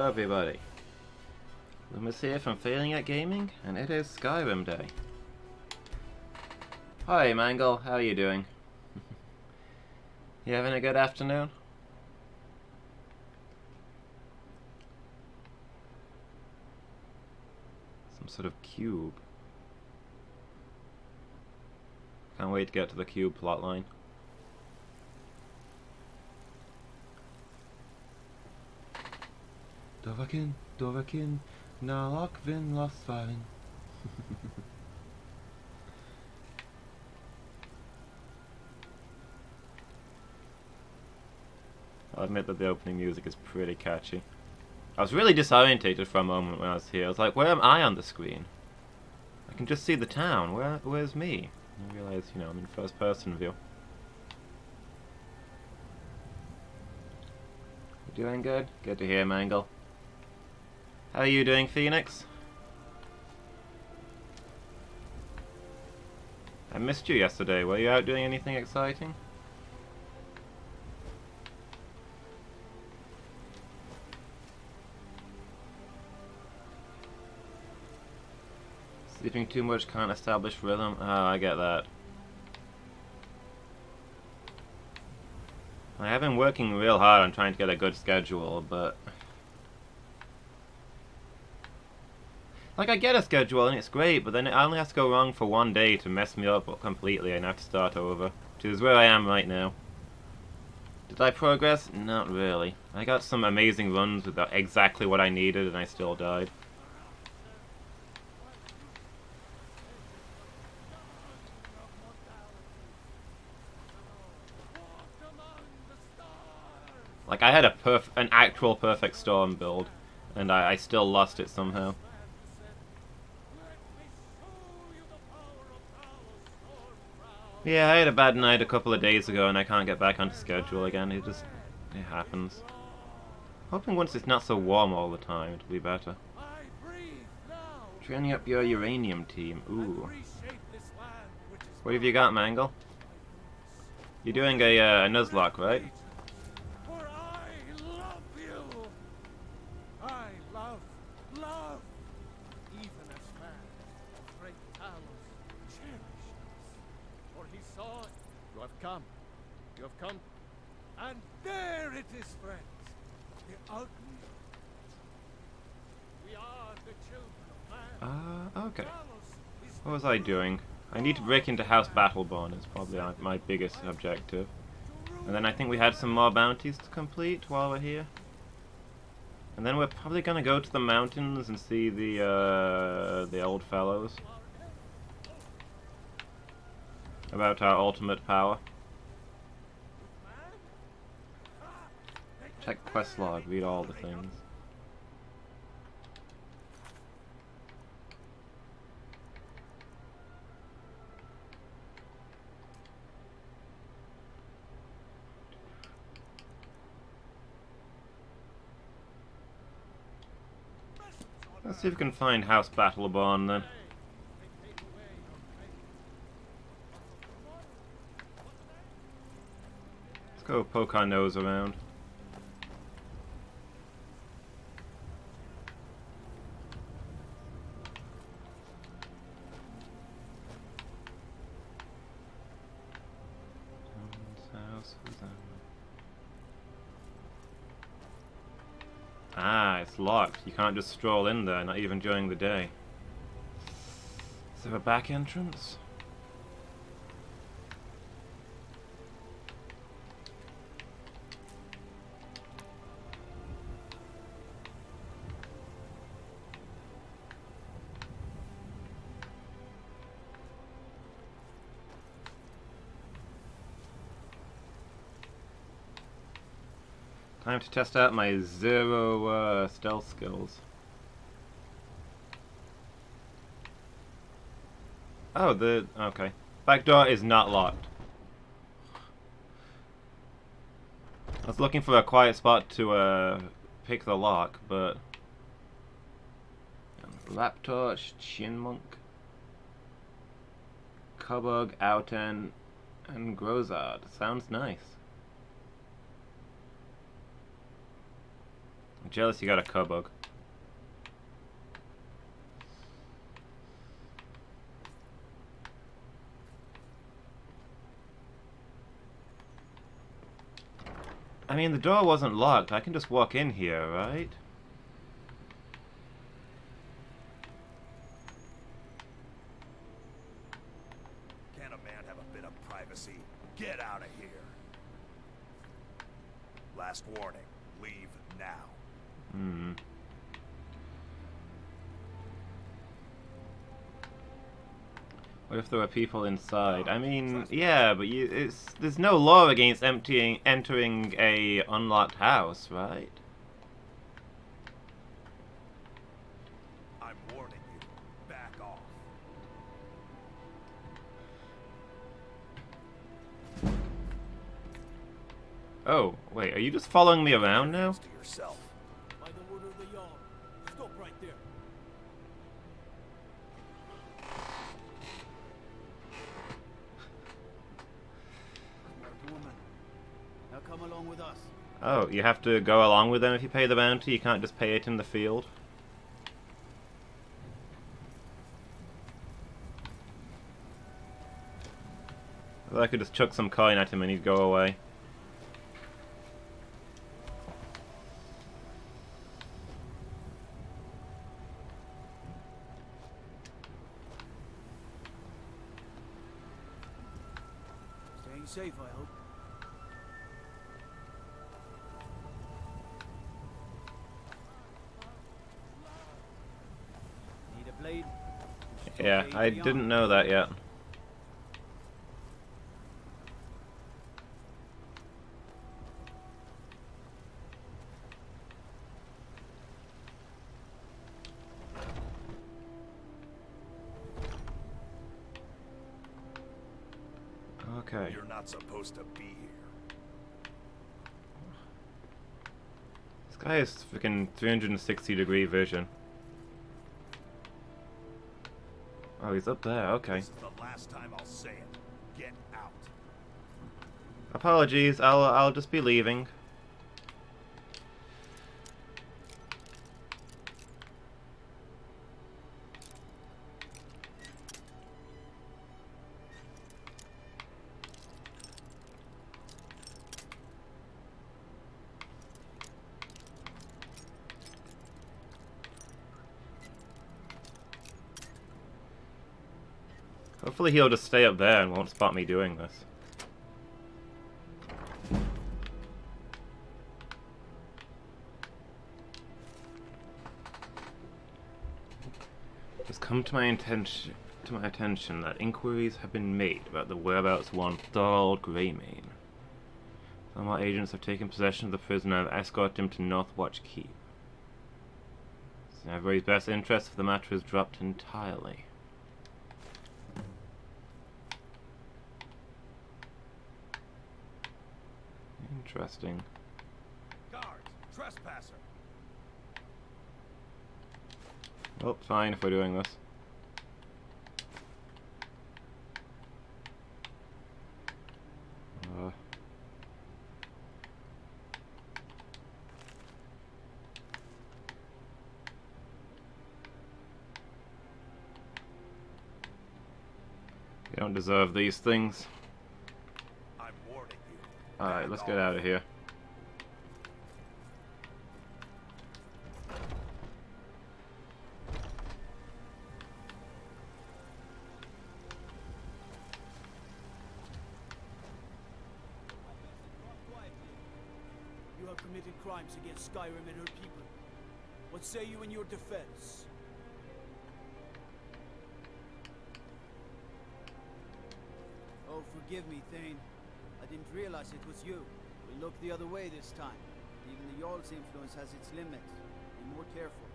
Hello everybody, Loomis here from Failing at Gaming, and it is Skyrim Day. Hi Mangle, how are you doing? You having a good afternoon? Some sort of cube. Can't wait to get to the cube plotline. Dovahkiin, Nalok Vin Losvarin. I'll admit that the opening music is pretty catchy. I was really disorientated for a moment when I was here. I was like, where am I on the screen? I can just see the town. Where's me? I realized, I'm in first person view. You doing good? Good to hear, Mangle. How are you doing, Phoenix? I missed you yesterday. Were you out doing anything exciting? Sleeping too much can't establish rhythm. Oh, I get that. I have been working real hard on trying to get a good schedule, but... I get a schedule and it's great, but then it only has to go wrong for one day to mess me up completely and I have to start over. Which is where I am right now. Did I progress? Not really. I got some amazing runs with exactly what I needed and I still died. I had an actual perfect storm build, and I still lost it somehow. Yeah, I had a bad night a couple of days ago, and I can't get back onto schedule again. It happens. Hoping once it's not so warm all the time, it'll be better. Training up your uranium team. Ooh. What have you got, Mangle? You're doing a Nuzlocke, right? You have come, and there it is, friends. The ugly. We are the children of man. Okay. What was I doing? I need to break into House Battleborn is probably my biggest objective. And then I think we had some more bounties to complete while we're here. And then we're probably gonna go to the mountains and see the old fellows. About our ultimate power. Check quest log, read all the things. Let's see if we can find House Battleborn then. Let's go poke our nose around. Ah, it's locked. You can't just stroll in there, not even during the day. Is there a back entrance? Time to test out my zero stealth skills. Oh, okay. Back door is not locked. I was looking for a quiet spot to pick the lock, but... Laptorch, Chinmonk, Kubug, Outen, and Grozard. Sounds nice. I'm jealous you got a cobug. I mean, the door wasn't locked. I can just walk in here, right? Can a man have a bit of privacy? Get out of here. Last warning. Leave now. Hmm. What if there were people inside? I mean, yeah, but there's no law against entering a unlocked house, right? I'm warning you. Back off. Oh, wait, are you just following me around now? To yourself. By the order of the Jarl. Stop right there. Smart woman. Now come along with us. Oh, you have to go along with them if you pay the bounty? You can't just pay it in the field? Well, I could just chuck some coin at him and he'd go away. Staying safe, I hope. Need a blade? Yeah, I didn't know that yet. Okay. You're not supposed to be here. This guy has freaking 360-degree vision. Oh, he's up there, okay. This is the last time I'll say it. Get out. Apologies, I'll just be leaving. Hopefully he'll just stay up there and won't spot me doing this. It's come to my attention that inquiries have been made about the whereabouts of one Thorald Greymane. Some of our agents have taken possession of the prisoner and escorted him to Northwatch Keep. It's in everybody's best interest if the matter is dropped entirely. Interesting. Guards, trespasser. Well, fine if we're doing this. You don't deserve these things. I'm warning you. Alright, let's get out of here. You have committed crimes against Skyrim and her people. What say you in your defense? Oh, forgive me, Thane. I didn't realize it was you. We'll look the other way this time. Even the Jarl's influence has its limits. Be more careful.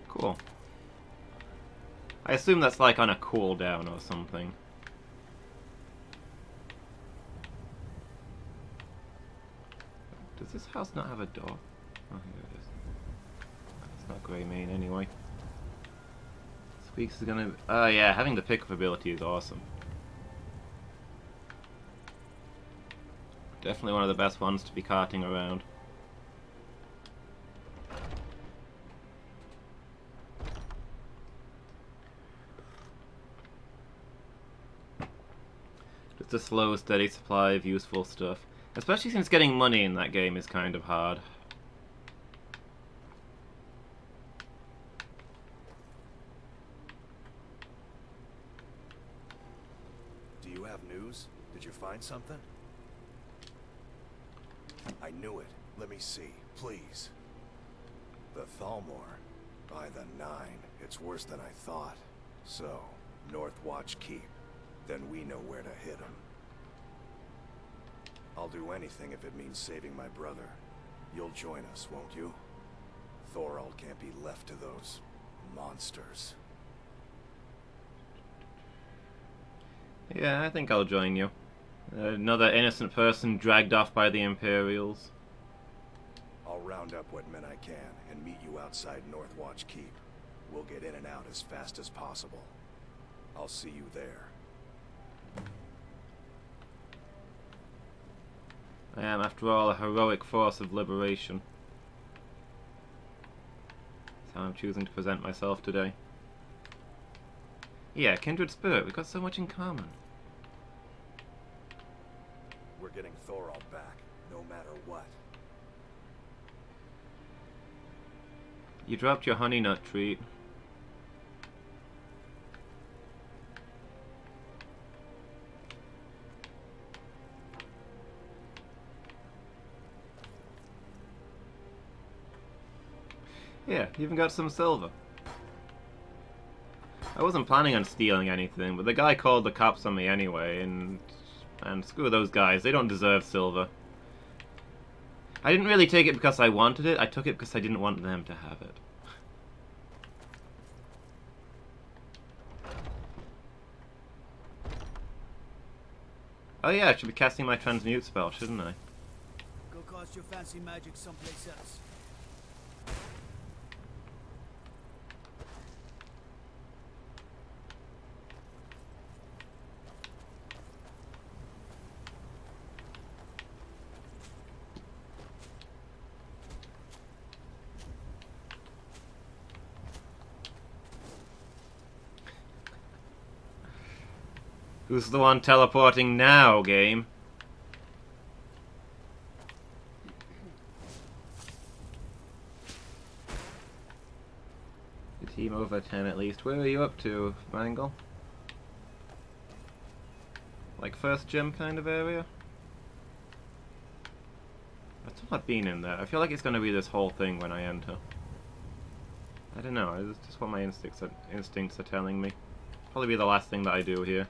Cool. I assume that's like on a cooldown or something. Does this house not have a door? Oh, here it is. It's not Greymane anyway. Squeaks is gonna... Oh yeah, having the pickup ability is awesome. Definitely one of the best ones to be carting around. Just a slow, steady supply of useful stuff. Especially since getting money in that game is kind of hard. Do you have news? Did you find something? I knew it. Let me see, please. The Thalmor. By the 9. It's worse than I thought. So, Northwatch Keep. Then we know where to hit him. I'll do anything if it means saving my brother. You'll join us, won't you? Thorald can't be left to those monsters. Yeah, I think I'll join you. Another innocent person dragged off by the Imperials. I'll round up what men I can and meet you outside Northwatch Keep. We'll get in and out as fast as possible. I'll see you there. I am, after all, a heroic force of liberation. That's how I'm choosing to present myself today. Yeah, kindred spirit, we've got so much in common. We're getting Thorald back, no matter what. You dropped your honey nut treat. Yeah, you even got some silver. I wasn't planning on stealing anything, but the guy called the cops on me anyway, and screw those guys, they don't deserve silver. I didn't really take it because I wanted it, I took it because I didn't want them to have it. Oh yeah, I should be casting my transmute spell, shouldn't I? Go cast your fancy magic someplace else. Who's the one teleporting now, game? The team over 10 at least. Where are you up to, Mangle? Like first gym kind of area? I've still not been in there. I feel like it's going to be this whole thing when I enter. I don't know, it's just what my instincts are telling me. Probably be the last thing that I do here.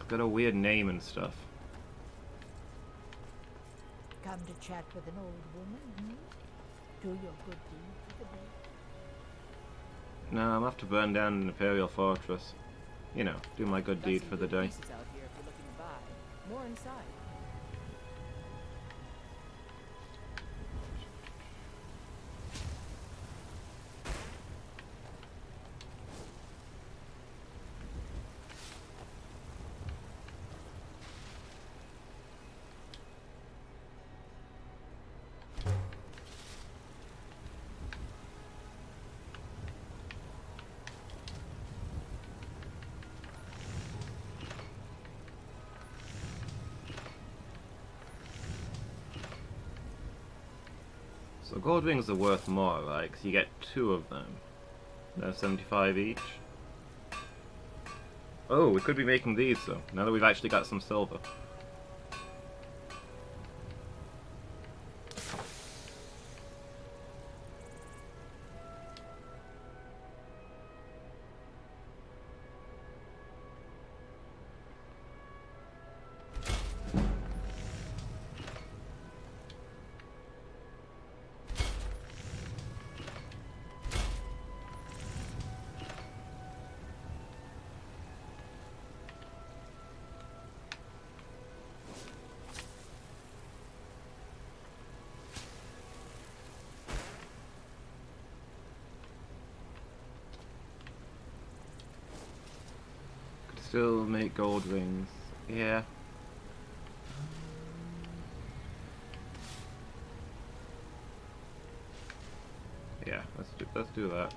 Got a weird name and stuff. Come to chat with an old woman, hmm? Do your good deed for the day. No, I'm off to burn down an Imperial fortress. You know, do my good deed for the day. Pieces out here if you're looking to buy. More inside. So gold rings are worth more, right? Because you get 2 of them. They're 75 each. Oh, we could be making these, though, now that we've actually got some silver. Still make gold rings. Yeah. Yeah, let's do that.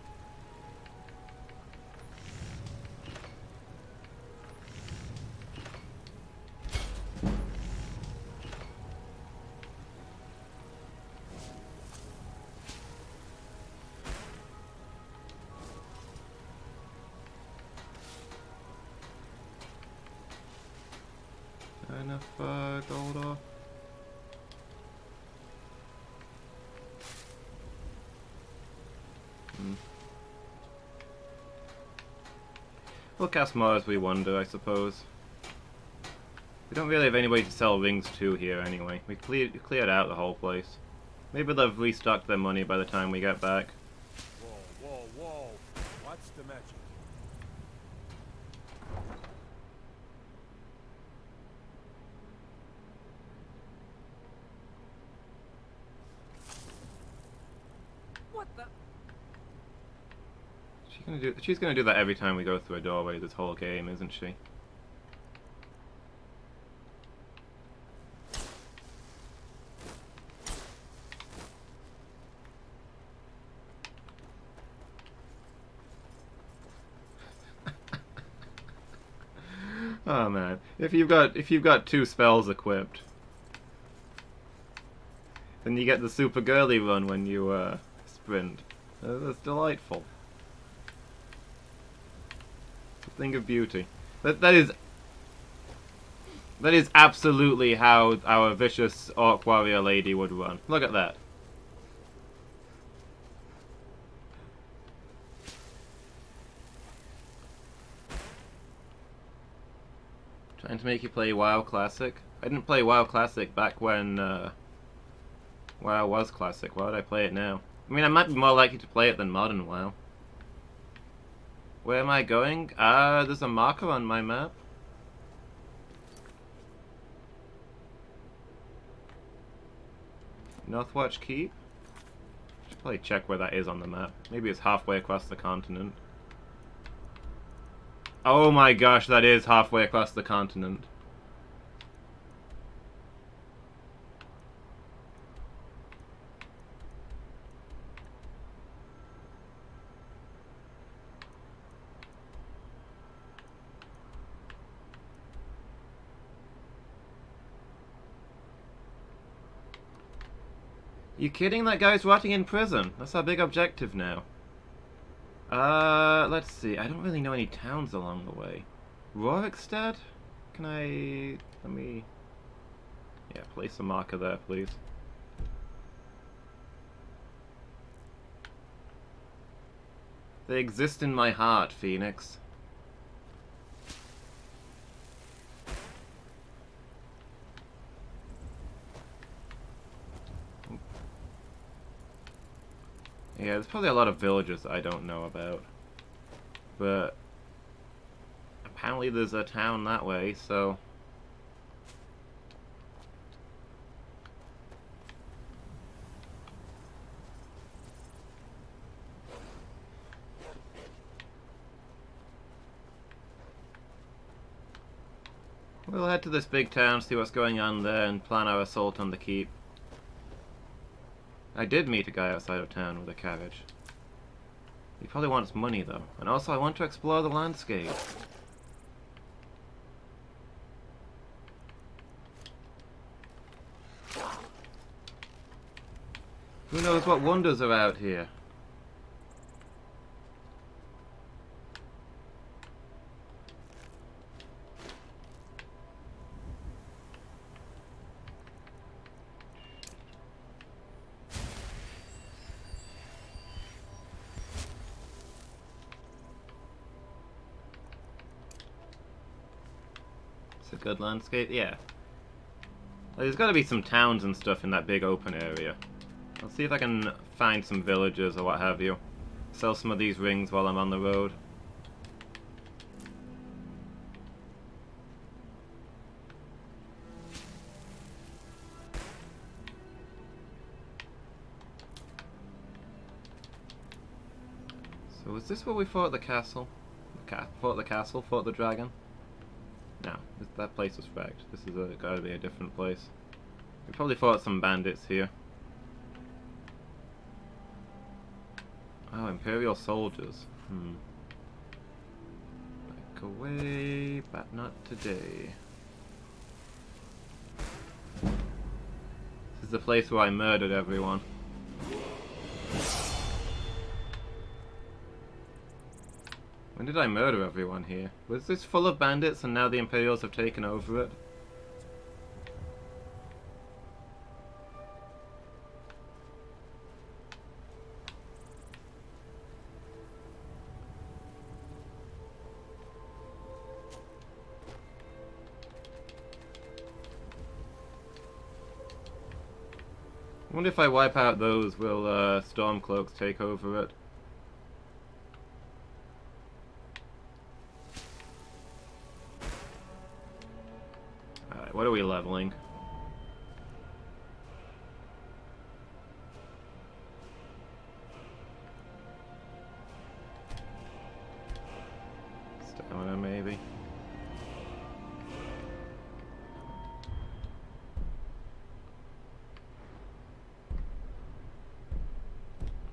Enough gold off. We'll cast more as we wander, I suppose. We don't really have anybody to sell rings to here anyway. We cleared out the whole place. Maybe they've restocked their money by the time we get back. Whoa, whoa, whoa. What's the magic? What the? She's gonna do that every time we go through a doorway this whole game, isn't she? Oh man, if you've got 2 spells equipped, then you get the super girly run when you sprint. That's delightful. Thing of beauty. That is absolutely how our vicious orc warrior lady would run. Look at that. Trying to make you play WoW Classic. I didn't play WoW Classic back when WoW was Classic. Why would I play it now? I mean, I might be more likely to play it than Modern WoW. Where am I going? There's a marker on my map. Northwatch Keep? Should probably check where that is on the map. Maybe it's halfway across the continent. Oh my gosh, that is halfway across the continent. You kidding? That guy's rotting in prison. That's our big objective now. Let's see. I don't really know any towns along the way. Rorikstead? Can I... let me... yeah, place a marker there, please. They exist in my heart, Phoenix. Yeah, there's probably a lot of villages that I don't know about. But apparently there's a town that way, so... we'll head to this big town, see what's going on there, and plan our assault on the keep. I did meet a guy outside of town with a carriage. He probably wants money, though. And also, I want to explore the landscape. Who knows what wonders are out here? A good landscape, yeah. There's got to be some towns and stuff in that big open area. I'll see if I can find some villages or what have you. Sell some of these rings while I'm on the road. So is this where we fought the castle? Fought the castle, fought the dragon? No, that place was wrecked. This is gotta be a different place. We probably fought some bandits here. Oh, Imperial soldiers. Back away, but not today. This is the place where I murdered everyone. When did I murder everyone here? Was this full of bandits and now the Imperials have taken over it? I wonder if I wipe out those, will Stormcloaks take over it? Alright, what are we leveling? Stamina, maybe?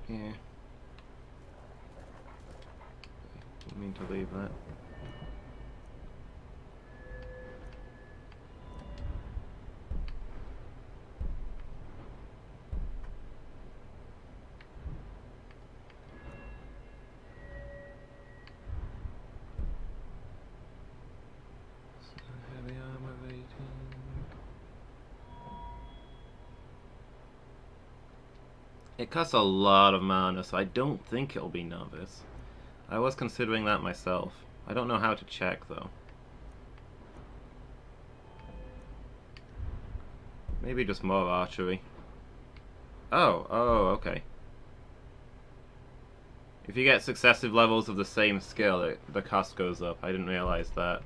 Yeah. Didn't mean to leave that. Heavy armor rating. It costs a lot of mana, so I don't think it'll be novice. I was considering that myself. I don't know how to check, though. Maybe just more archery. Oh, okay. If you get successive levels of the same skill, the cost goes up. I didn't realize that.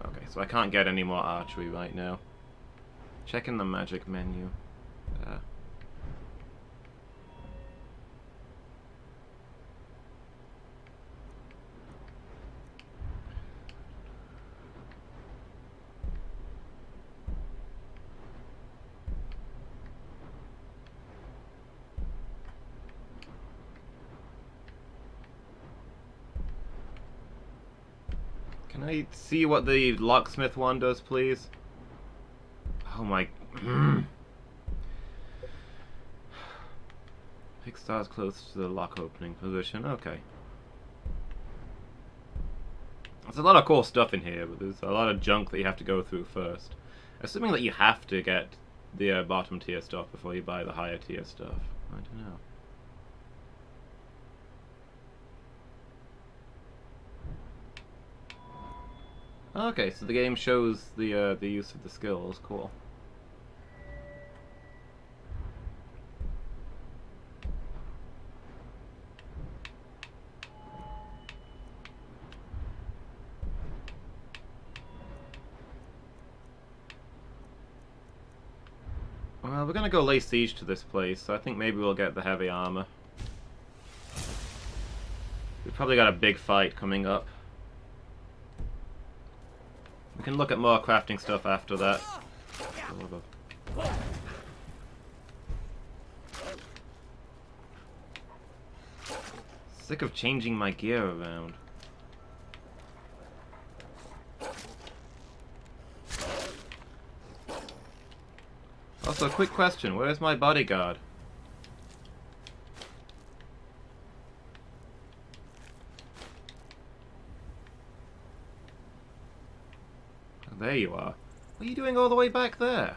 Okay, so I can't get any more archery right now. Checking the magic menu. Can I see what the locksmith one does, please? Oh my... Pick stars close to the lock opening position. Okay. There's a lot of cool stuff in here, but there's a lot of junk that you have to go through first. Assuming that you have to get the bottom tier stuff before you buy the higher tier stuff. I don't know. Okay, so the game shows the use of the skills. Cool. Well, we're gonna go lay siege to this place, so I think maybe we'll get the heavy armor. We've probably got a big fight coming up. We can look at more crafting stuff after that. Sick of changing my gear around. Also, quick question, where's my bodyguard? There you are. What are you doing all the way back there?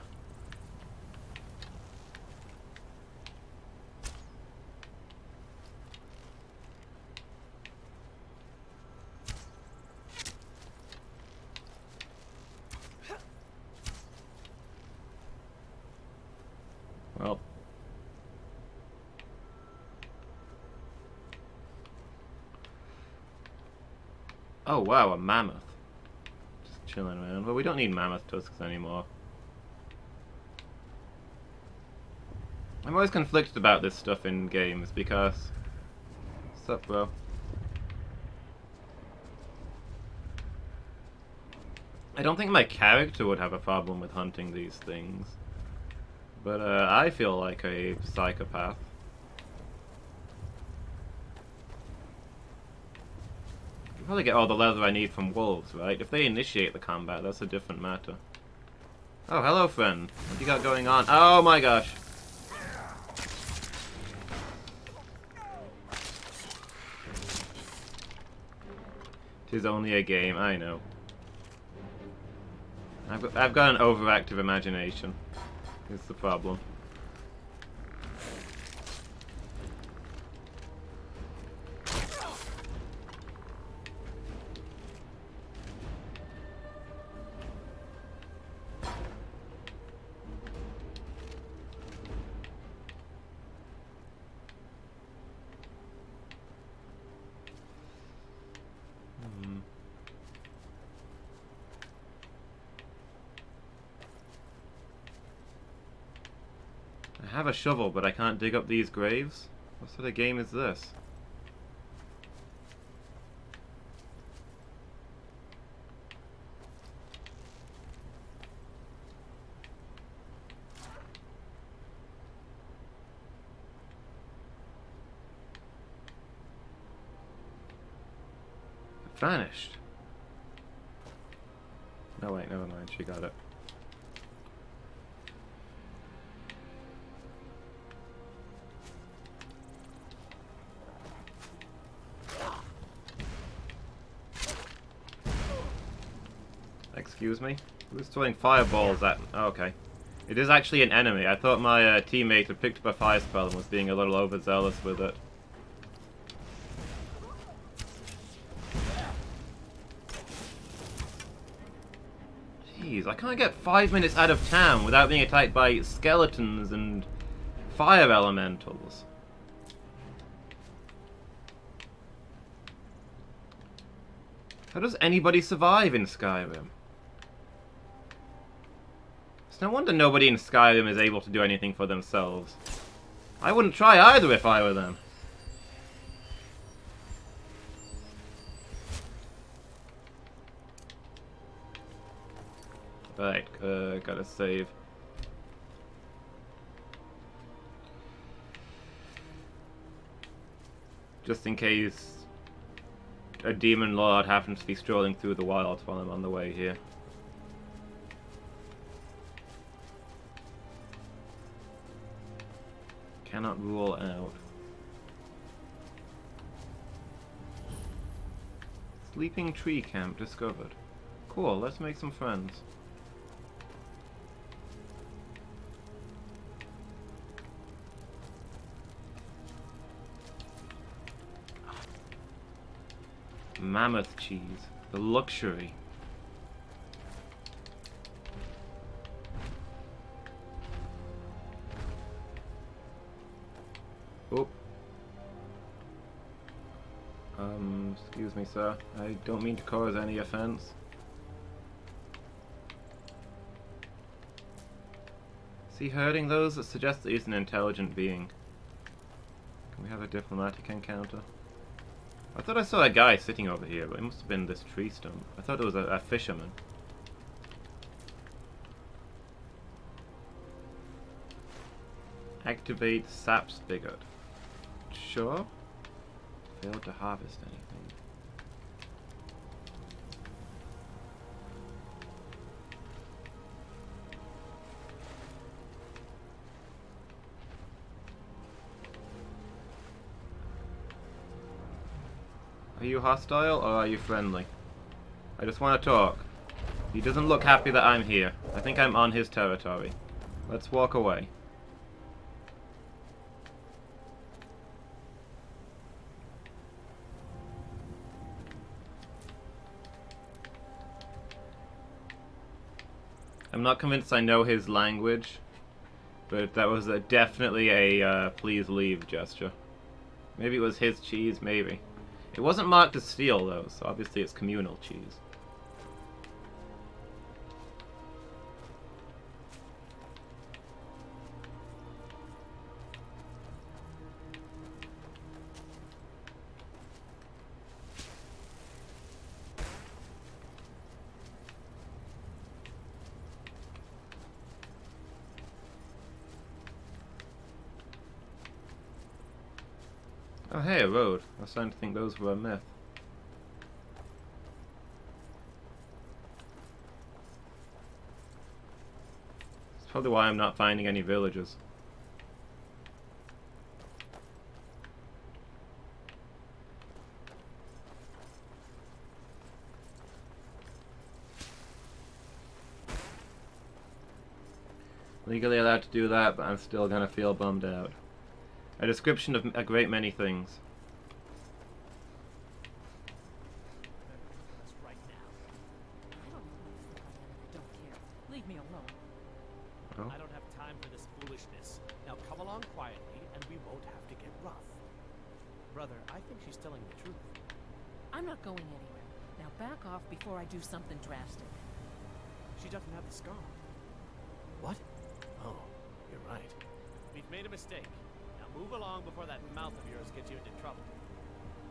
Well. Oh wow, a mammoth. Chilling around. Well, we don't need mammoth tusks anymore. I'm always conflicted about this stuff in games because... What's up, bro? I don't think my character would have a problem with hunting these things. But I feel like a psychopath. I'll probably get all the leather I need from wolves, right? If they initiate the combat, that's a different matter. Oh, hello, friend. What you got going on? Oh my gosh. Tis only a game, I know. I've got an overactive imagination. Is the problem. I have a shovel, but I can't dig up these graves? What sort of game is this? It vanished. No, wait, never mind. She got it. Excuse me? Who's throwing fireballs at... Oh, okay. It is actually an enemy. I thought my teammate had picked up a fire spell and was being a little overzealous with it. Jeez, I can't get 5 minutes out of town without being attacked by skeletons and fire elementals. How does anybody survive in Skyrim? It's no wonder nobody in Skyrim is able to do anything for themselves. I wouldn't try either if I were them. Right, gotta save. Just in case a demon lord happens to be strolling through the wilds while I'm on the way here. Cannot rule out. Sleeping tree camp discovered. Cool, let's make some friends. Mammoth cheese. The luxury. Oh. Excuse me, sir. I don't mean to cause any offense. Is he hurting those? That suggests that he's an intelligent being. Can we have a diplomatic encounter? I thought I saw a guy sitting over here, but it must have been this tree stump. I thought it was a fisherman. Activate sap spigot. Sure. Failed to harvest anything. Are you hostile or are you friendly? I just want to talk. He doesn't look happy that I'm here. I think I'm on his territory. Let's walk away. I'm not convinced I know his language, but that was definitely a please leave gesture. Maybe it was his cheese, maybe. It wasn't marked as steal though, so obviously it's communal cheese. Oh hey, a road. I was starting to think those were a myth. That's probably why I'm not finding any villagers. Legally allowed to do that, but I'm still gonna feel bummed out. A description of a great many things. Us right now. I don't care. Leave me alone. Oh. I don't have time for this foolishness. Now come along quietly, and we won't have to get rough. Brother, I think she's telling the truth. I'm not going anywhere. Now back off before I do something drastic. She doesn't have the scar. What? Oh, you're right. We've made a mistake. Now move along before that mouth of yours gets you into trouble.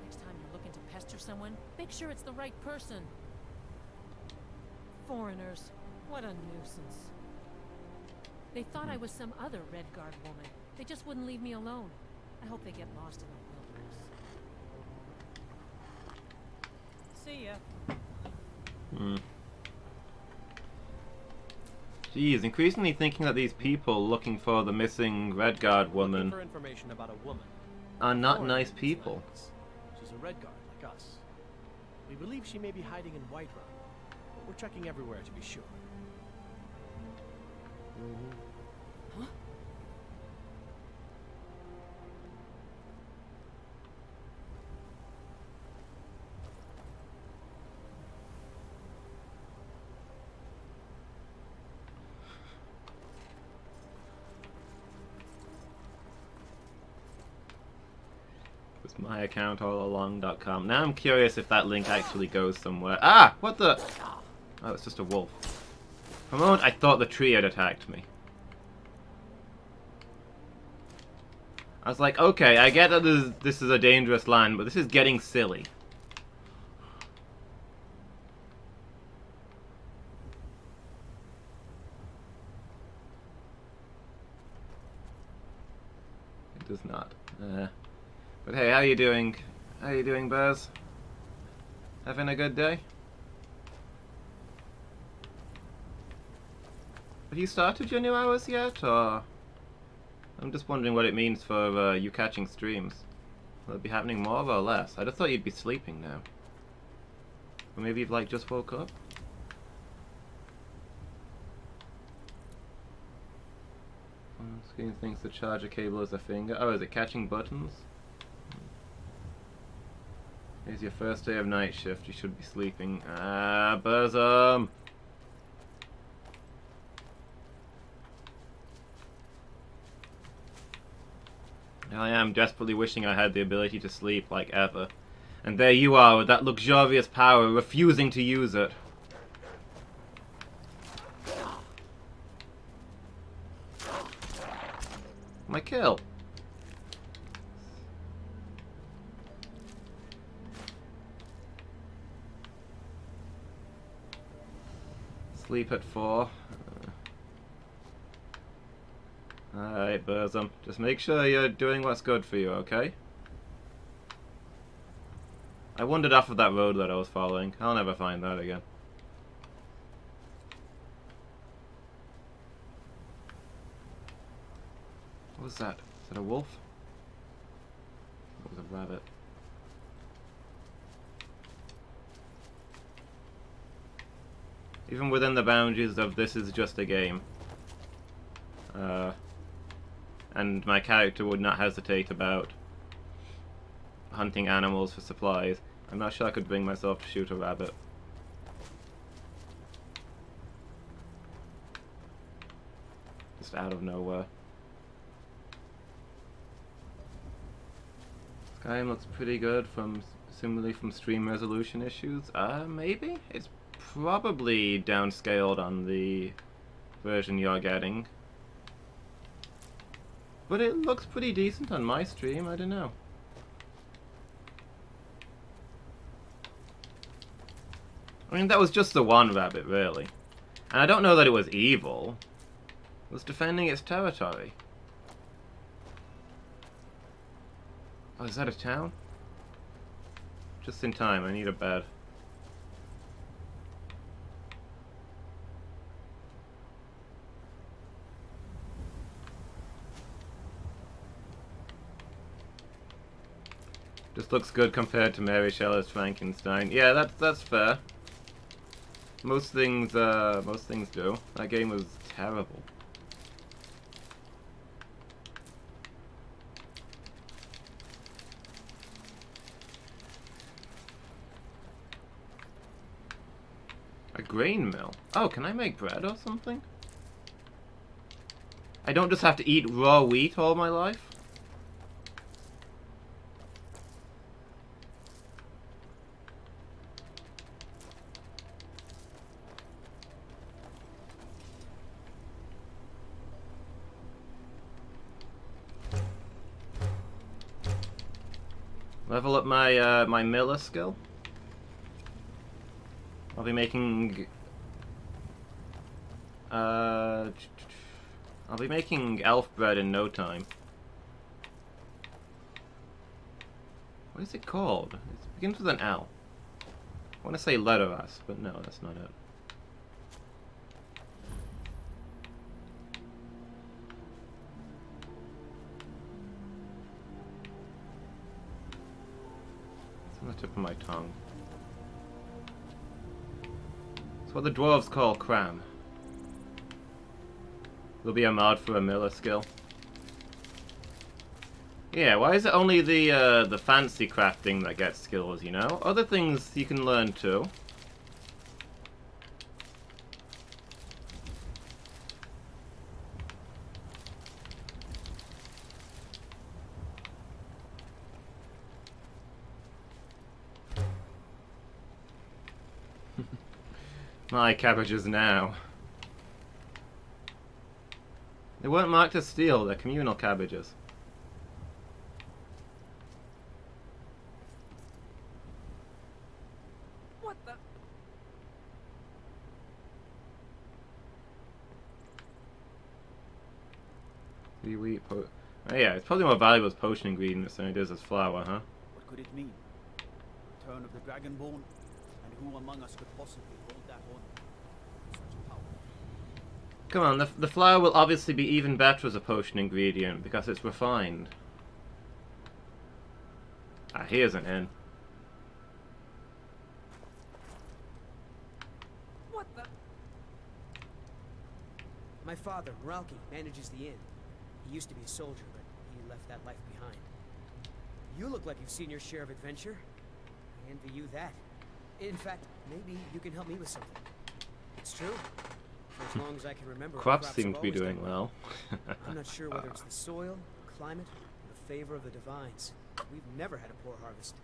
Next time you're looking to pester someone, make sure it's the right person. Foreigners. What a nuisance. They thought I was some other Red Guard woman. They just wouldn't leave me alone. I hope they get lost in the wilderness. See ya. Jeez, increasingly thinking that these people looking for the missing Red Guard Looking woman for information about a woman. are not Foreigner nice in these people. lands. She's a Red Guard like us. We believe she may be hiding in Whiterun, but we're checking everywhere to be sure. Huh? It's my account all along.com. Now I'm curious if that link actually goes somewhere. Ah! What the? Oh, it's just a wolf. For a moment, I thought the tree had attacked me. I was like, okay, I get that this is a dangerous land, but this is getting silly. It does not. But hey, how you doing? How you doing, Buzz? Having a good day? Have you started your new hours yet, or...? I'm just wondering what it means for you catching streams. Will it be happening more or less? I just thought you'd be sleeping now. Or maybe you've, like, just woke up? Screen thinks the charger cable is a finger. Oh, is it catching buttons? Here's your first day of night shift. You should be sleeping. Ah, Buzzum! I am desperately wishing I had the ability to sleep like ever. And there you are with that luxurious power, refusing to use it. My kill. Sleep at 4. Alright, Burzum. Just make sure you're doing what's good for you, okay? I wandered off of that road that I was following. I'll never find that again. What was that? Is that a wolf? It was a rabbit. Even within the boundaries of this is just a game. And my character would not hesitate about hunting animals for supplies. I'm not sure I could bring myself to shoot a rabbit. Just out of nowhere. Skyrim looks pretty good similarly from stream resolution issues. Maybe? It's probably downscaled on the version you're getting. But it looks pretty decent on my stream, I don't know. I mean, that was just the one rabbit, really. And I don't know that it was evil. It was defending its territory. Oh, is that a town? Just in time, I need a bed. Just looks good compared to Mary Shelley's Frankenstein. Yeah, that's fair. Most things do. That game was terrible. A grain mill. Oh, can I make bread or something? I don't just have to eat raw wheat all my life? Level up my my miller skill. I'll be making I'll be making elf bread in no time. What is it called? It begins with an L. I want to say letteras, but no, that's not it. It's on the tip of my tongue. It's what the dwarves call cram. There'll be a mod for a miller skill. Yeah, why is it only the fancy crafting that gets skills, you know? Other things you can learn too. My cabbages now. They weren't marked as steel, they're communal cabbages. What the? Oh yeah, it's probably more valuable as potion ingredients than it is as flour, huh? What could it mean? Return of the Dragonborn? And who among us could possibly hold that on? Such power. Come on, the flour will obviously be even better as a potion ingredient because it's refined. Ah, here's an inn. What the? My father, Meralki, manages the inn. He used to be a soldier, but he left that life behind. You look like you've seen your share of adventure. I envy you that. In fact, maybe you can help me with something. It's true. For as long as I can remember, Crops have seem to be always doing done well. I'm not sure whether it's the soil, climate, or the favor of the divines. We've never had a poor harvest.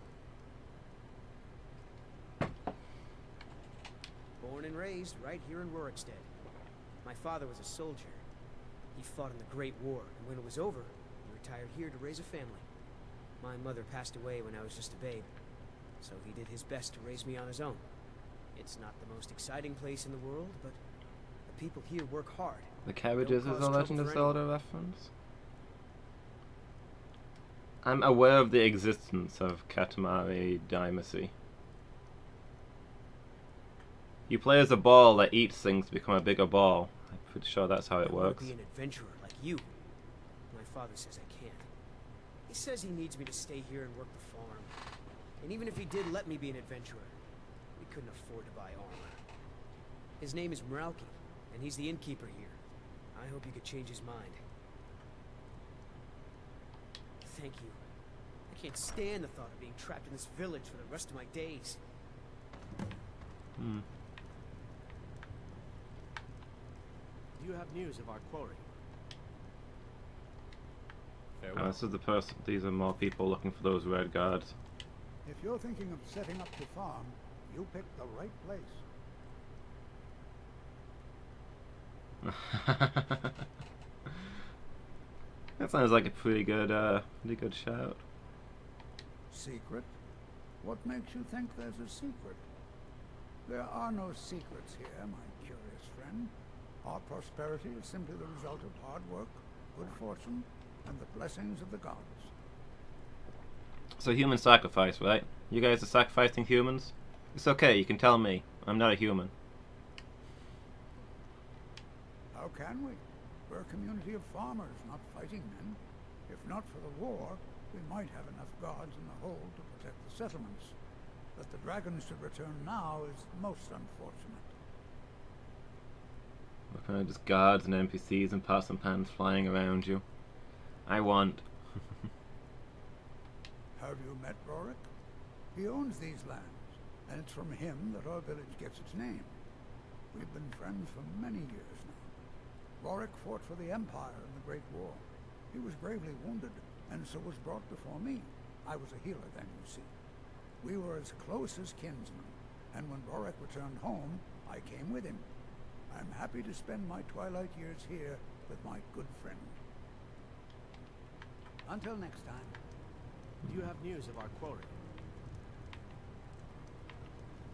Born and raised right here in Rorikstead. My father was a soldier. He fought in the Great War, and when it was over, he retired here to raise a family. My mother passed away when I was just a babe, so he did his best to raise me on his own. It's not the most exciting place in the world, but the people here work hard. The cabbages Don't is cause a Legend of trouble for Zelda reference. I'm aware of the existence of Katamari Damacy. You play as a ball that eats things to become a bigger ball. I'm pretty sure that's how it I want works. to be an adventurer like you. My father says I can't. He says he needs me to stay here and work the farm. And even if he did let me be an adventurer, we couldn't afford to buy armor. His name is Meralki, and he's the innkeeper here. I hope you could change his mind. Thank you. I can't stand the thought of being trapped in this village for the rest of my days. Hmm. Do you have news of our quarry? Oh, Farewell. this is the person. These are more people looking for those red guards. If you're thinking of setting up to farm, you picked the right place. That sounds like a pretty good shout. Secret? What makes you think there's a secret? There are no secrets here, my curious friend. Our prosperity is simply the result of hard work, good fortune, and the blessings of the gods. So human sacrifice, right? You guys are sacrificing humans? It's okay, you can tell me. I'm not a human. How can we? We're a community of farmers, not fighting men. If not for the war, we might have enough guards in the hold to protect the settlements. That the dragons should return now is most unfortunate. What kind of just guards and NPCs and pots and pans flying around you? I want. Have you met Rorik? He owns these lands, and it's from him that our village gets its name. We've been friends for many years now. Rorik fought for the Empire in the Great War. He was gravely wounded, and so was brought before me. I was a healer then, you see. We were as close as kinsmen, and when Rorik returned home, I came with him. I'm happy to spend my twilight years here with my good friend. Until next time. Do you have news of our quarry?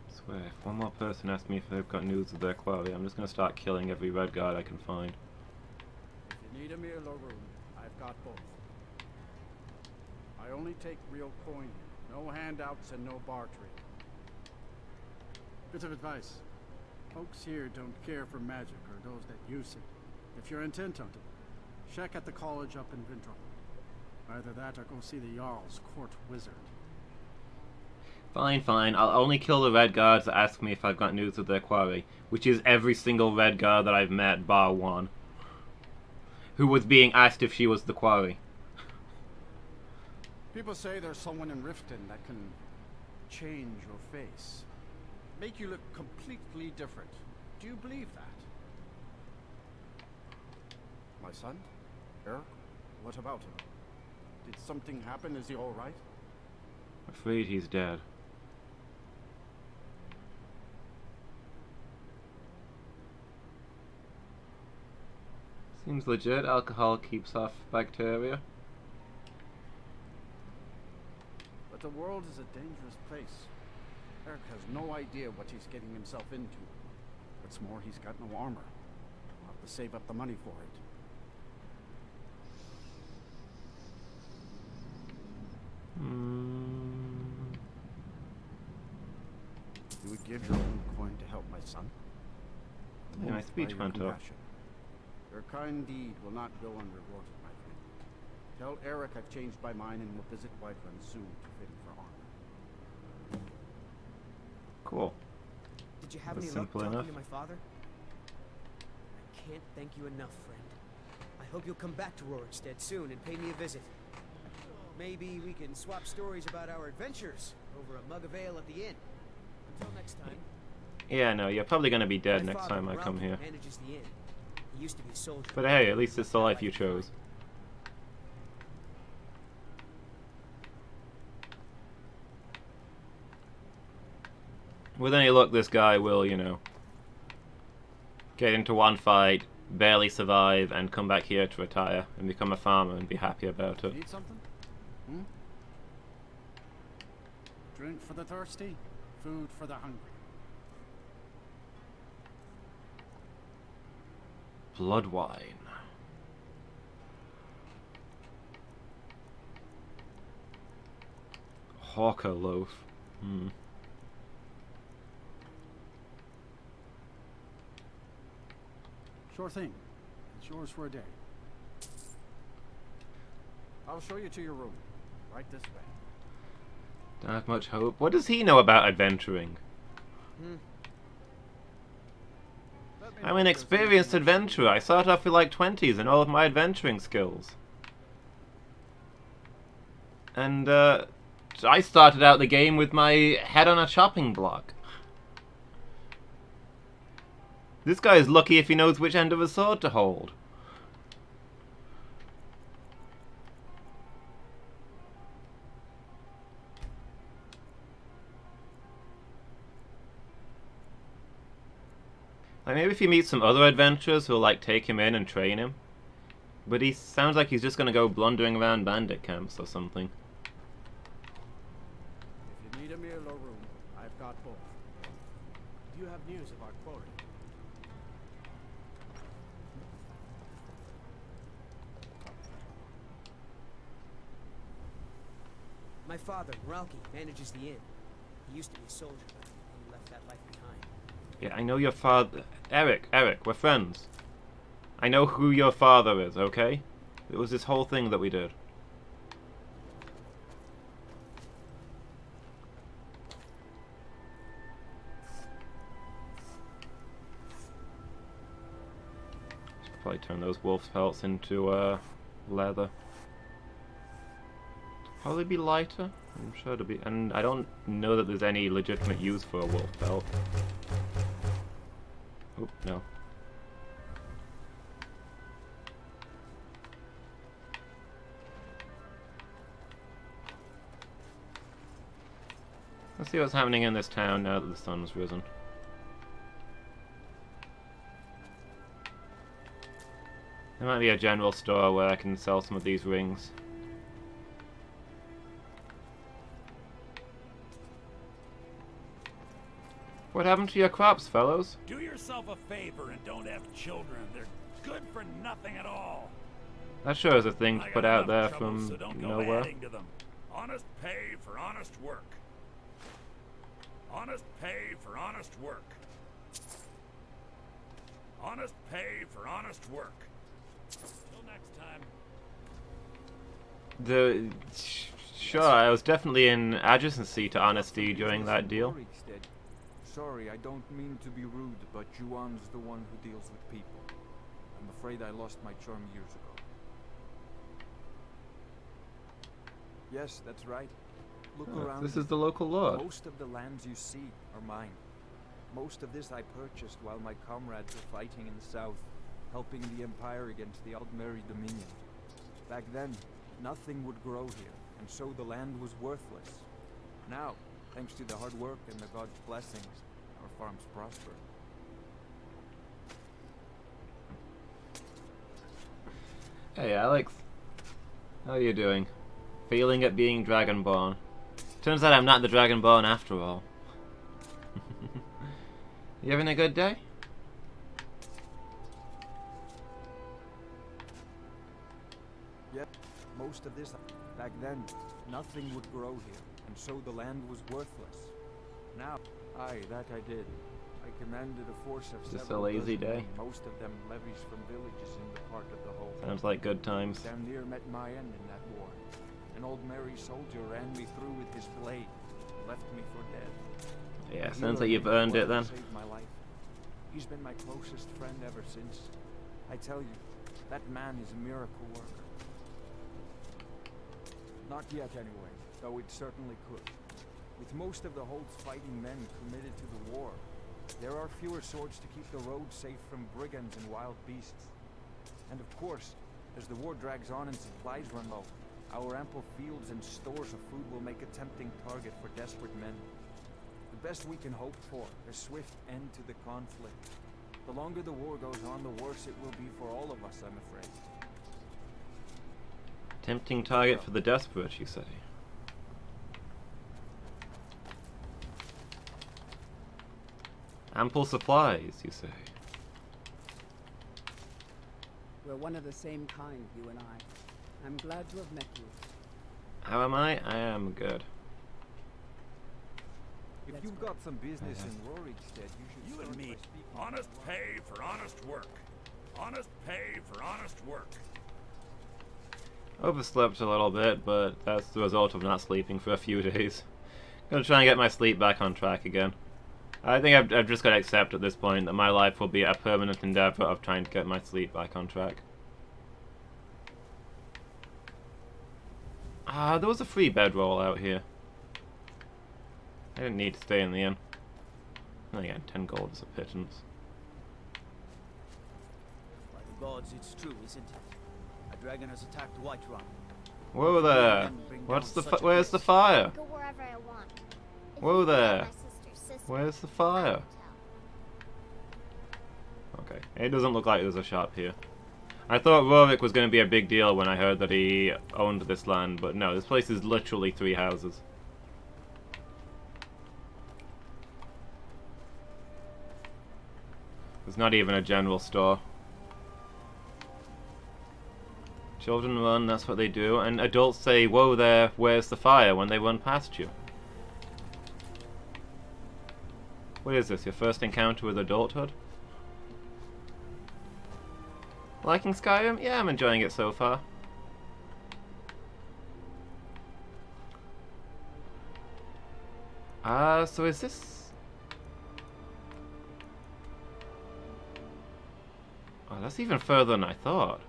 I swear, if one more person asks me if they've got news of their quarry, I'm just gonna start killing every red guard I can find. If you need a meal or room, I've got both. I only take real coin here. No handouts and no bartering. Bit of advice. Folks here don't care for magic or those that use it. If you're intent on it, check at the college up in Vintral. Either that or go see the Jarl's court wizard. Fine, fine. I'll only kill the red guards that ask me if I've got news of their quarry, which is every single red guard that I've met, bar one, who was being asked if she was the quarry. People say there's someone in Riften that can change your face. Make you look completely different. Do you believe that? My son? Eric? What about him? Did something happen? Is he all right? Afraid he's dead. Seems legit. Alcohol keeps off bacteria. But the world is a dangerous place. Eric has no idea what he's getting himself into. What's more, he's got no armor. I'll have to save up the money for it. You would give your own coin to help my son? Yeah, my speech went up. Your kind deed will not go unrewarded, my friend. Tell Eric I've changed my mind and will visit Whiterun soon to fit him for armor. Cool. Did you have That's any luck simple talking enough. to my father? I can't thank you enough, friend. I hope you'll come back to Rorikstead soon and pay me a visit. Maybe we can swap stories about our adventures over a mug of ale at the inn. Until next time. Yeah, no, you're probably gonna be dead My next father, time I come Ralph, here. manages the inn. He used to be a soldier. But hey, at least it's the life you chose. With any luck, this guy will, you know, get into one fight, barely survive, and come back here to retire and become a farmer and be happy about it. Need something? Drink for the thirsty, food for the hungry. Blood wine. Hawker loaf. Sure thing. It's yours for a day. I'll show you to your room. Right this way. Don't have much hope. What does he know about adventuring? I'm an experienced adventurer. I started off with like 20s and all of my adventuring skills. And I started out the game with my head on a chopping block. This guy is lucky if he knows which end of a sword to hold. Like maybe if he meets some other adventurers who'll like take him in and train him. But he sounds like he's just gonna go blundering around bandit camps or something. If you need a meal or room, I've got both. Do you have news of our quarry? My father, Ralki, manages the inn. He used to be a soldier, but he left that life behind. Yeah, I know your father. Eric, we're friends. I know who your father is, okay? It was this whole thing that we did. Should probably turn those wolf pelts into leather. Probably be lighter. I'm sure it'll be, and I don't know that there's any legitimate use for a wolf pelt. Oh no. Let's see what's happening in this town now that the sun's risen. There might be a general store where I can sell some of these rings. What happened to your crops, fellows? Do yourself a favor and don't have children. They're good for nothing at all. That sure is a thing to I put got out enough there trouble, from so don't go nowhere. adding to them. Honest pay for honest work. Honest pay for honest work. Honest pay for honest work. Till next time. Sure, I was definitely in adjacency to honesty during that deal. Sorry, I don't mean to be rude, but Juan's the one who deals with people. I'm afraid I lost my charm years ago. Yes, that's right. Look around. This is the local lord. Most of the lands you see are mine. Most of this I purchased while my comrades were fighting in the south, helping the Empire against the Aldmeri Dominion. Back then, nothing would grow here, and so the land was worthless. Now, thanks to the hard work and the gods' blessings, our farms prosper. Hey Alex, how are you doing? Failing at being Dragonborn. Turns out I'm not the Dragonborn after all. You having a good day? Yep, most of this, back then, nothing would grow here, and so the land was worthless. Now, aye, that I did. I commanded a force of Just a several lazy dozen day. men, most of them levies from villages in the heart of the whole. Sounds like good times. Damn near met my end in that war. An old merry soldier ran me through with his blade, left me for dead. Yeah, The sounds hero like you've earned it well then. saved my life. He's been my closest friend ever since. I tell you, that man is a miracle worker. Not yet anyway, though it certainly could. With most of the Hold's fighting men committed to the war, there are fewer swords to keep the road safe from brigands and wild beasts. And of course, as the war drags on and supplies run low, our ample fields and stores of food will make a tempting target for desperate men. The best we can hope for, a swift end to the conflict. The longer the war goes on, the worse it will be for all of us, I'm afraid. Tempting target for the desperate, you say? Ample supplies, you say? We're one of the same kind, you and I. I'm glad to have met you. How am I? I am good. If you've got some business in Rorikstead, you should You start and me. by speaking. Honest pay for honest work. Honest pay for honest work. Overslept a little bit, but that's the result of not sleeping for a few days. Gonna try and get my sleep back on track again. I think I've just got to accept at this point that my life will be a permanent endeavor of trying to get my sleep back on track. Ah, there was a free bedroll out here. I didn't need to stay in the inn. And again, 10 gold is a pittance. By the gods, it's true, isn't it? A dragon has attacked Whiterun. Whoa there! What's the where's the fire? Go wherever I want. If Whoa you call there! my sister's sister, Where's the I fire? will tell. Okay, it doesn't look like there's a shop here. I thought Rorik was going to be a big deal when I heard that he owned this land, but no, this place is literally 3 houses. There's not even a general store. Children run, that's what they do, and adults say, "Whoa there, where's the fire?" when they run past you. What is this, your first encounter with adulthood? Liking Skyrim? Yeah, I'm enjoying it so far. So is this... Oh, that's even further than I thought.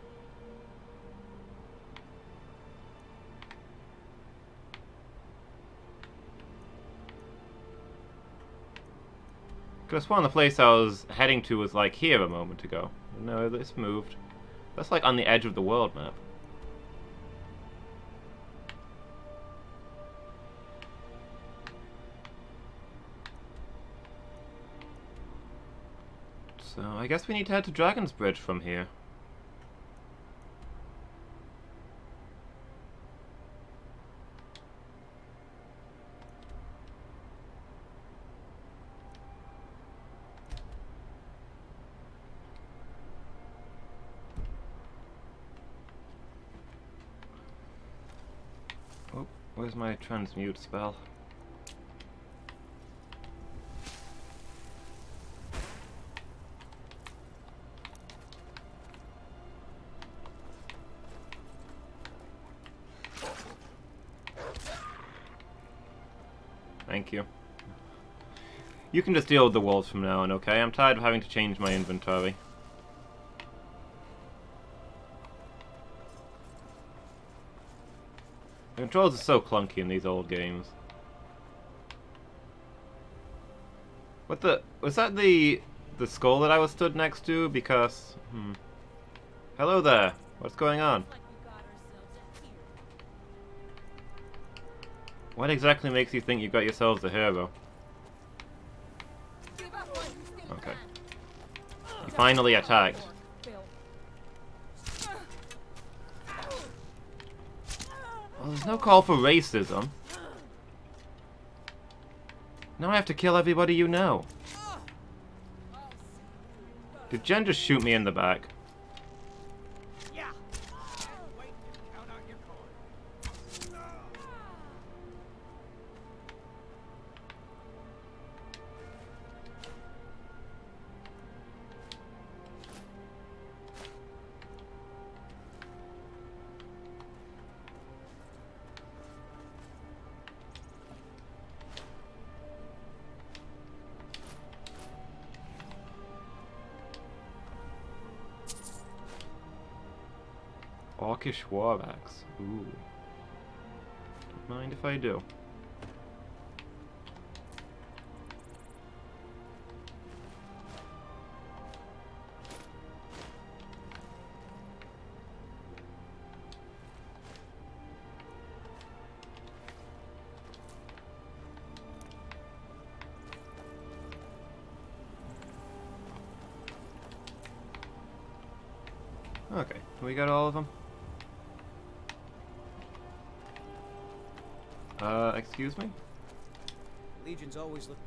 Because one of the place I was heading to was like here a moment ago. No, it's moved. That's like on the edge of the world map. So I guess we need to head to Dragon's Bridge from here. Oh, where's my transmute spell? Thank you. You can just deal with the wolves from now on, okay? I'm tired of having to change my inventory. The controls are so clunky in these old games. What the... Was that the skull that I was stood next to? Because... Hello there. What's going on? What exactly makes you think you got yourselves a hero? Okay. You finally attacked. Well, there's no call for racism. Now I have to kill everybody you know. Did Jen just shoot me in the back? Orcish war axe. Ooh. Don't mind if I do. Okay, we got all of them? Excuse me? Legion's always look.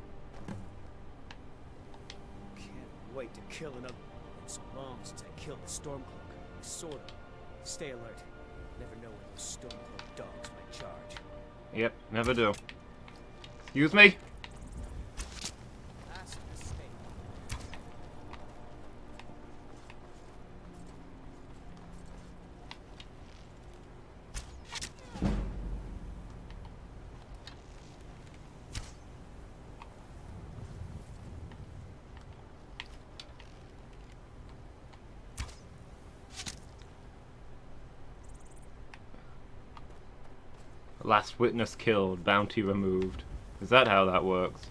Can't wait to kill another. It's so long since I killed the Stormcloak. Sort of. Stay alert. Never know when those Stormcloak dogs might charge. Yep, never do. Excuse me? Last mistake. Last witness killed, bounty removed. Is that how that works?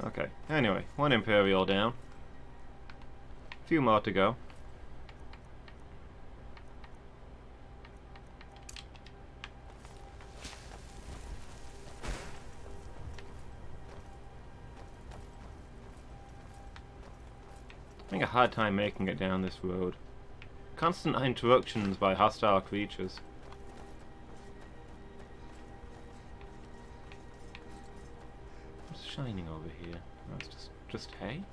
Okay, anyway, one Imperial down. A few more to go. having a hard time making it down this road. Constant interruptions by hostile creatures. What's shining over here? Oh, it's just hay?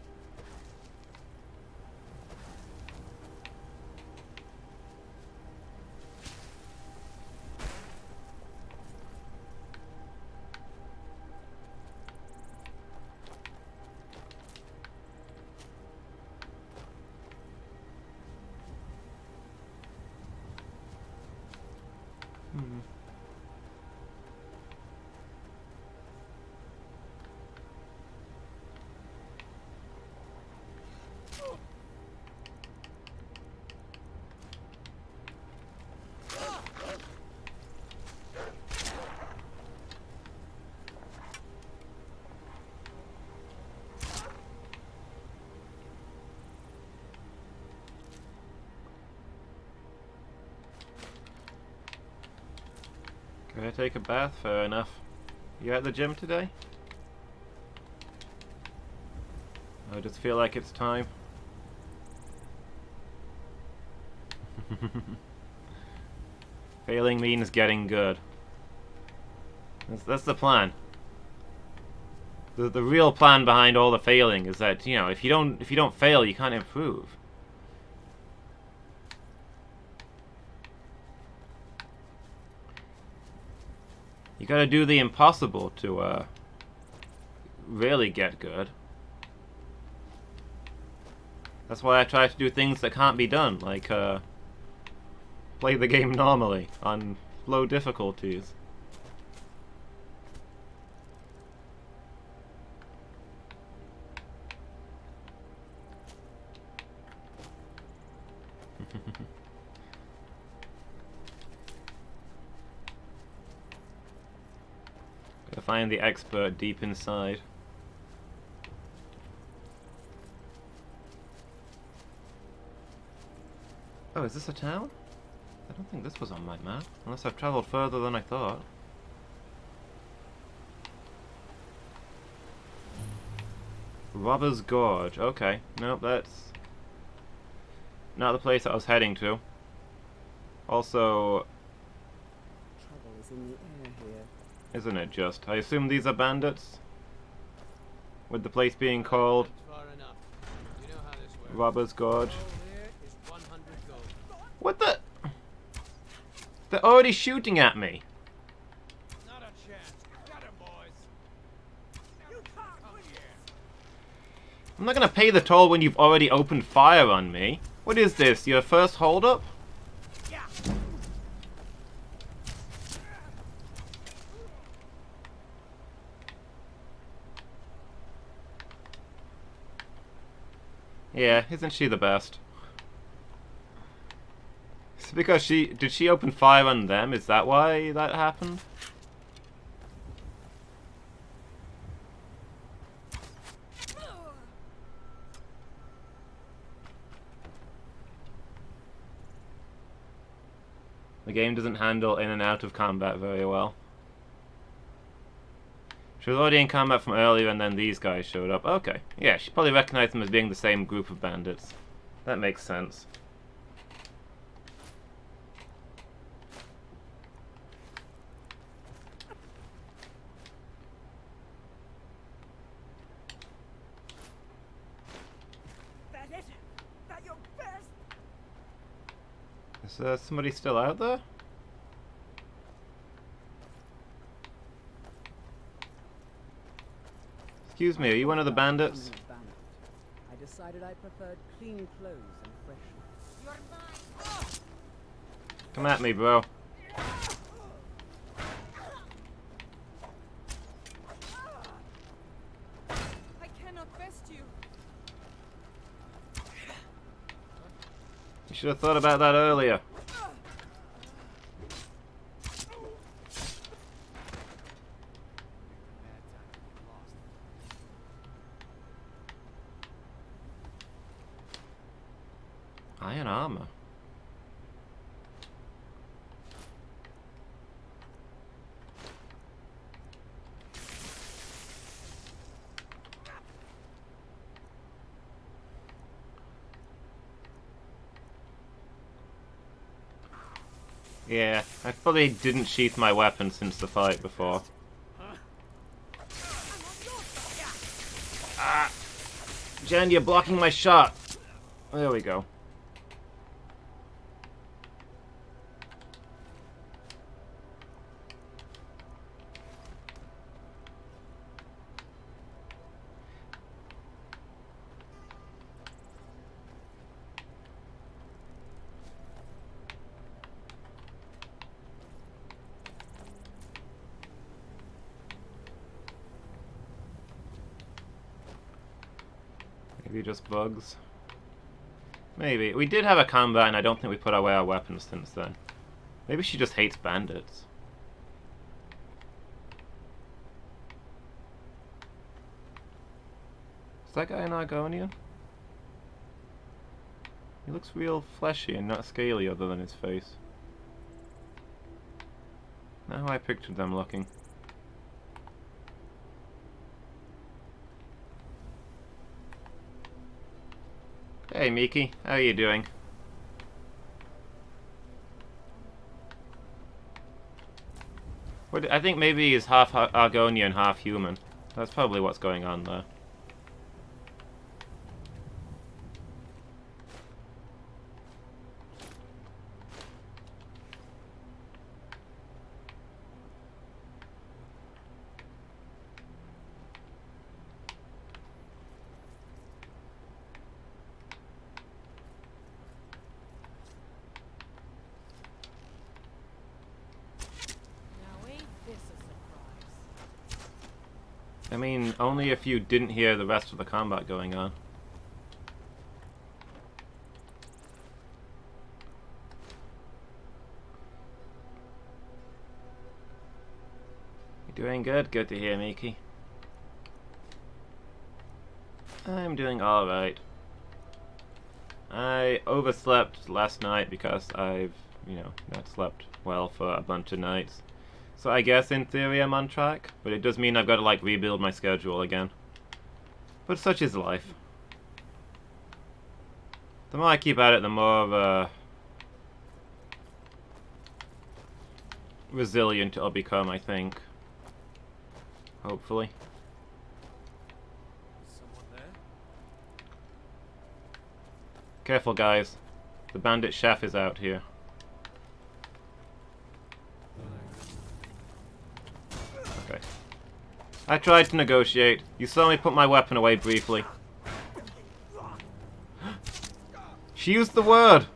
Can I take a bath? Fair enough. You at the gym today? I just feel like it's time. Failing means getting good. That's the plan. The real plan behind all the failing is that, you know, if you don't fail, you can't improve. You gotta do the impossible to really get good. That's why I try to do things that can't be done, like play the game normally on low difficulties. Gotta find the expert deep inside. Oh, is this a town? I don't think this was on my map, unless I've travelled further than I thought. Robber's Gorge, okay. Nope, that's not the place I was heading to. Also, Trouble is in the air here. isn't it just? I assume these are bandits? With the place being called Robber's Gorge. What the? They're already shooting at me. Not a chance. Got him, boys. I'm not gonna pay the toll when you've already opened fire on me. What is this, your first hold-up? Yeah, isn't she the best? It's because did she open fire on them? Is that why that happened? The game doesn't handle in and out of combat very well. She was already in combat from earlier and then these guys showed up. Okay. Yeah, she probably recognized them as being the same group of bandits. That makes sense. That it? That your best? Is somebody still out there? Excuse me, are you one of the bandits? I decided I preferred clean clothes and freshness. Come at me, bro. I cannot best you. You should have thought about that earlier. Iron armor. Yeah, I fully didn't sheath my weapon since the fight before. Ah! Jen, you're blocking my shot! There we go. Maybe just bugs. Maybe. We did have a combat and I don't think we put away our weapons since then. Maybe she just hates bandits. Is that guy an Argonian? He looks real fleshy and not scaly other than his face. Not how I pictured them looking. Hey Miki, how are you doing? I think maybe he's half Argonian, half human. That's probably what's going on there. I mean, only if you didn't hear the rest of the combat going on. You doing good? Good to hear, Miki. I'm doing alright. I overslept last night because I've, not slept well for a bunch of nights. So I guess in theory I'm on track, but it does mean I've got to like rebuild my schedule again. But such is life. The more I keep at it, the more resilient I'll become, I think. Hopefully. Is someone there? Careful guys. The bandit chef is out here. Okay. I tried to negotiate. You saw me put my weapon away briefly. She used the word!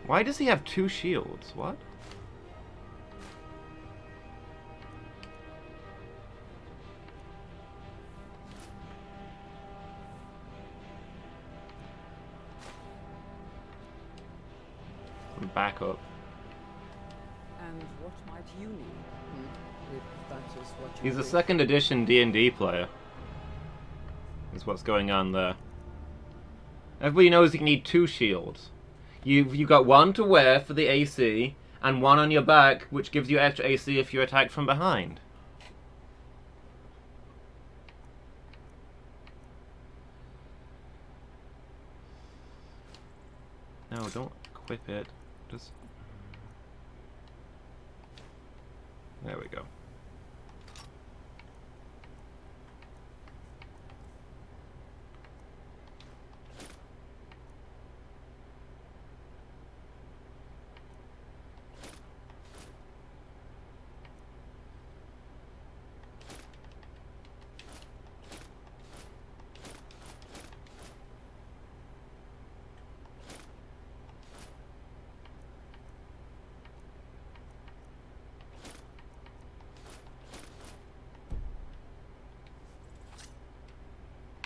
Why does he have two shields? What? Back up. And what might you need? If that is what you He's a wish. second edition D&D player. Is what's going on there. Everybody knows you can need two shields. You've got one to wear for the AC, and one on your back, which gives you extra AC if you're attacked from behind. No, don't equip it. Just... There we go.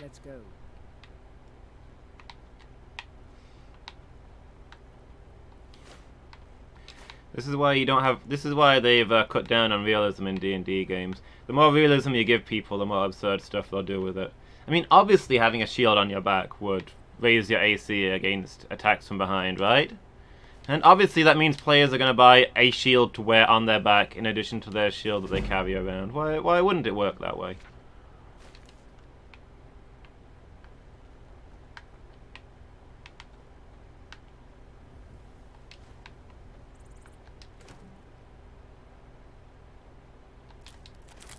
Let's go. This is why you don't have. This is why they've cut down on realism in D&D games. The more realism you give people, the more absurd stuff they'll do with it. I mean, obviously having a shield on your back would raise your AC against attacks from behind, right? And obviously that means players are going to buy a shield to wear on their back in addition to their shield that they carry around. Why wouldn't it work that way?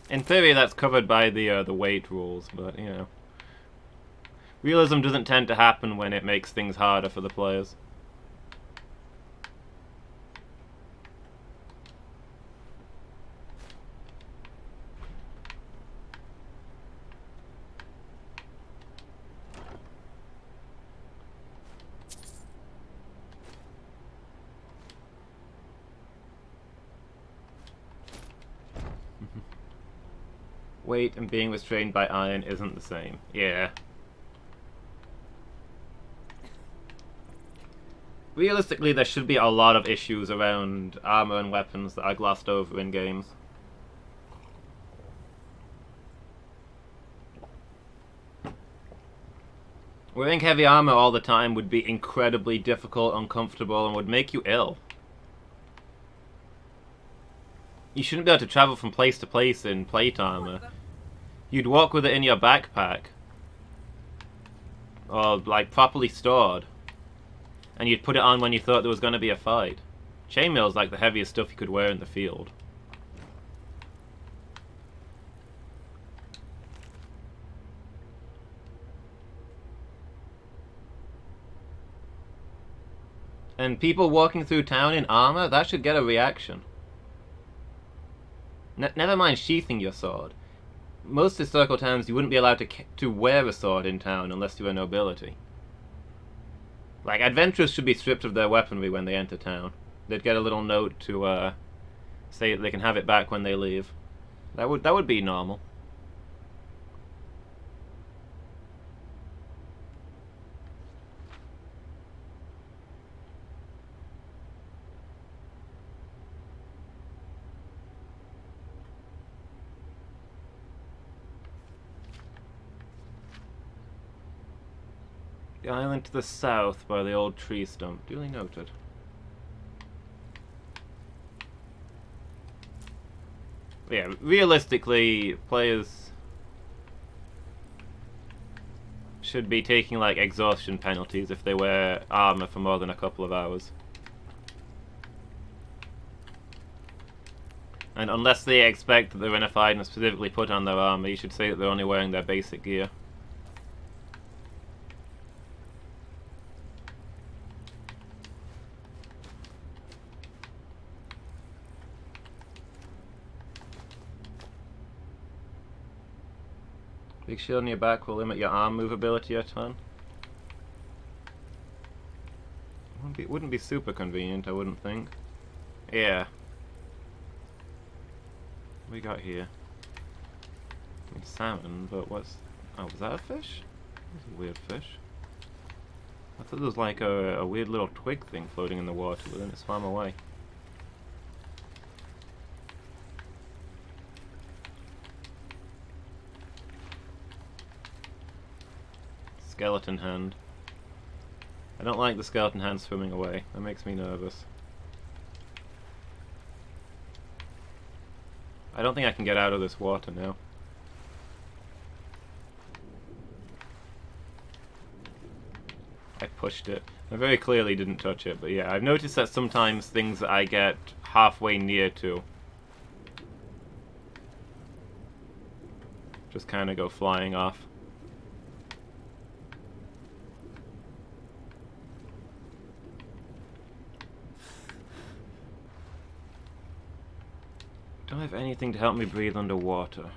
In theory, that's covered by the weight rules, but, you know. Realism doesn't tend to happen when it makes things harder for the players. Weight and being restrained by iron isn't the same. Yeah. Realistically, there should be a lot of issues around armor and weapons that are glossed over in games. Wearing heavy armor all the time would be incredibly difficult, uncomfortable, and would make you ill. You shouldn't be able to travel from place to place in plate armor. You'd walk with it in your backpack. Or, like, properly stored. And you'd put it on when you thought there was going to be a fight. Chainmail's like the heaviest stuff you could wear in the field. And people walking through town in armor, that should get a reaction. Never mind sheathing your sword. Most historical towns, you wouldn't be allowed to wear a sword in town unless you were nobility. Like, adventurers should be stripped of their weaponry when they enter town. They'd get a little note to say that they can have it back when they leave. That would be normal. The island to the south by the old tree stump. Duly noted. Yeah, realistically, players should be taking, like, exhaustion penalties if they wear armor for more than a couple of hours. And unless they expect that they're in a fight and specifically put on their armor, you should say that they're only wearing their basic gear. Big shield on your back will limit your arm movability a ton. Wouldn't be super convenient, I wouldn't think. Yeah. What we got here? I mean, salmon, but what's... Oh, was that a fish? That's a weird fish. I thought there was like a weird little twig thing floating in the water, but then it swam away. Skeleton hand. I don't like the skeleton hand swimming away. That makes me nervous. I don't think I can get out of this water now. I pushed it. I very clearly didn't touch it, but yeah, I've noticed that sometimes things that I get halfway near to just kind of go flying off. Don't have anything to help me breathe underwater.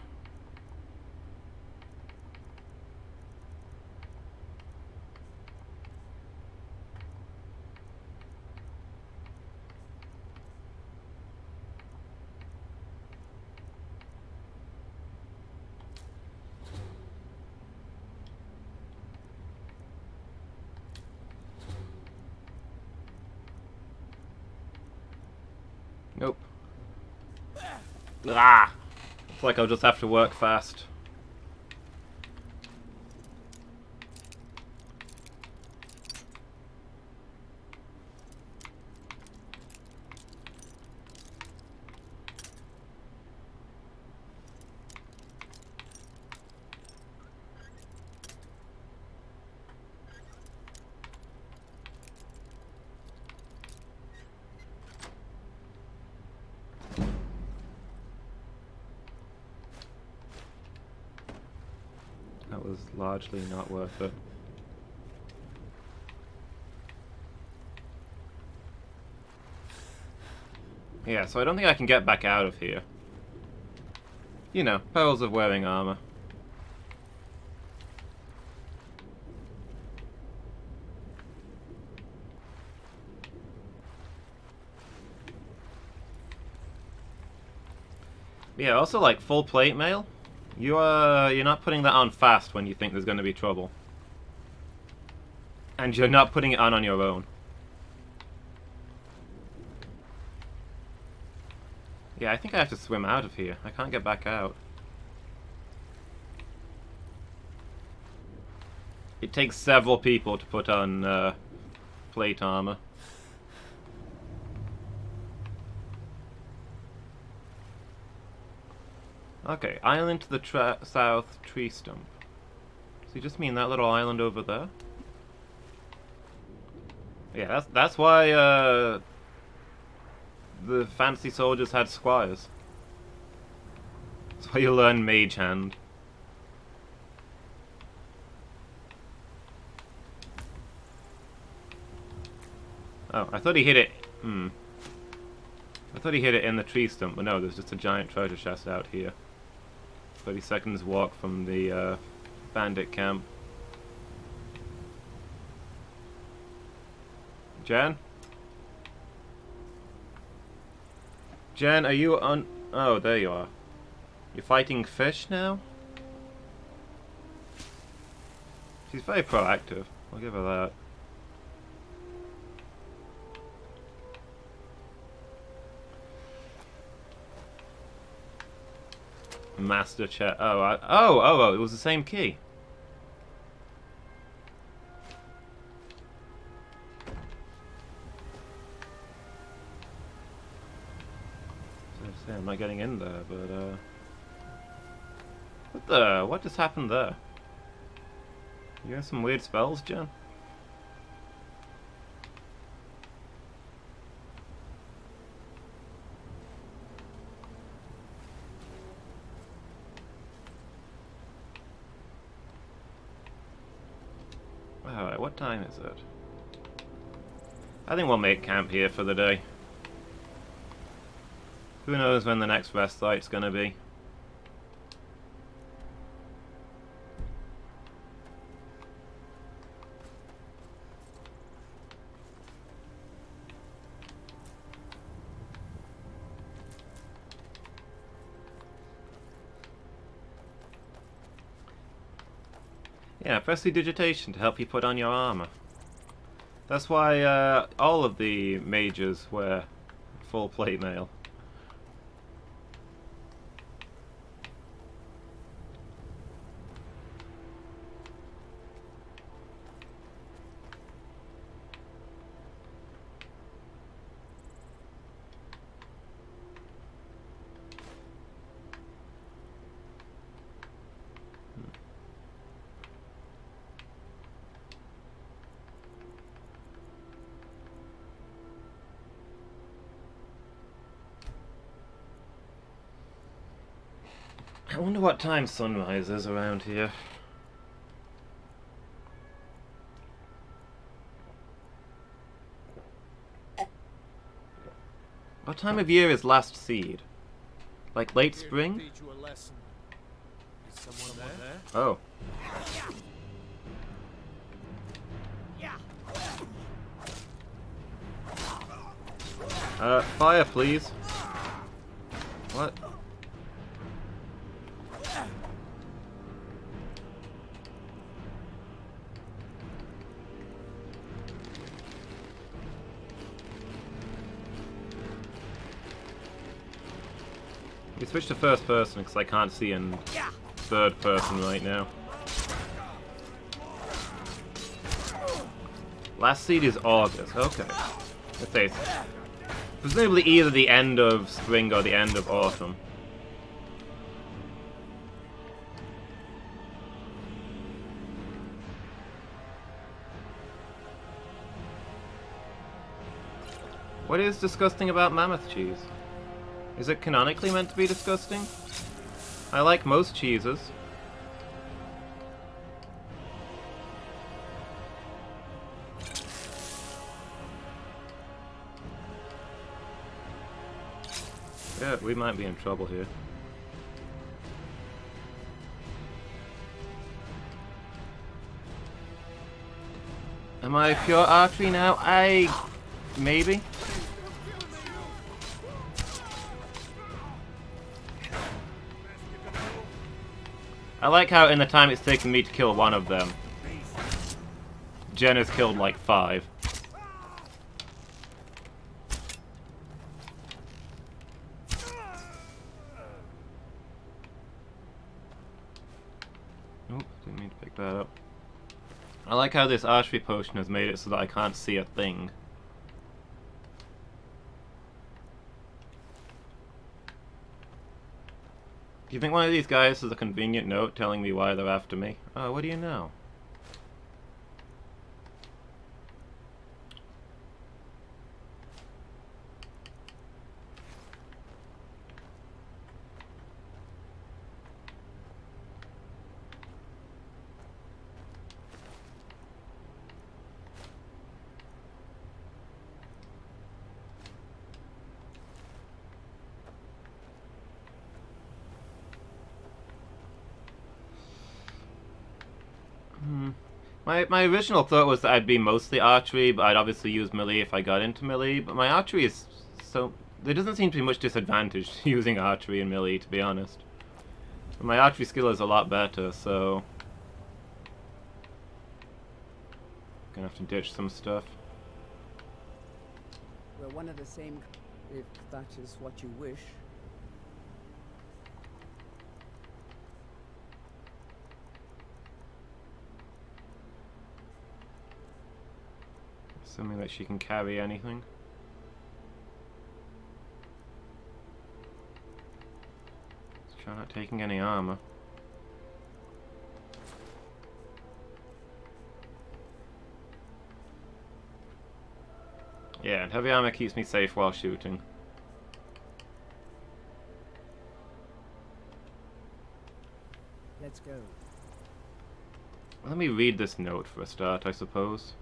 Nope. Ah! Looks like I'll just have to work fast. was largely not worth it. Yeah, so I don't think I can get back out of here. You know, perils of wearing armor. Yeah, also like full plate mail. You're not putting that on fast when you think there's going to be trouble. And you're not putting it on your own. Yeah, I think I have to swim out of here. I can't get back out. It takes several people to put on plate armor. Okay, island to the south, tree stump. Does he just mean that little island over there? Yeah, that's why the fancy soldiers had squires. That's why you learn Mage Hand. Oh, I thought he hit it. I thought he hit it in the tree stump, but no, there's just a giant treasure chest out here. 30 seconds walk from the bandit camp. Jen? Jen, are you on... Oh, there you are. You're fighting fish now? She's very proactive. I'll give her that. Master chest. Oh, it was the same key. I'm not getting in there, but what just happened there? You have some weird spells, Jen? Alright, what time is it? I think we'll make camp here for the day. Who knows when the next rest site's gonna be. Yeah, prestidigitation to help you put on your armor. That's why all of the mages wear full plate mail. I wonder what time sunrise is around here. What time of year is last seed? Like late spring? Oh. Fire please. What? We switched to first person because I can't see in third person right now. Last seed is August, okay. Let's say it's presumably either the end of spring or the end of autumn. What is disgusting about mammoth cheese? Is it canonically meant to be disgusting? I like most cheeses. Shit, we might be in trouble here. Am I pure archery now? Maybe? I like how in the time it's taken me to kill one of them, Jen has killed like 5. Nope, didn't mean to pick that up. I like how this archery potion has made it so that I can't see a thing. Do you think one of these guys has a convenient note telling me why they're after me? Oh, what do you know? My original thought was that I'd be mostly archery, but I'd obviously use melee if I got into melee, but my archery is so... There doesn't seem to be much disadvantage to using archery and melee, to be honest. But my archery skill is a lot better, so... Gonna have to ditch some stuff. We're one of the same, if that is what you wish. Assuming that she can carry anything. Let's try not taking any armor. Yeah, and heavy armor keeps me safe while shooting. Let's go. Let me read this note for a start, I suppose.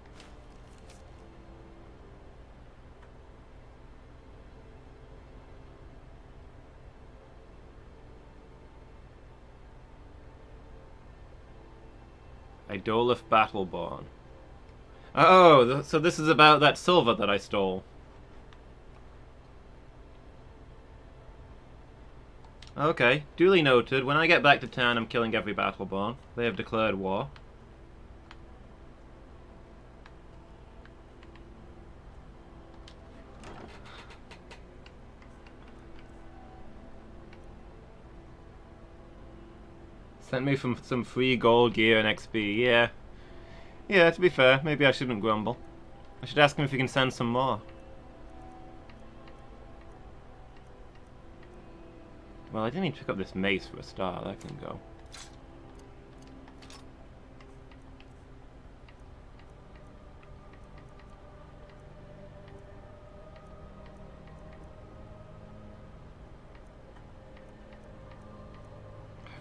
Idolif Battleborn. Oh, so this is about that silver that I stole. Okay, duly noted. When I get back to town, I'm killing every Battleborn. They have declared war. Sent me from some free gold gear and XP, yeah. Yeah, to be fair, maybe I shouldn't grumble. I should ask him if he can send some more. Well, I didn't need to pick up this mace for a start, that can go.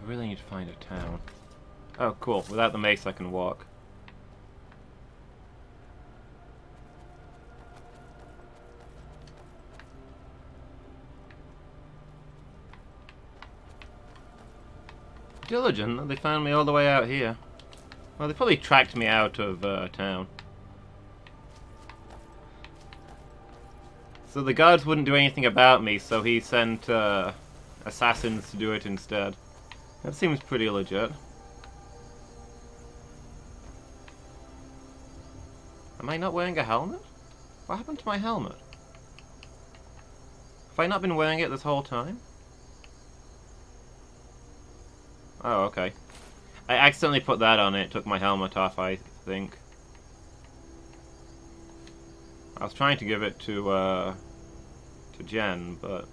I really need to find a town. Oh, cool. Without the mace, I can walk. Diligent, they found me all the way out here. Well, they probably tracked me out of town. So the guards wouldn't do anything about me, so he sent assassins to do it instead. That seems pretty legit. Am I not wearing a helmet? What happened to my helmet? Have I not been wearing it this whole time? Oh, okay. I accidentally put that on it, took my helmet off, I think. I was trying to give it to Jen, but...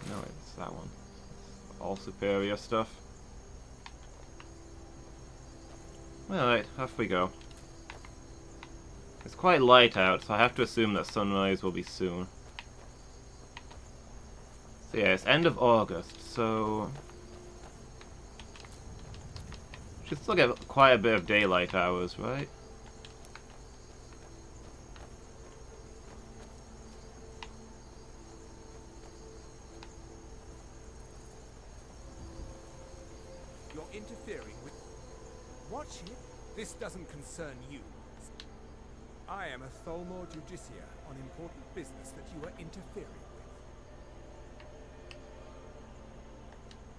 No, it's that one. All superior stuff. Alright, off we go. It's quite light out, so I have to assume that sunrise will be soon. So yeah, it's end of August, so... Should still get quite a bit of daylight hours, right? You're interfering with... Watch it. This doesn't concern you. I am a Tholmor Judicia on important business that you are interfering with.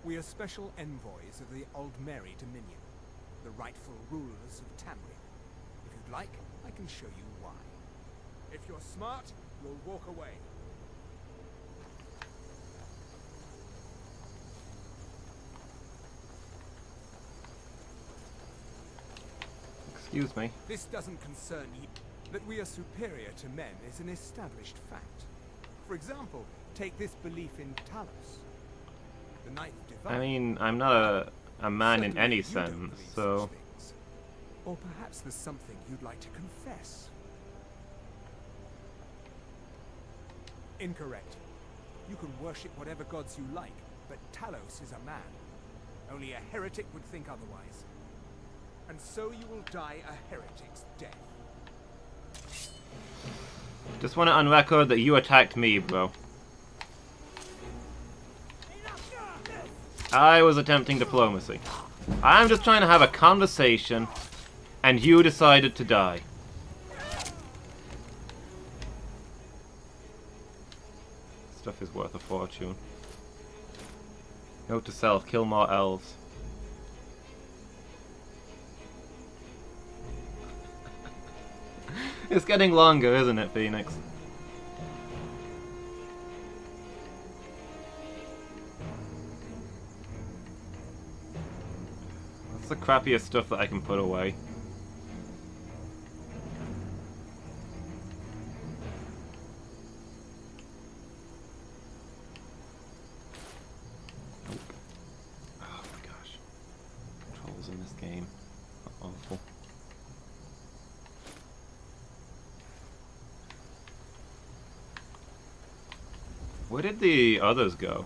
We are special envoys of the Aldmeri Dominion, the rightful rulers of Tamriel. If you'd like, I can show you why. If you're smart, you'll walk away. Excuse me. This doesn't concern you. That we are superior to men is an established fact. For example, take this belief in Talos. The ninth divine. I mean, I'm not a man in any Certainly you don't sense, believe so... such things. Or perhaps there's something you'd like to confess. Incorrect. You can worship whatever gods you like, but Talos is a man. Only a heretic would think otherwise. And so you will die a heretic's death. Just want it on record that you attacked me, bro. I was attempting diplomacy. I'm just trying to have a conversation, and you decided to die. Stuff is worth a fortune. Note to self, kill more elves. It's getting longer, isn't it, Phoenix? That's the crappiest stuff that I can put away. Nope. Oh my gosh. Controls in this game are awful. Where did the others go?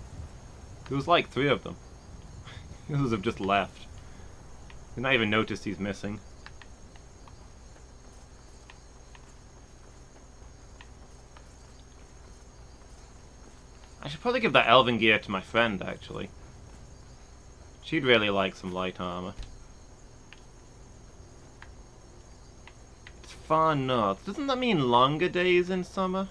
There was like 3 of them. The others have just left. Did not even notice he's missing. I should probably give that elven gear to my friend, actually. She'd really like some light armor. It's far north. Doesn't that mean longer days in summer?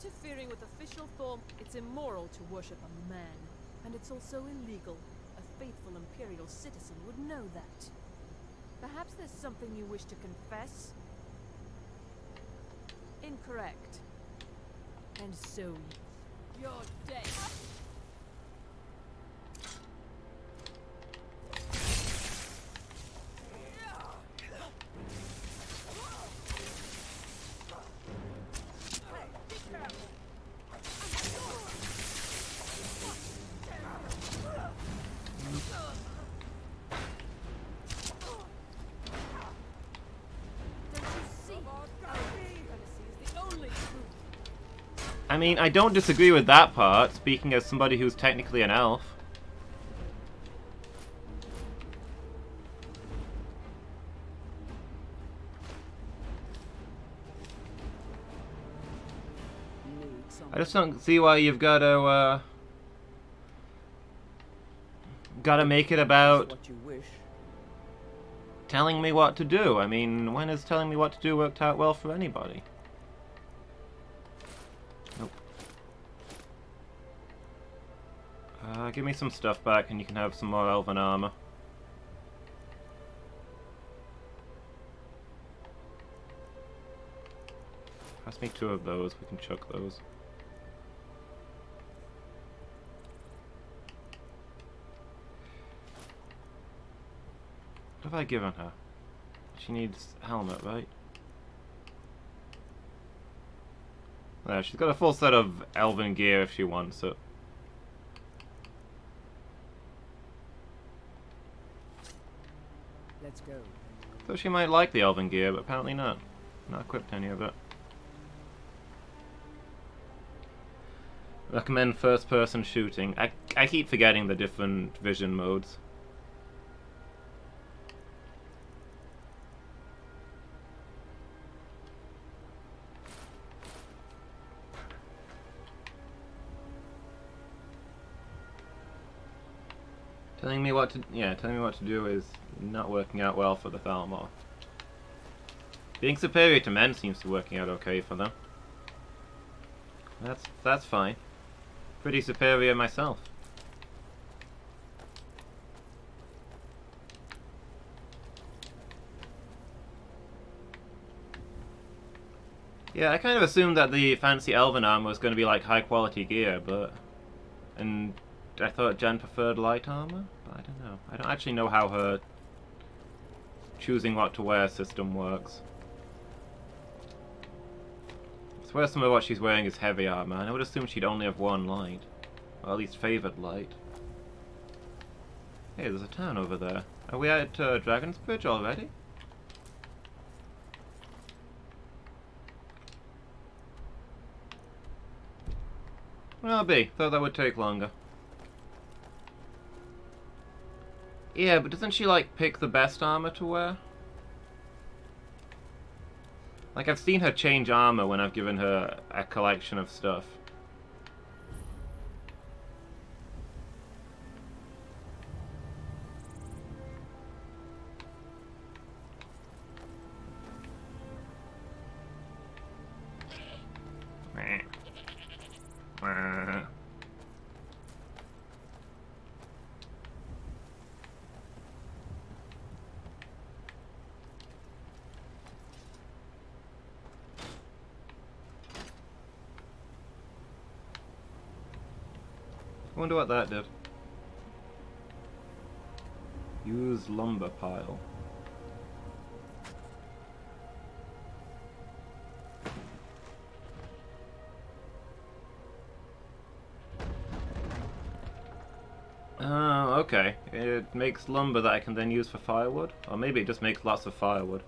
Interfering with official form, it's immoral to worship a man. And it's also illegal. A faithful Imperial citizen would know that. Perhaps there's something you wish to confess? Incorrect. And so, you're dead. I mean, I don't disagree with that part, speaking as somebody who's technically an elf. I just don't see why you've got to, gotta make it about telling me what to do. I mean, when has telling me what to do worked out well for anybody? Nope. Give me some stuff back and you can have some more elven armor. Pass me 2 of those, we can chuck those. What have I given her? She needs a helmet, right? Yeah, she's got a full set of elven gear if she wants it. Let's go. Thought she might like the elven gear, but apparently not. Not equipped any of it. Recommend first-person shooting. I keep forgetting the different vision modes. Telling me what to do is not working out well for the Thalmor. Being superior to men seems to be working out okay for them. That's fine. Pretty superior myself. Yeah, I kind of assumed that the fancy elven armor was going to be like high quality gear, and I thought Jen preferred light armor, but I don't know. I don't actually know how her choosing what to wear system works. I swear some of what she's wearing is heavy armor, and I would assume she'd only have worn light. Or at least favored light. Hey, there's a town over there. Are we at Dragon's Bridge already? Well, thought that would take longer. Yeah, but doesn't she, like, pick the best armor to wear? Like, I've seen her change armor when I've given her a collection of stuff. I wonder what that did. Use lumber pile. Oh, okay. It makes lumber that I can then use for firewood? Or maybe it just makes lots of firewood.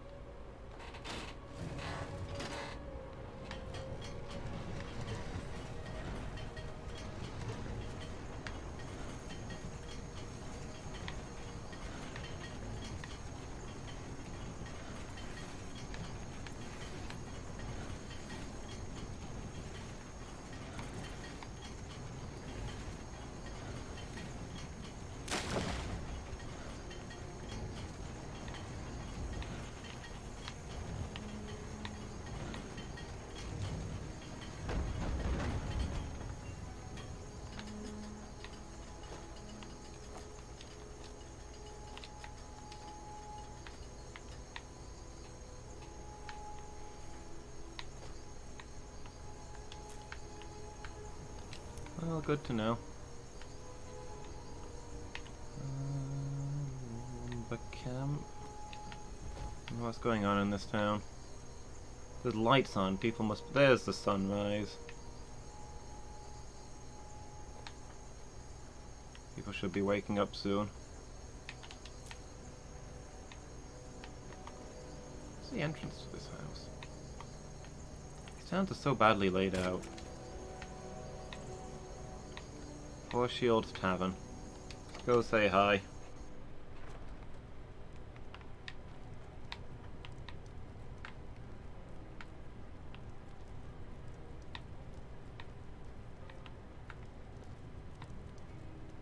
Well, good to know. Lumber camp. What's going on in this town? There's lights on. People must. There's the sunrise. People should be waking up soon. What's the entrance to this house? These towns are so badly laid out. Poor Shield's Tavern. Let's go say hi.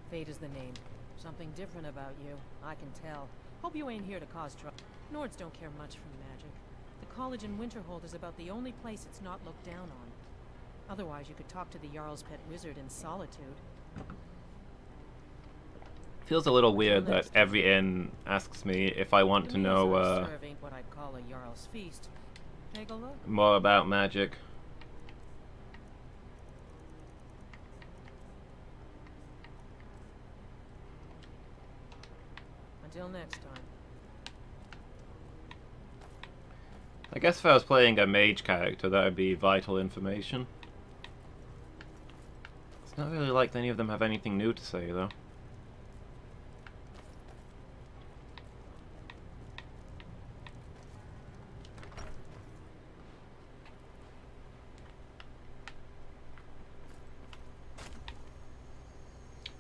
Fate is the name. Something different about you, I can tell. Hope you ain't here to cause trouble. Nords don't care much for magic. The college in Winterhold is about the only place it's not looked down on. Otherwise, you could talk to the Jarl's pet wizard in solitude. Feels a little weird that every inn asks me if I want to know What I'd call a Jarl's feast. Take a look. more about magic. Until next time. I guess if I was playing a mage character, that would be vital information. It's not really like any of them have anything new to say, though.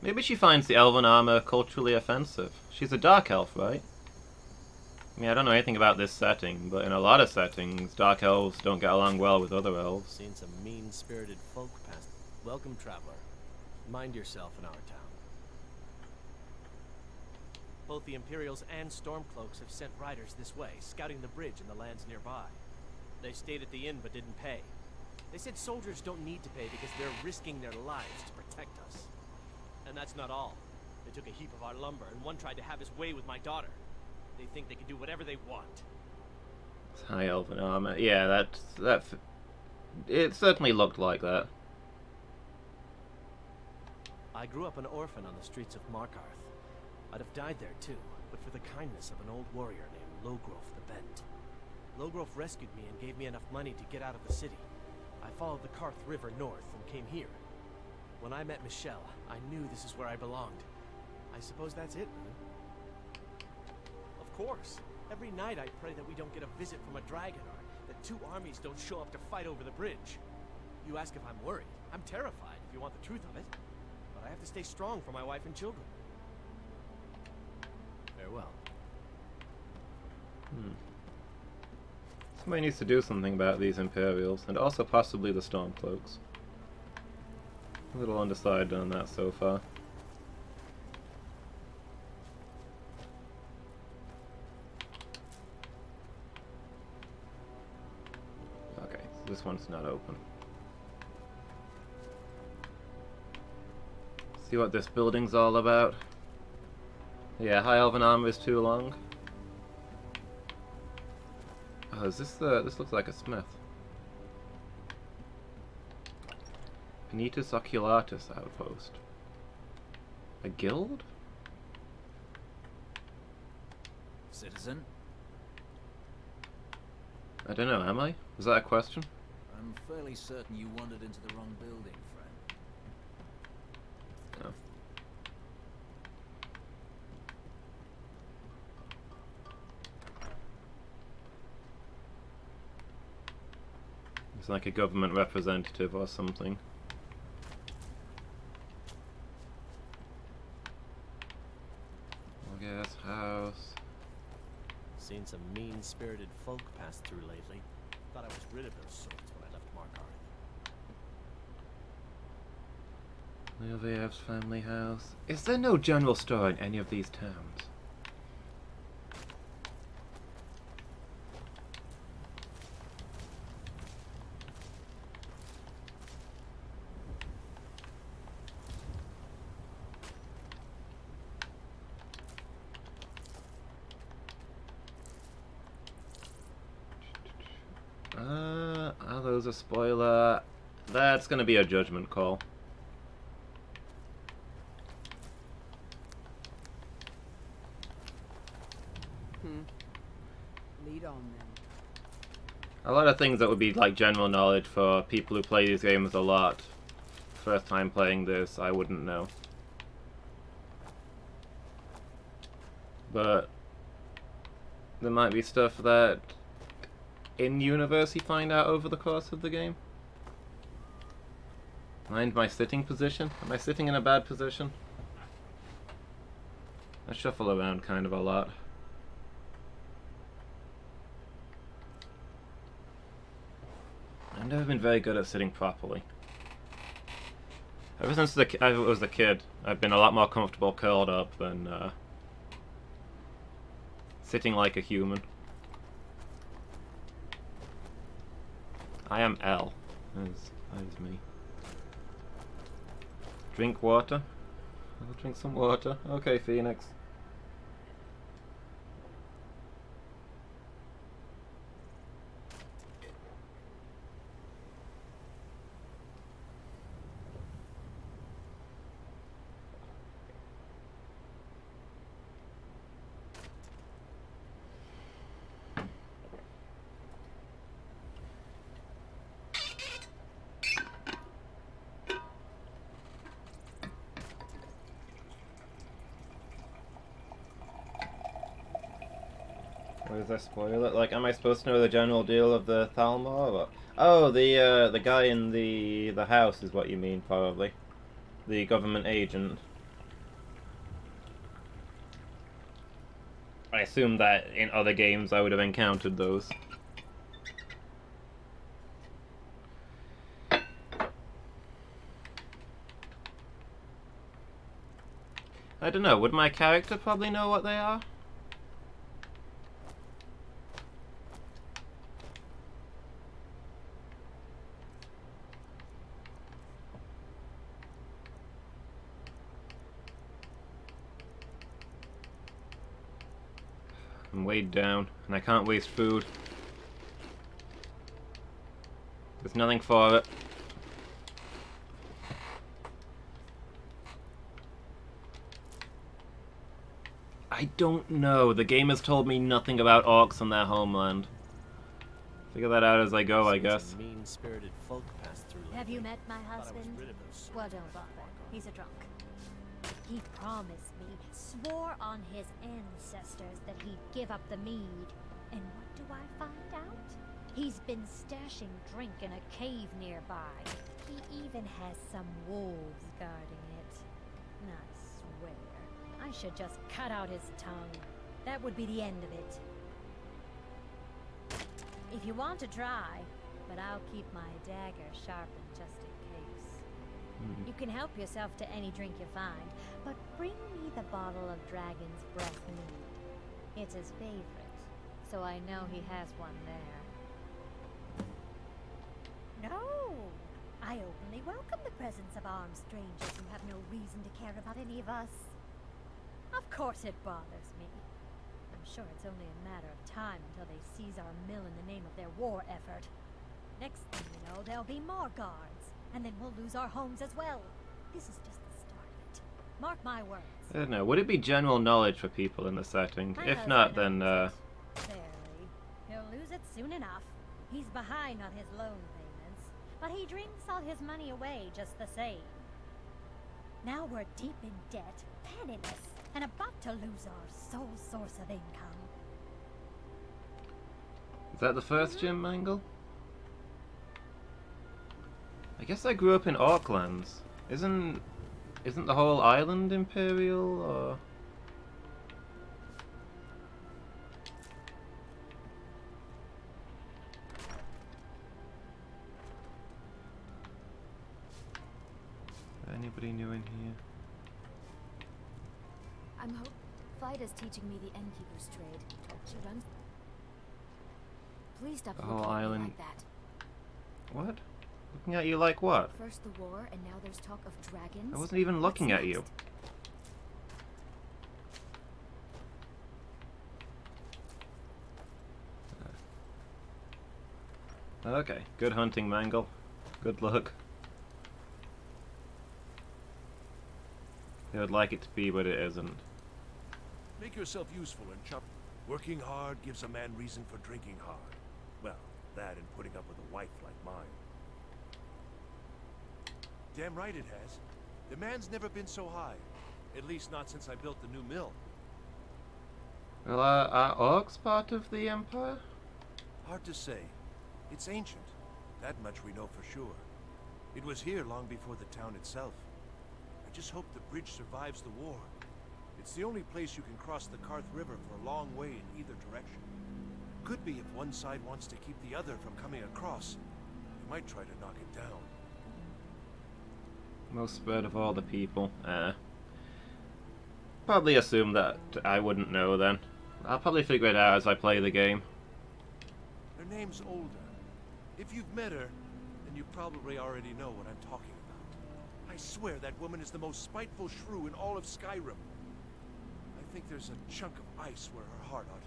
Maybe she finds the elven armor culturally offensive. She's a dark elf, right? I mean, I don't know anything about this setting, but in a lot of settings, dark elves don't get along well with other elves. Seen some mean-spirited folk past. Welcome, traveler. Mind yourself in our town. both the Imperials and Stormcloaks have sent riders this way, scouting the bridge and the lands nearby. They stayed at the inn but didn't pay. They said soldiers don't need to pay because they're risking their lives to protect us. And that's not all. They took a heap of our lumber, and one tried to have his way with my daughter. They think they can do whatever they want. High elven armor. Yeah, it certainly looked like that. I grew up an orphan on the streets of Markarth. I'd have died there too, but for the kindness of an old warrior named Logrove the Bent. Logrove rescued me and gave me enough money to get out of the city. I followed the Karth River north and came here. When I met Michelle, I knew this is where I belonged. I suppose that's it, huh? Of course. Every night I pray that we don't get a visit from a dragon, or that two armies don't show up to fight over the bridge. You ask if I'm worried. I'm terrified, if you want the truth of it. But I have to stay strong for my wife and children. Farewell. Somebody needs to do something about these Imperials, and also possibly the Stormcloaks. A little undecided on that so far. Okay, so this one's not open. See what this building's all about. Yeah, High Elven armor is too long. Oh, is this this looks like a smith. Penitus Oculatus outpost. A guild? Citizen? I don't know, am I? Was that a question? I'm fairly certain you wandered into the wrong building, friend. No. It's like a government representative or something. Guest house. Seen some mean-spirited folk pass through lately. Thought I was rid of those sorts when I left Markarth. Leoviev's family house. Is there no general store in any of these towns? Are those a spoiler? That's gonna be a judgment call. Lead on then. A lot of things that would be like general knowledge for people who play these games a lot. First time playing this, I wouldn't know. But there might be stuff that in universe you find out over the course of the game. Mind my sitting position? Am I sitting in a bad position? I shuffle around kind of a lot. I've never been very good at sitting properly. Ever since I was a kid, I've been a lot more comfortable curled up than sitting like a human. I am L. That is me. Drink water. I'll drink some water. Okay, Phoenix. What does that spoil it? Like, am I supposed to know the general deal of the Thalmor? Or... Oh, the guy in the house is what you mean, probably. The government agent. I assume that in other games I would have encountered those. I don't know, would my character probably know what they are? I'm weighed down, and I can't waste food. There's nothing for it. I don't know. The game has told me nothing about orcs and their homeland. Figure that out as I go, I guess. Mean-spirited folk pass through. Have you met my husband? rid of those Well, don't bother. He's a drunk. He promised me, swore on his ancestors that he'd give up the mead. And what do I find out? He's been stashing drink in a cave nearby. He even has some wolves guarding it. I swear, I should just cut out his tongue. That would be the end of it. If you want to try, but I'll keep my dagger sharpened just in case. You can help yourself to any drink you find, but bring me the bottle of dragon's breath mead. It's his favorite, so I know he has one there. No! I openly welcome the presence of armed strangers who have no reason to care about any of us. Of course it bothers me. I'm sure it's only a matter of time until they seize our mill in the name of their war effort. Next thing you know, there'll be more guards, and then we'll lose our homes as well. This is just the start of it. Mark my words. I don't know, would it be general knowledge for people in the setting? My If not, husband then, owns it. Barely. He'll lose it soon enough. He's behind on his loan payments, but he drinks all his money away just the same. Now we're deep in debt, penniless, and about to lose our sole source of income. Is that the first gym, Mangle? I guess I grew up in Orklands. Isn't the whole island imperial, or...? Anybody new in here? I'm Fida's teaching me the innkeeper's trade. She runs... Please stop The whole looking at me island. like that. What? Looking at you like what? First the war, and now there's talk of dragons. I wasn't even looking What's at you. next? Okay, good hunting, Mangle. Good luck. They would like it to be, but it isn't. Make yourself useful and chop. Working hard gives a man reason for drinking hard. Well, that and putting up with a wife like mine. Damn right it has. Demand's never been so high. At least not since I built the new mill. Well, are orcs part of the Empire? Hard to say. It's ancient. That much we know for sure. It was here long before the town itself. I just hope the bridge survives the war. It's the only place you can cross the Karth River for a long way in either direction. Could be if one side wants to keep the other from coming across. They might try to knock it down. Most spread of all the people. Probably assume that I wouldn't know then. I'll probably figure it out as I play the game. Her name's Olda. If you've met her, then you probably already know what I'm talking about. I swear that woman is the most spiteful shrew in all of Skyrim. I think there's a chunk of ice where her heart ought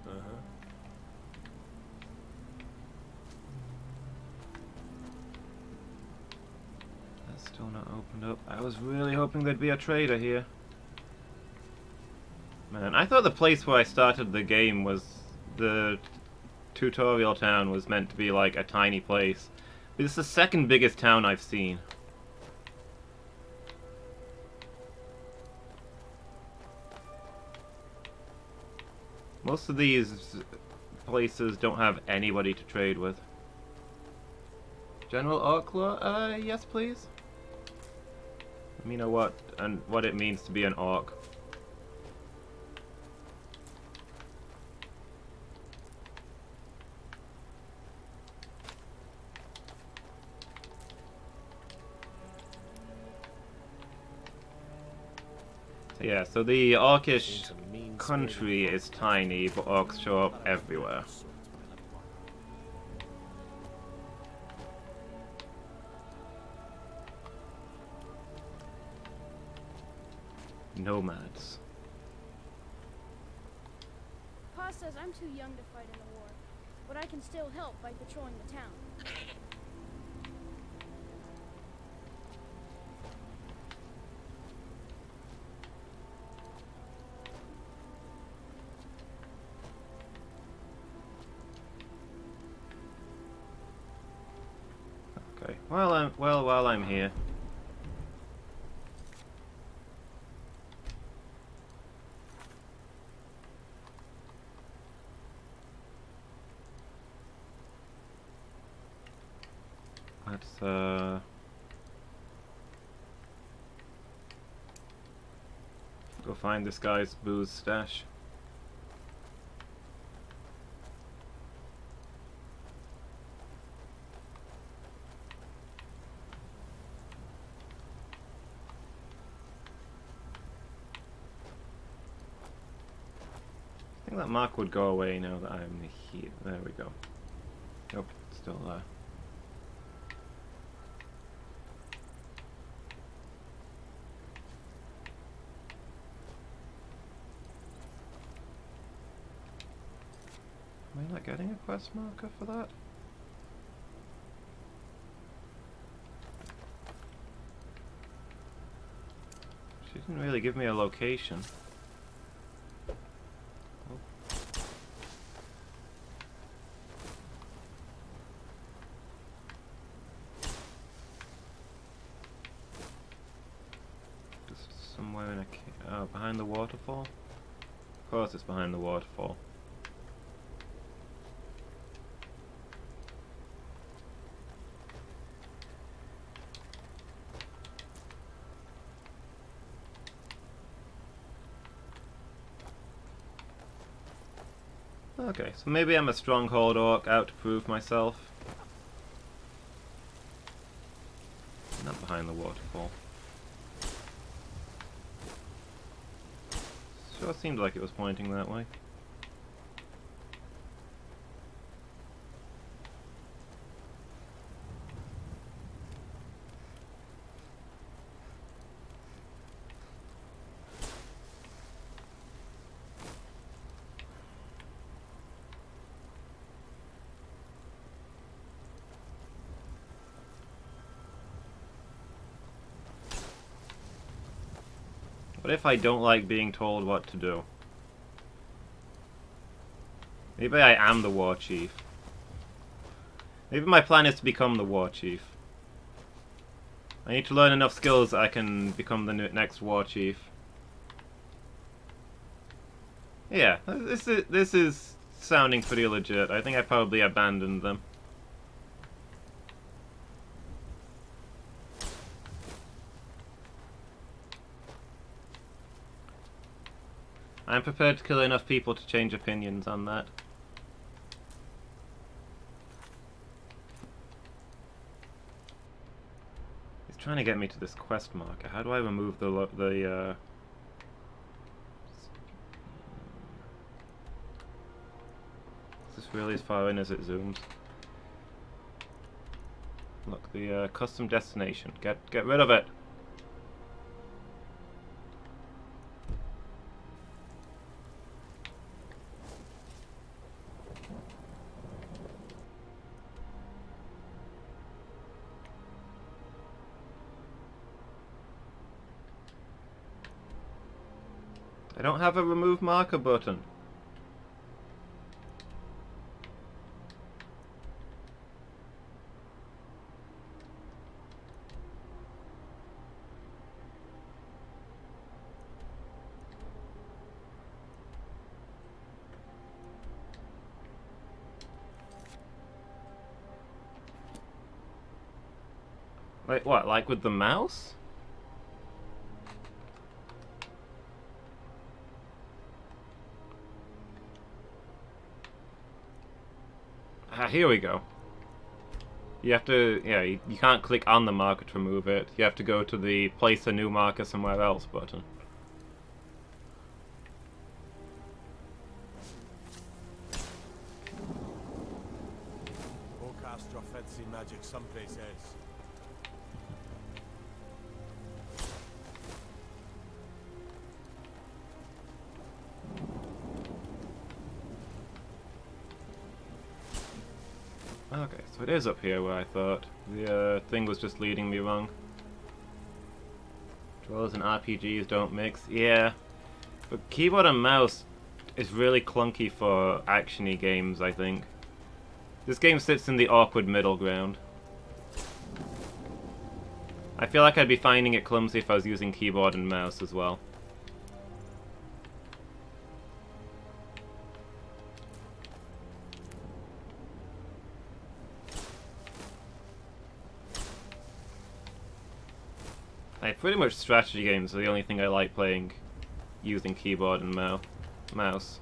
to be. Uh-huh. That's still not opened up. I was really hoping there'd be a trader here. Man, I thought the place where I started the game was the tutorial town was meant to be like a tiny place. But it's the second biggest town I've seen. Most of these places don't have anybody to trade with. General Orkla? Yes please? Let me know what it means to be an orc. Yeah, so the orcish country is tiny, but orcs show up everywhere. Nomads. Pa says I'm too young to fight in the war, but I can still help by patrolling the town. Okay. While I'm here. Let's go find this guy's booze stash. I think that mark would go away now that I'm here. There we go. Nope, it's still there. Am I not getting a quest marker for that? She didn't really give me a location. Oh. Just somewhere in a behind the waterfall? Of course it's behind the waterfall. Okay, so maybe I'm a stronghold orc out to prove myself. Not behind the waterfall. Sure seemed like it was pointing that way. What if I don't like being told what to do? Maybe I am the war chief. Maybe my plan is to become the war chief. I need to learn enough skills that I can become the next war chief. Yeah, this is sounding pretty legit. I think I probably abandoned them. I'm prepared to kill enough people to change opinions on that. He's trying to get me to this quest marker. How do I remove is this really as far in as it zooms? Look, the custom destination. Get rid of it. I don't have a remove marker button. Wait, what? Like with the mouse? Here we go. You have to, yeah, you can't click on the marker to remove it. You have to go to the place a new marker somewhere else button. cast your fancy magic someplace else. Okay, so it is up here where I thought. The thing was just leading me wrong. Controllers and RPGs don't mix. Yeah, but keyboard and mouse is really clunky for action-y games, I think. This game sits in the awkward middle ground. I feel like I'd be finding it clumsy if I was using keyboard and mouse as well. Pretty much strategy games are the only thing I like playing using keyboard and mouse.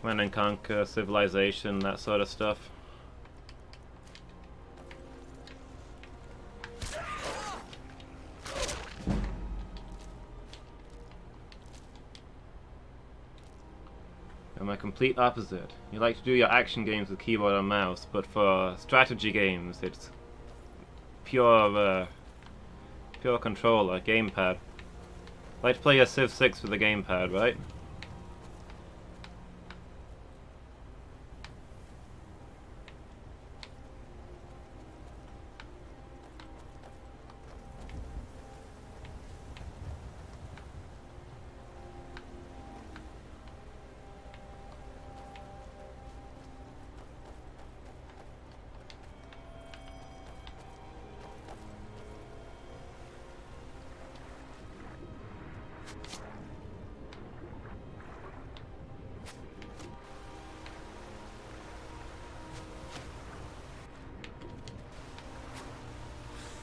Command and Conquer, Civilization, that sort of stuff. I'm a complete opposite. You like to do your action games with keyboard and mouse, but for strategy games, it's pure controller, gamepad. Like to play a Civ 6 with a gamepad, right?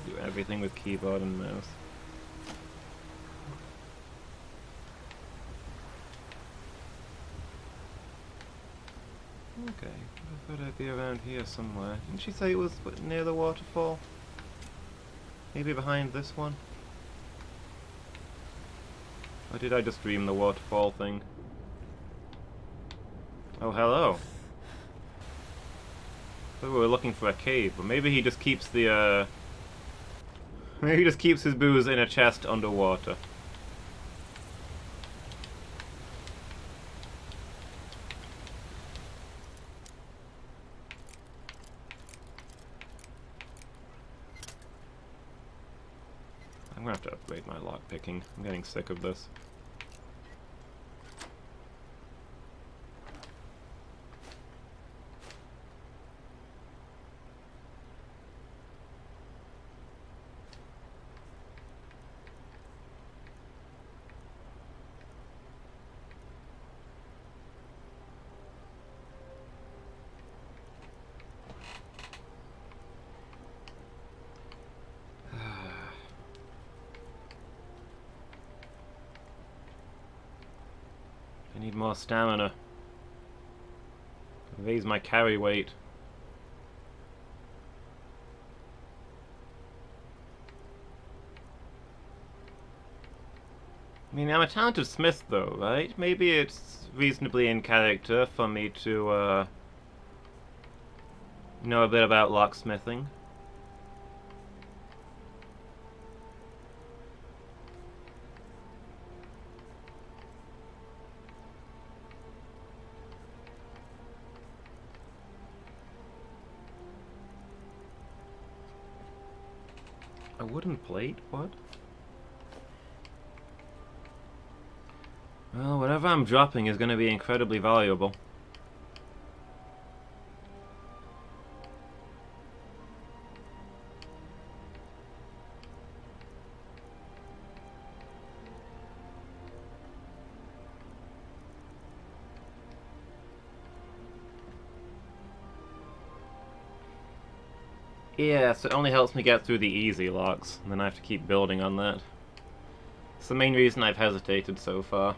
Do everything with keyboard and mouse. Okay, I thought I'd be around here somewhere. Didn't she say it was near the waterfall? Maybe behind this one? Or did I just dream the waterfall thing? Oh, hello. I thought we were looking for a cave, but maybe he just keeps the, maybe he just keeps his booze in a chest underwater. I'm gonna have to upgrade my lockpicking. I'm getting sick of this. I need more stamina. Raise my carry weight. I mean, I'm a talented smith though, right? Maybe it's reasonably in character for me to know a bit about locksmithing. A wooden plate? What? Well, whatever I'm dropping is going to be incredibly valuable. Yes, it only helps me get through the easy locks, and then I have to keep building on that. It's the main reason I've hesitated so far.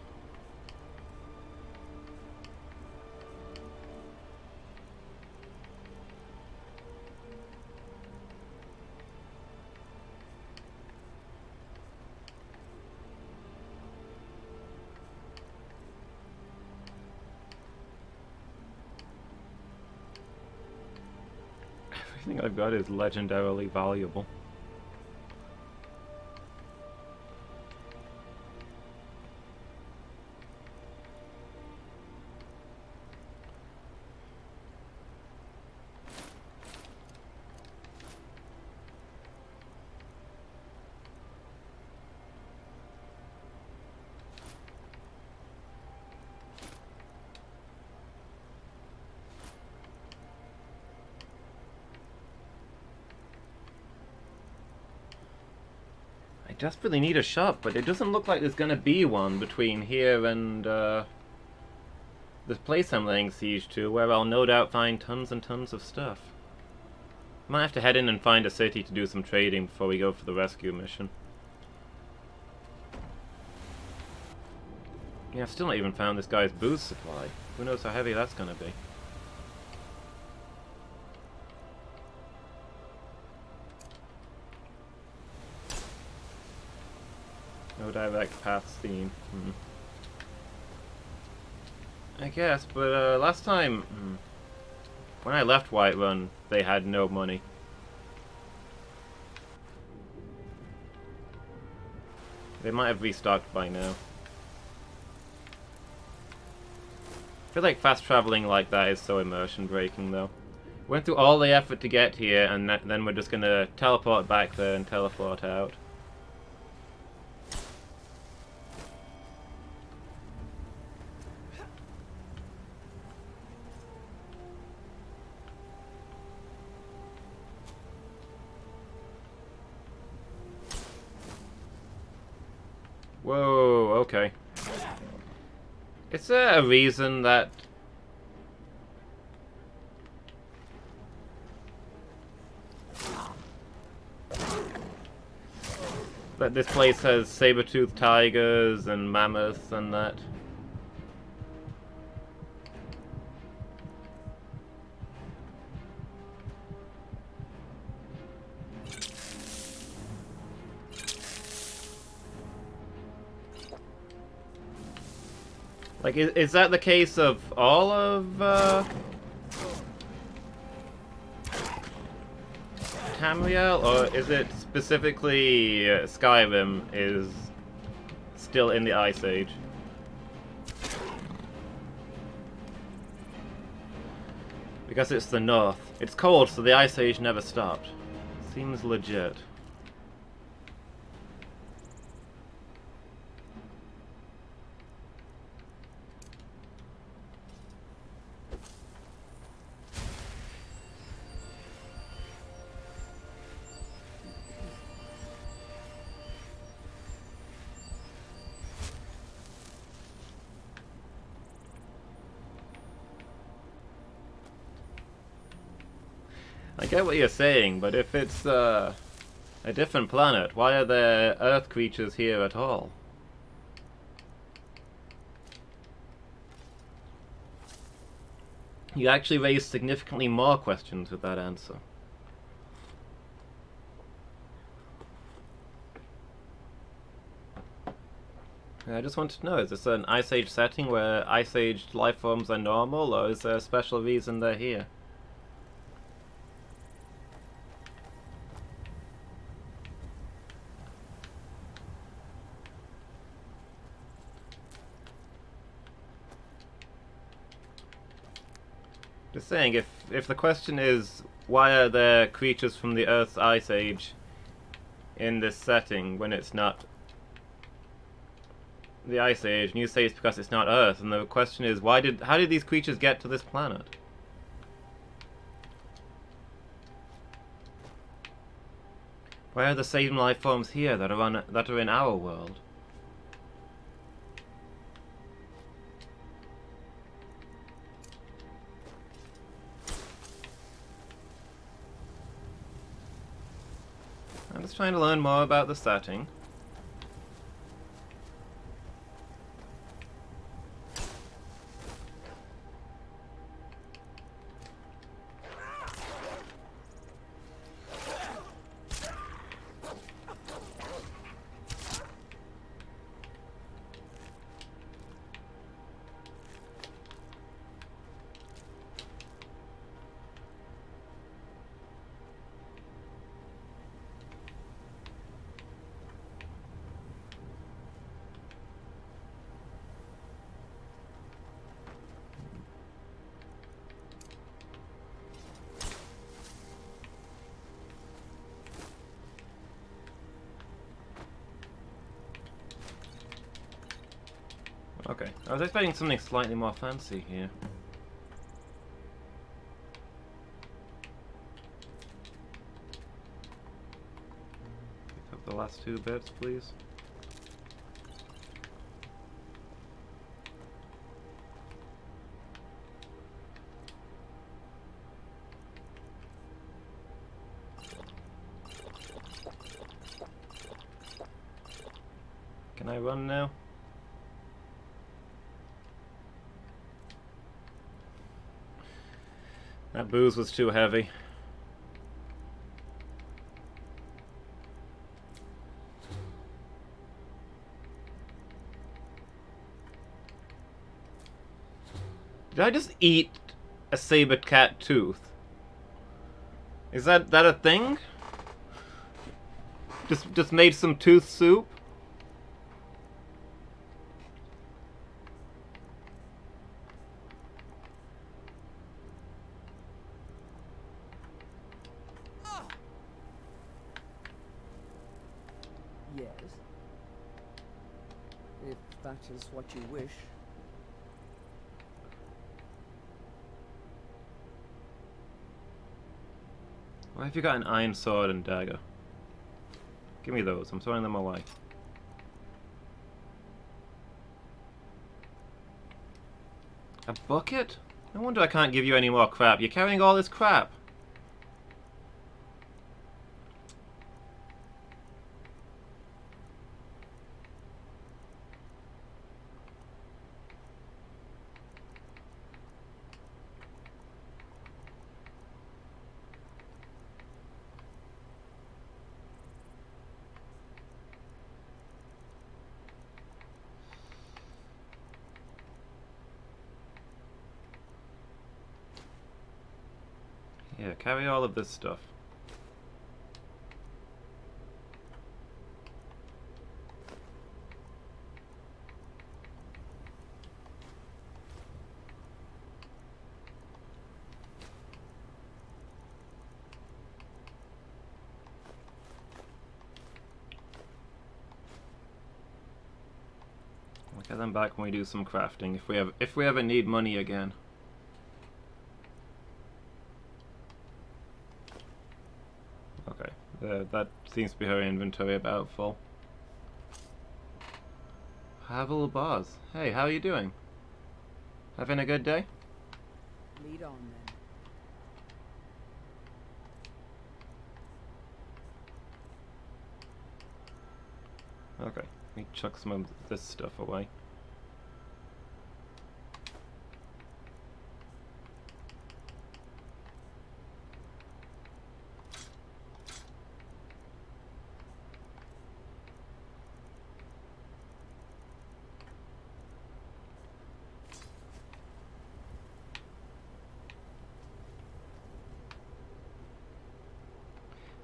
Everything I've got is legendarily valuable. I desperately need a shop, but it doesn't look like there's gonna be one between here and this place I'm laying siege to, where I'll no doubt find tons and tons of stuff. Might have to head in and find a city to do some trading before we go for the rescue mission. Yeah, I've still not even found this guy's booze supply. Who knows how heavy that's gonna be. No direct path seen. I guess, but last time, when I left Whiterun, they had no money. They might have restocked by now. I feel like fast traveling like that is so immersion breaking, though. Went through all the effort to get here, and then we're just gonna teleport back there and teleport out. Whoa, okay. Is there a reason that... that this place has saber-toothed tigers and mammoths and that? Like, is that the case of all of, Tamriel, or is it specifically Skyrim is still in the Ice Age? Because it's the North. It's cold, so the Ice Age never stopped. Seems legit. I get what you're saying, but if it's a different planet, why are there Earth creatures here at all? You actually raised significantly more questions with that answer. I just wanted to know, is this an Ice Age setting where Ice Age life forms are normal, or is there a special reason they're here? Just saying, if the question is, why are there creatures from the Earth's Ice Age in this setting when it's not the Ice Age, and you say it's because it's not Earth, and the question is, how did these creatures get to this planet? Why are the same life forms here that are in our world? I'm just trying to learn more about the setting. I was expecting something slightly more fancy here. Pick up the last 2 bits, please. Can I run now? That booze was too heavy. Did I just eat a saber cat tooth? Is that a thing? Just made some tooth soup? Yes. If that is what you wish. Why have you got an iron sword and dagger? Give me those, I'm throwing them away. A bucket? No wonder I can't give you any more crap. You're carrying all this crap. Yeah, carry all of this stuff. We'll get them back when we do some crafting, if we ever need money again. That seems to be her inventory about full. Havel Bars. Hey, how are you doing? Having a good day? Lead on then. Okay, let me chuck some of this stuff away.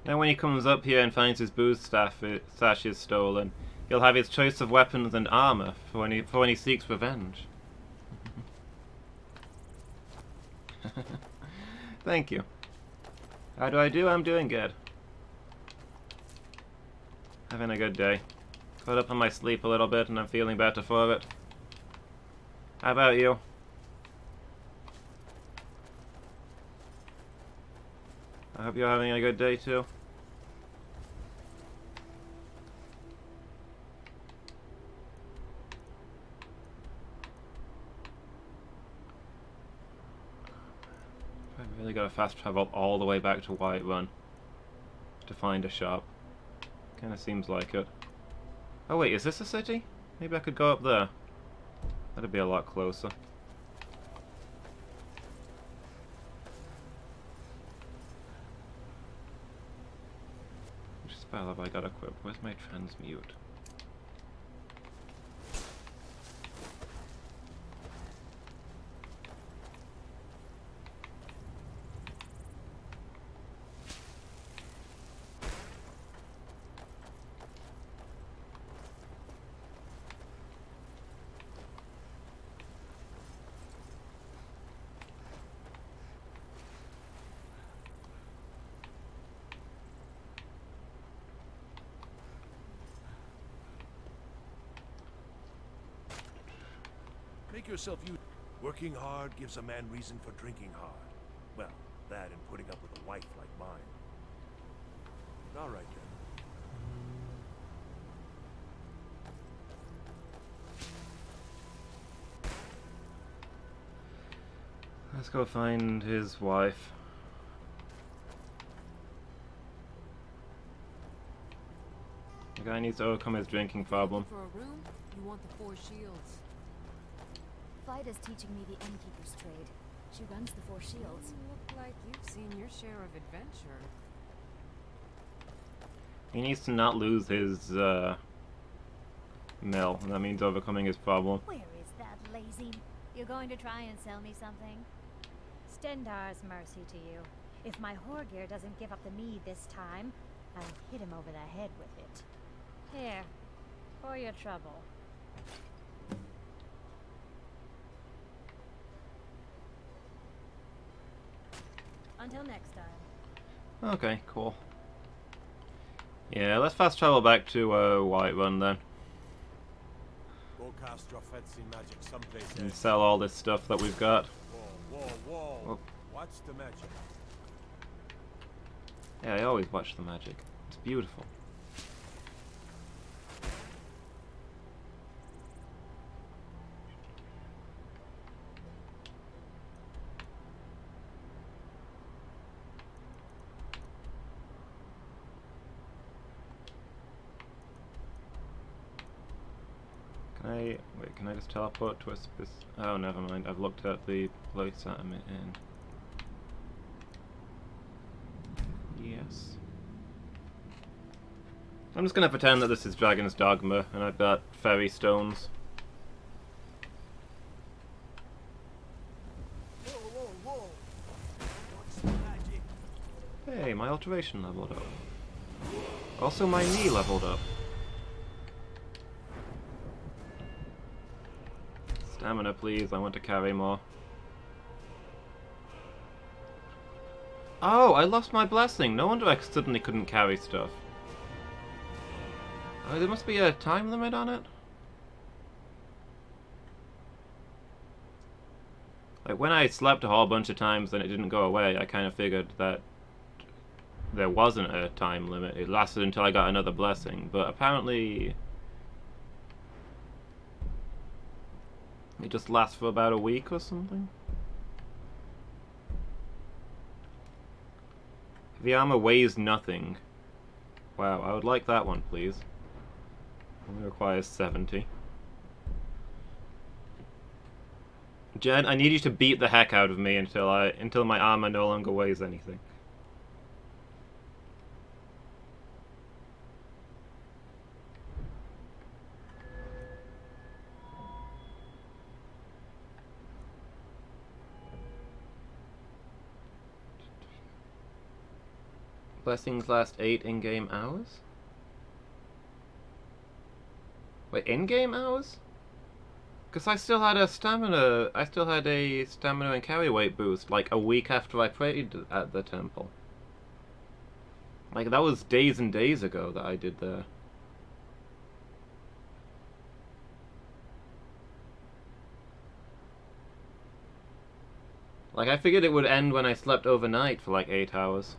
Then when he comes up here and finds his booze stash is stolen, he'll have his choice of weapons and armor for when he seeks revenge. Thank you. How do I do? I'm doing good. Having a good day. Caught up on my sleep a little bit and I'm feeling better for it. How about you? I hope you're having a good day too. I really gotta fast travel all the way back to Whiterun to find a shop. Kinda seems like it. Oh wait, is this a city? Maybe I could go up there. That'd be a lot closer. Which spell have I got equipped? Where's my transmute? Make yourself useful. Working hard gives a man reason for drinking hard. Well, that and putting up with a wife like mine. All right then. Let's go find his wife. The guy needs to overcome his drinking problem. For a room, you want the Four Shields. Vida's teaching me the innkeeper's trade. She runs the Four Shields. You look like you've seen your share of adventure. He needs to not lose his mill, and that means overcoming his problem. Where is that lazy? You're going to try and sell me something? Stendar's mercy to you. If my Horgir doesn't give up the mead this time, I'll hit him over the head with it. Here, for your trouble. Until next time. Okay, cool. Yeah, let's fast travel back to Whiterun then. Go cast your fancy magic someplace And else. sell all this stuff that we've got. Whoa. Oh. Watch the magic. Yeah, I always watch the magic. It's beautiful. Can I just teleport to a oh, never mind. I've looked at the place that I'm in. Yes. I'm just gonna pretend that this is Dragon's Dogma, and I've got fairy stones. Whoa. Watch the magic. Hey, my alteration leveled up. Also, my knee leveled up. Stamina, please. I want to carry more. Oh, I lost my blessing. No wonder I suddenly couldn't carry stuff. Oh, there must be a time limit on it? Like, when I slept a whole bunch of times and it didn't go away, I kind of figured that there wasn't a time limit. It lasted until I got another blessing, but apparently it just lasts for about a week or something. The armor weighs nothing. Wow, I would like that one, please. Only requires 70. Jen, I need you to beat the heck out of me until my armor no longer weighs anything. Blessings last 8 in-game hours? Wait, in-game hours? Because I still had a stamina and carry weight boost like a week after I prayed at the temple. Like, that was days and days ago that I did that. Like, I figured it would end when I slept overnight for like 8 hours.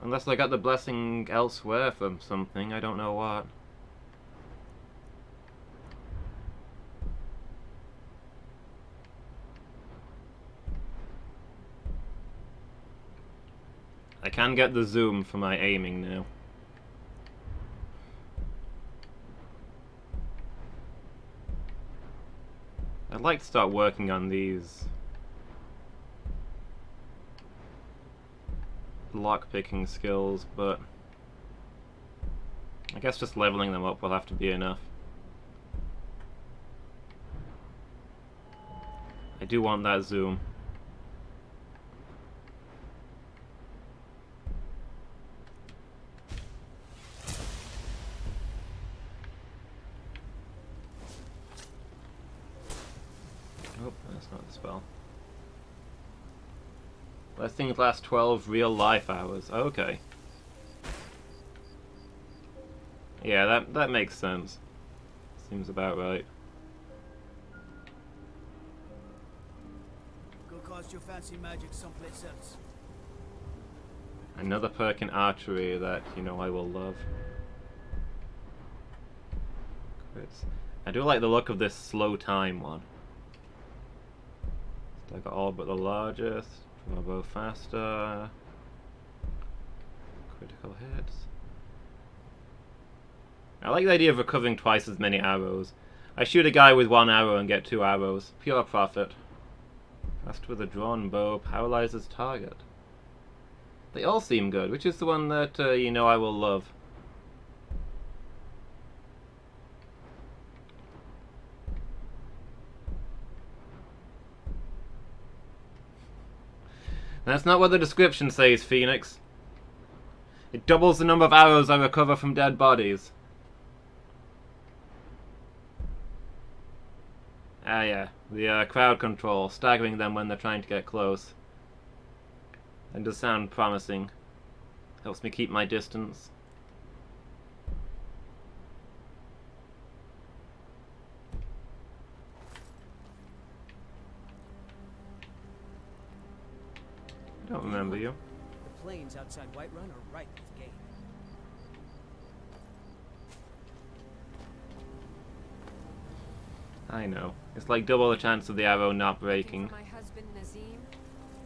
Unless I got the blessing elsewhere from something, I don't know what. I can get the zoom for my aiming now. I'd like to start working on these lockpicking skills, but I guess just leveling them up will have to be enough. I do want that zoom. Oh, that's not the spell. Those things last 12 real life hours. Okay. Yeah, that makes sense. Seems about right. Go cast your fancy magic someplace else. Another perk in archery that, you know, I will love. I do like the look of this slow time one. So I got all but the largest. Draw bow faster. Critical hits. I like the idea of recovering twice as many arrows. I shoot a guy with 1 arrow and get 2 arrows. Pure profit. Fast with a drawn bow. Paralyzes target. They all seem good. Which is the one that, you know, I will love? That's not what the description says, Phoenix. It doubles the number of arrows I recover from dead bodies. Ah yeah, the crowd control, staggering them when they're trying to get close. That does sound promising. Helps me keep my distance. I don't remember you. The plains outside Whiterun are ripe with game. I know. It's like double the chance of the arrow not breaking. My husband Nazim.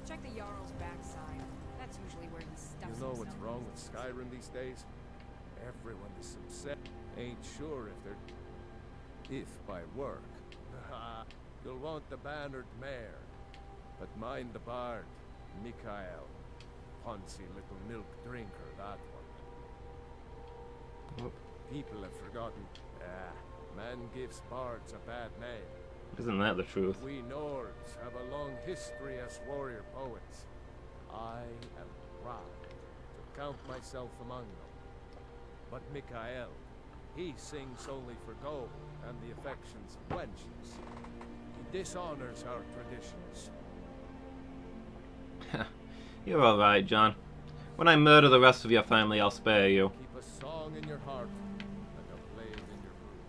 Check the Jarl's backside. That's usually where he stuffs You know himself. what's wrong with Skyrim these days? Everyone is upset. Ain't sure if they're... If by work. You'll want the bannered mare. But mind the bard, Mikael. Poncy little milk drinker, that one. People have forgotten. Man gives bards a bad name. Isn't that the truth? We Nords have a long history as warrior poets. I am proud to count myself among them. But Mikael, he sings only for gold and the affections of wenches. He dishonors our traditions. You're alright, John. When I murder the rest of your family, I'll spare you. Keep a song in your heart and a blade in your boot.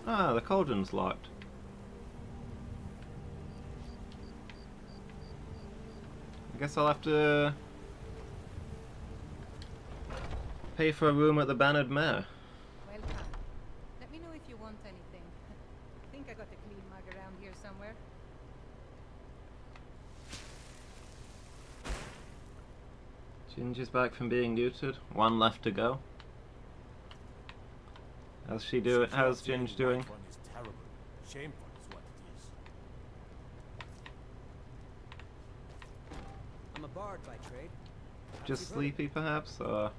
Ah, the cauldron's locked. I guess I'll have to pay for a room at the Bannered Mare. Welcome. Let me know if you want anything. I think I got a clean mug around here somewhere. Ginger's back from being neutered. 1 left to go. How's she doing? How's Ginge doing? Is terrible. Shameful is what it is. I'm a bard by trade. Just sleepy, perhaps, or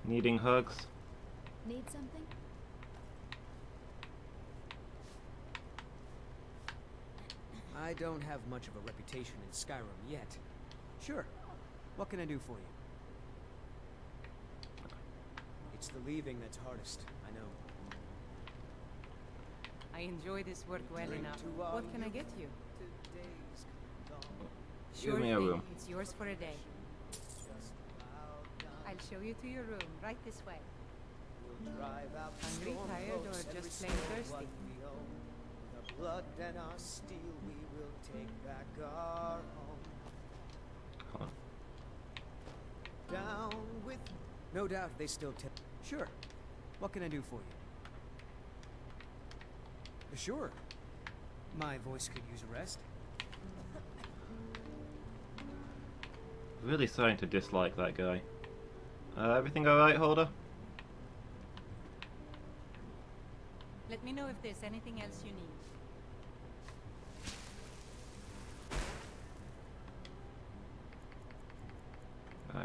needing hugs? Need something? I don't have much of a reputation in Skyrim yet. Sure. What can I do for you? It's the leaving that's hardest, I know. I enjoy this work well enough. What can I get you? Give me a room. It's yours for a day. I'll show you to your room, right this way. Hungry, tired, or just plain thirsty? Blood and our steel, we will take back our home. Down with... No doubt they still tell. Sure. What can I do for you? Sure. My voice could use a rest. Really starting to dislike that guy. Everything alright, Holder? Let me know if there's anything else you need.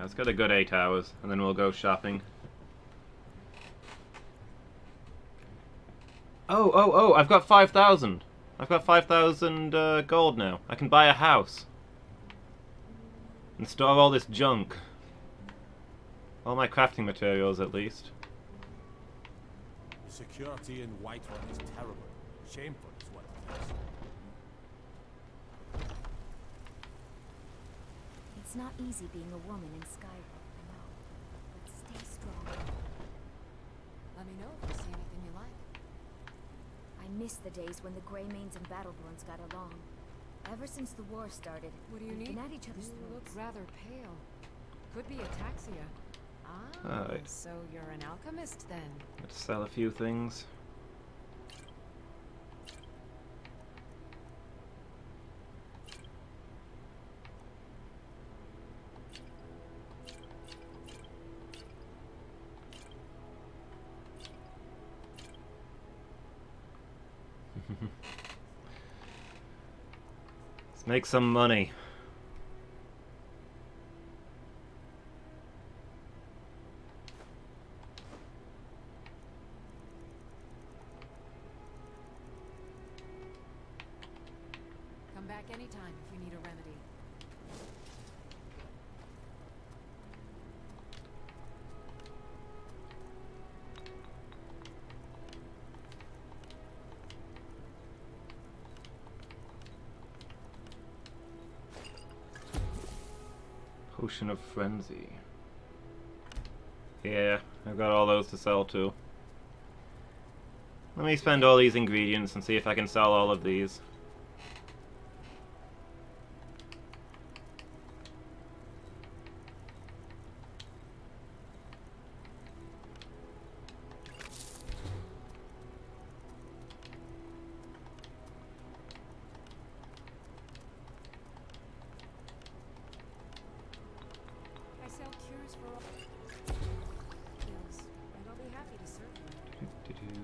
Let's get a good 8 hours, and then we'll go shopping. Oh, I've got 5,000! I've got 5,000 gold now. I can buy a house. And store all this junk. All my crafting materials, at least. The security in Whiterun is terrible. Shameful is what it is. It's not easy being a woman in Skyrim, I know. But stay strong. Let me know if you see anything you like. I miss the days when the Greymanes and Battleborns got along. Ever since the war started, What do you we've need? been at each other's You look throats. rather pale. Could be ataxia. Ah, Alright. so you're an alchemist then. Let's sell a few things. Let's make some money. Come back anytime if you need a remedy. Potion of Frenzy. Yeah, I've got all those to sell too. Let me spend all these ingredients and see if I can sell all of these. I sell cures for all ills, and I'll be happy to serve you.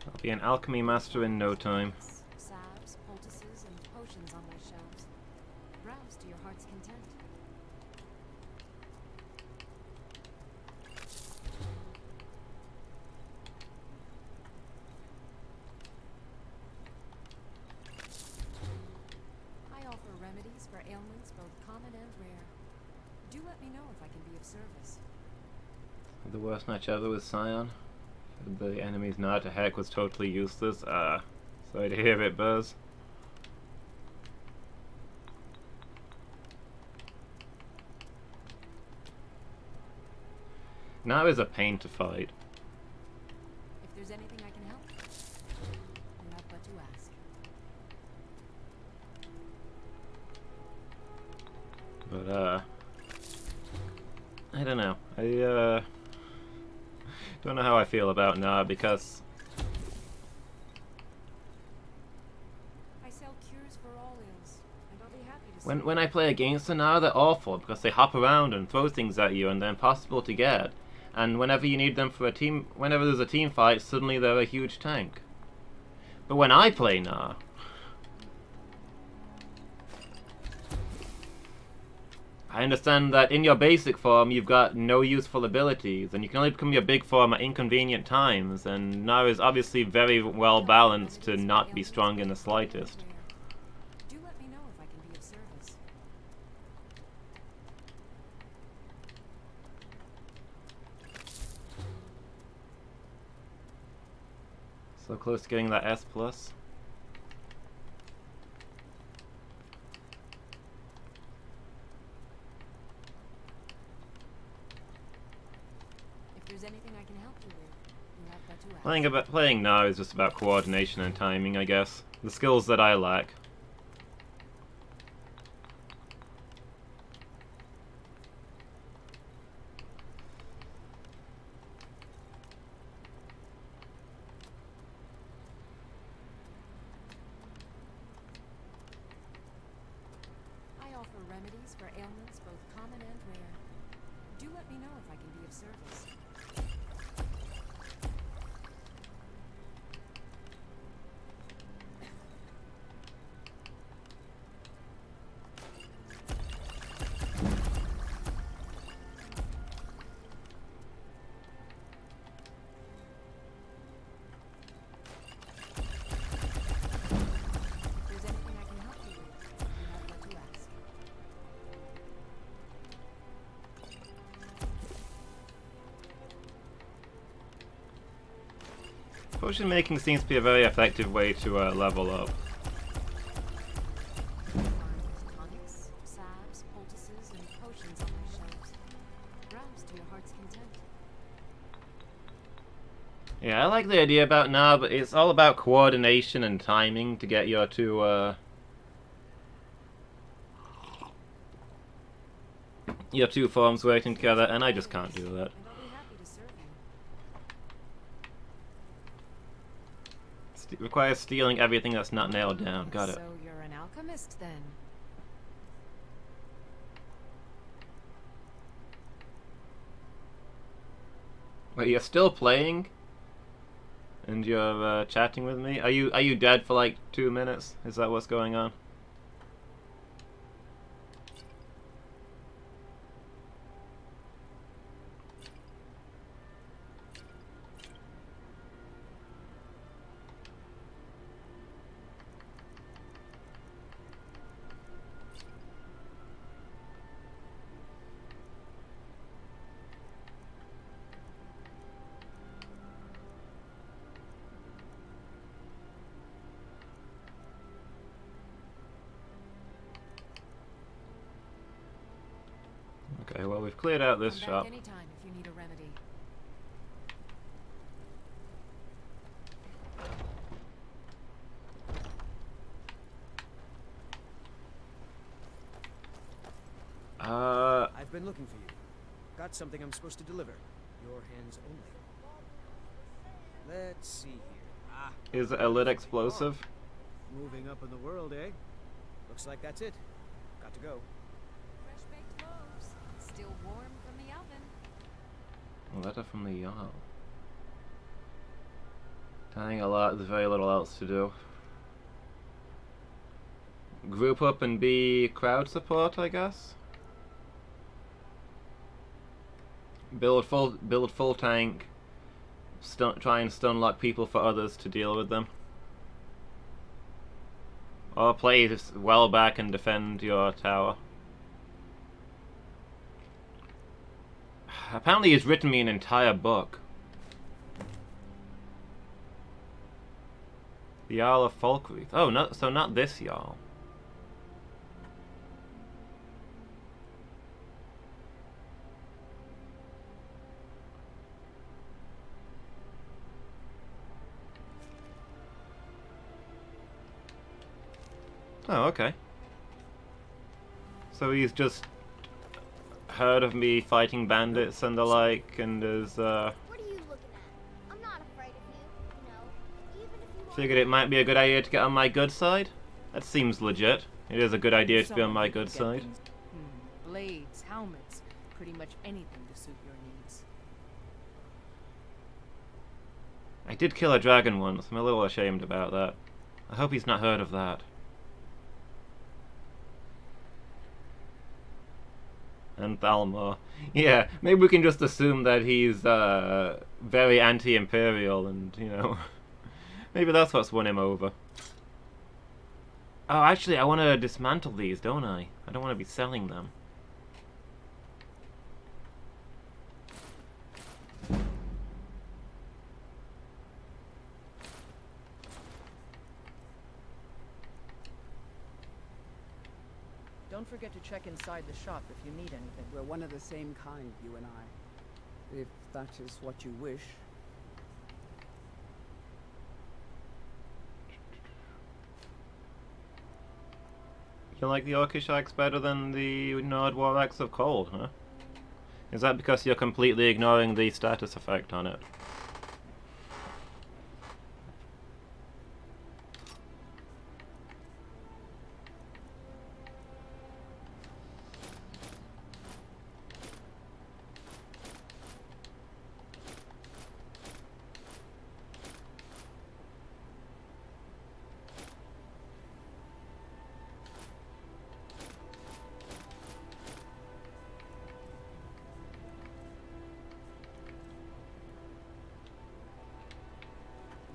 I'll be an alchemy master in no time. Salves, poultices, and potions on my shelves. Browse to your heart's content. I offer remedies for ailments both common and rare. Do let me know if I can be of service. The worst match ever with Scion. The enemy's nod to heck was totally useless. Sorry to hear it, Buzz. Now is a pain to fight. If there's anything I can help, you have but to ask. But, I don't know. I, don't know how I feel about Nah, because I sell cures for all ills, and I'll be happy to when I play against them now, they're awful because they hop around and throw things at you and they're impossible to get. And whenever you need them for a team, whenever there's a team fight, suddenly they're a huge tank. But when I play Nah, I understand that in your basic form you've got no useful abilities, and you can only become your big form at inconvenient times, and Nah is obviously very well balanced to not be strong in the slightest. Do let me know if I can be of service. So close to getting that S+. If there's anything I can help you with, you have but to ask. Playing now is just about coordination and timing, I guess. The skills that I lack. I offer remedies for ailments both common and rare. Do let me know if I can be of service. Potion making seems to be a very effective way to level up. Tonics, salves, poultices, and potions on my shelves. Browse to your heart's content. Yeah, I like the idea about now, but it's all about coordination and timing to get your two forms working together, and I just can't do that. Requires stealing everything that's not nailed down. Got it. So you're an alchemist then? Wait, you're still playing? And you're chatting with me? Are you dead for like 2 minutes? Is that what's going on? Okay, well we've cleared out this Come shop. back anytime if you need a remedy. I've been looking for you. Got something I'm supposed to deliver. Your hands only. Let's see here. Is it a lit explosive? Moving up in the world, eh? Looks like that's it. Got to go. Fresh baked loaves, still warm from the oven. A letter from the Jarl. Dying a lot, there's very little else to do. Group up and be crowd support, I guess. Build full tank. Try and stun lock people for others to deal with them. Or play this well back and defend your tower. Apparently he's written me an entire book. The Jarl of Falkreath. Oh, no, so not this Jarl. Oh, okay. So he's just heard of me fighting bandits and the like, and is, What are you looking at? I'm not afraid of you, even if you figured it might be a good idea to get on my good side? That seems legit. It is a good idea to be on my good side. Blades, helmets, pretty much anything to suit your needs. I did kill a dragon once. I'm a little ashamed about that. I hope he's not heard of that. And Thalmor. Yeah, maybe we can just assume that he's very anti-imperial and, you know, maybe that's what's won him over. Oh, actually, I want to dismantle these, don't I? I don't want to be selling them. Don't forget to check inside the shop if you need anything. We're one of the same kind, you and I. If that is what you wish. You like the Orcish axe better than the Nord War axe of Cold, huh? Is that because you're completely ignoring the status effect on it?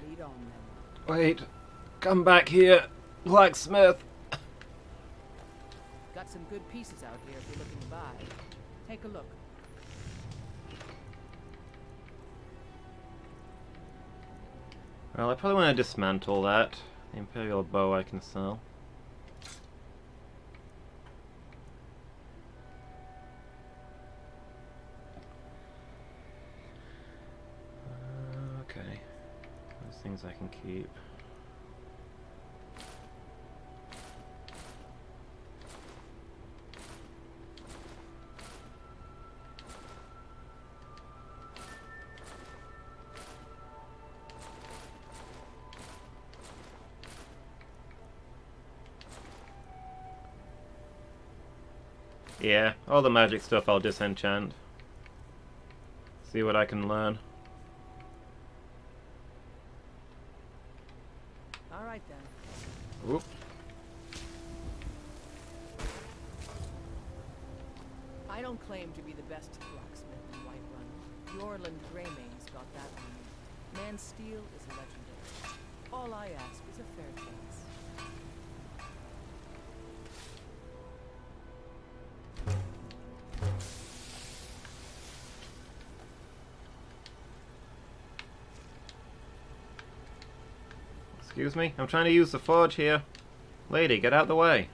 Lead on then. Wait, come back here, blacksmith. Got some good pieces out here if you're looking to buy. Take a look. Well, I probably want to dismantle that. The Imperial bow I can sell. Okay. Those things I can keep. Yeah, all the magic stuff I'll disenchant. See what I can learn. Alright then. Whoop. I don't claim to be the best blacksmith in Whiterun. The Orland Greymane's got that one. Man's steel is legendary. All I ask is a fair chance. Excuse me? I'm trying to use the forge here. Lady, get out the way.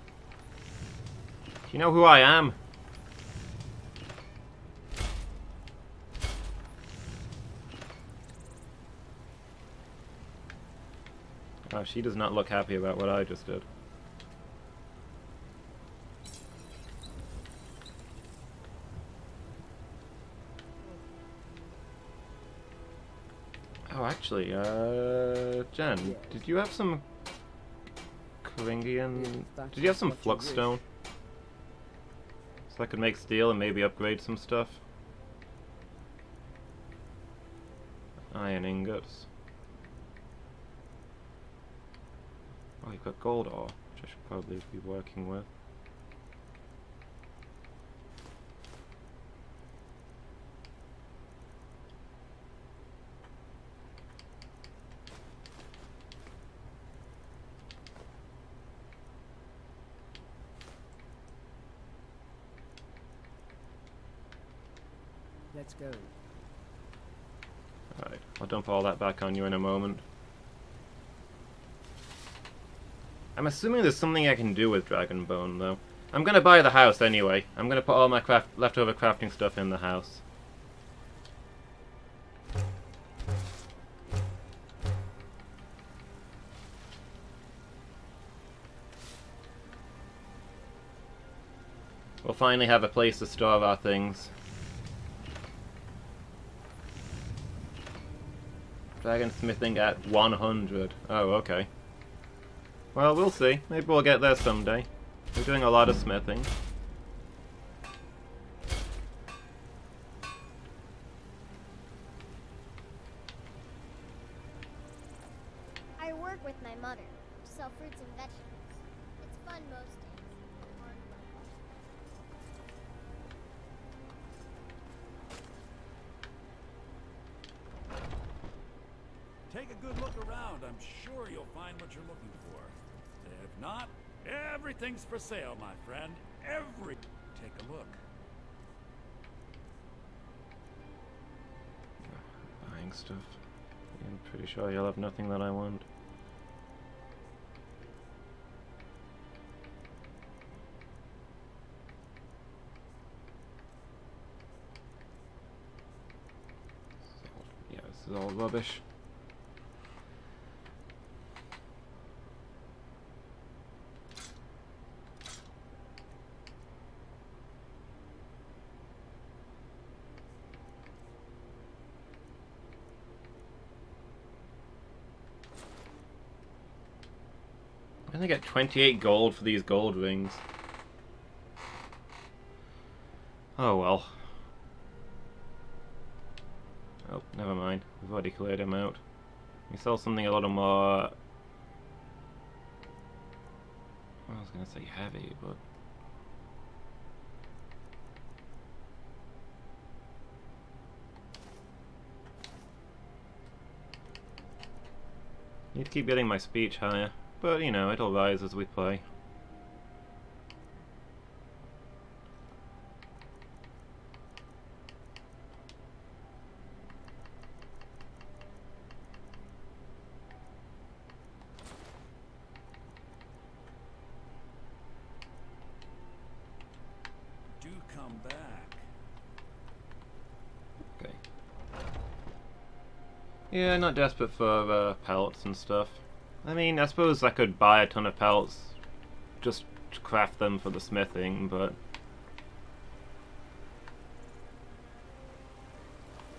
Do you know who I am? Oh, she does not look happy about what I just did. Oh, actually, Jen, did you have some Kringian... Did you have some Fluxstone? So I could make steel and maybe upgrade some stuff? Iron ingots. Oh, you've got gold ore, which I should probably be working with. Let's go. Alright, I'll dump all that back on you in a moment. I'm assuming there's something I can do with Dragonbone, though. I'm gonna buy the house anyway. I'm gonna put all my leftover crafting stuff in the house. We'll finally have a place to store our things. Dragonsmithing at 100. Oh, okay. Well, we'll see. Maybe we'll get there someday. We're doing a lot of smithing. I work with my mother, sell fruits and vegetables. It's fun most days. Hard work. Take a good look around. I'm sure you'll find what you're looking for. If not, everything's for sale, my friend. Take a look. Buying stuff. I'm pretty sure you'll have nothing that I want. Yeah, this is all rubbish. I only get 28 gold for these gold rings. Oh well. Oh, never mind. We've already cleared him out. We sell something a little more... I was gonna say heavy, but... Need to keep getting my speech higher. But, you know, it'll rise as we play. come back. Okay. Yeah, not desperate for pelts and stuff. I mean, I suppose I could buy a ton of pelts, just to craft them for the smithing, but...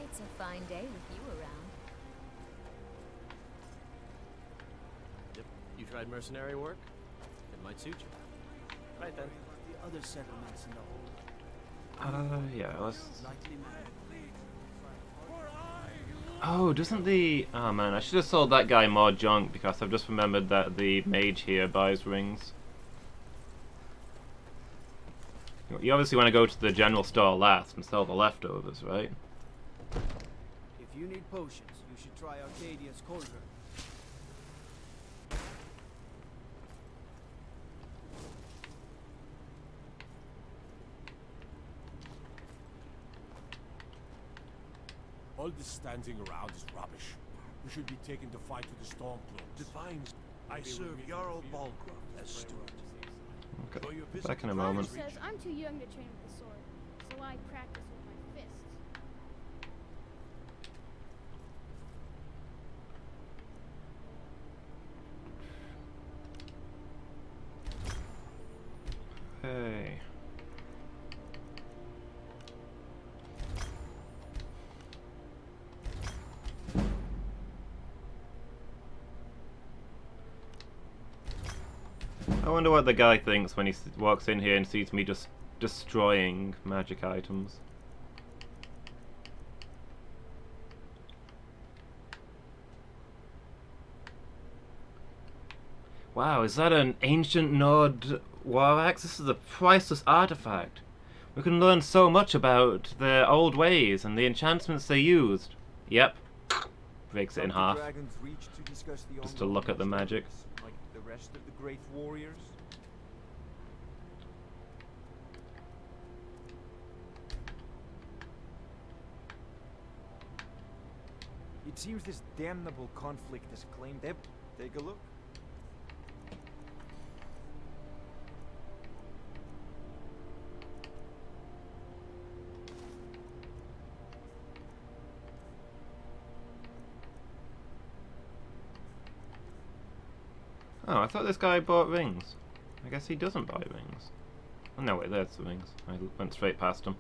It's a fine day with you around. Yep. You tried mercenary work? It might suit you. Right then. The other settlements in the hold. Yeah, let's... Lightly manned. Oh, doesn't the... Oh man, I should have sold that guy more junk, because I've just remembered that the mage here buys rings. You obviously want to go to the general store last and sell the leftovers, right? If you need potions, you should try Arcadia's cauldron. All this standing around is rubbish. We should be taking the fight to the Stormcloaks. Divines, I serve Jarl Balgruuf as steward. Okay, back in a moment. Father says I'm too young to train with the sword, so I practice with my fists. Hey. I wonder what the guy thinks when he walks in here and sees me just destroying magic items. Wow, is that an ancient Nord war axe? This is a priceless artifact. We can learn so much about their old ways and the enchantments they used. Yep. Breaks it in half. Just to look at the magic. Like the rest of the great warriors. It seems this damnable conflict has claimed them. Take a look. Oh, I thought this guy bought rings. I guess he doesn't buy rings. Oh, no, wait, there's the rings. I went straight past him.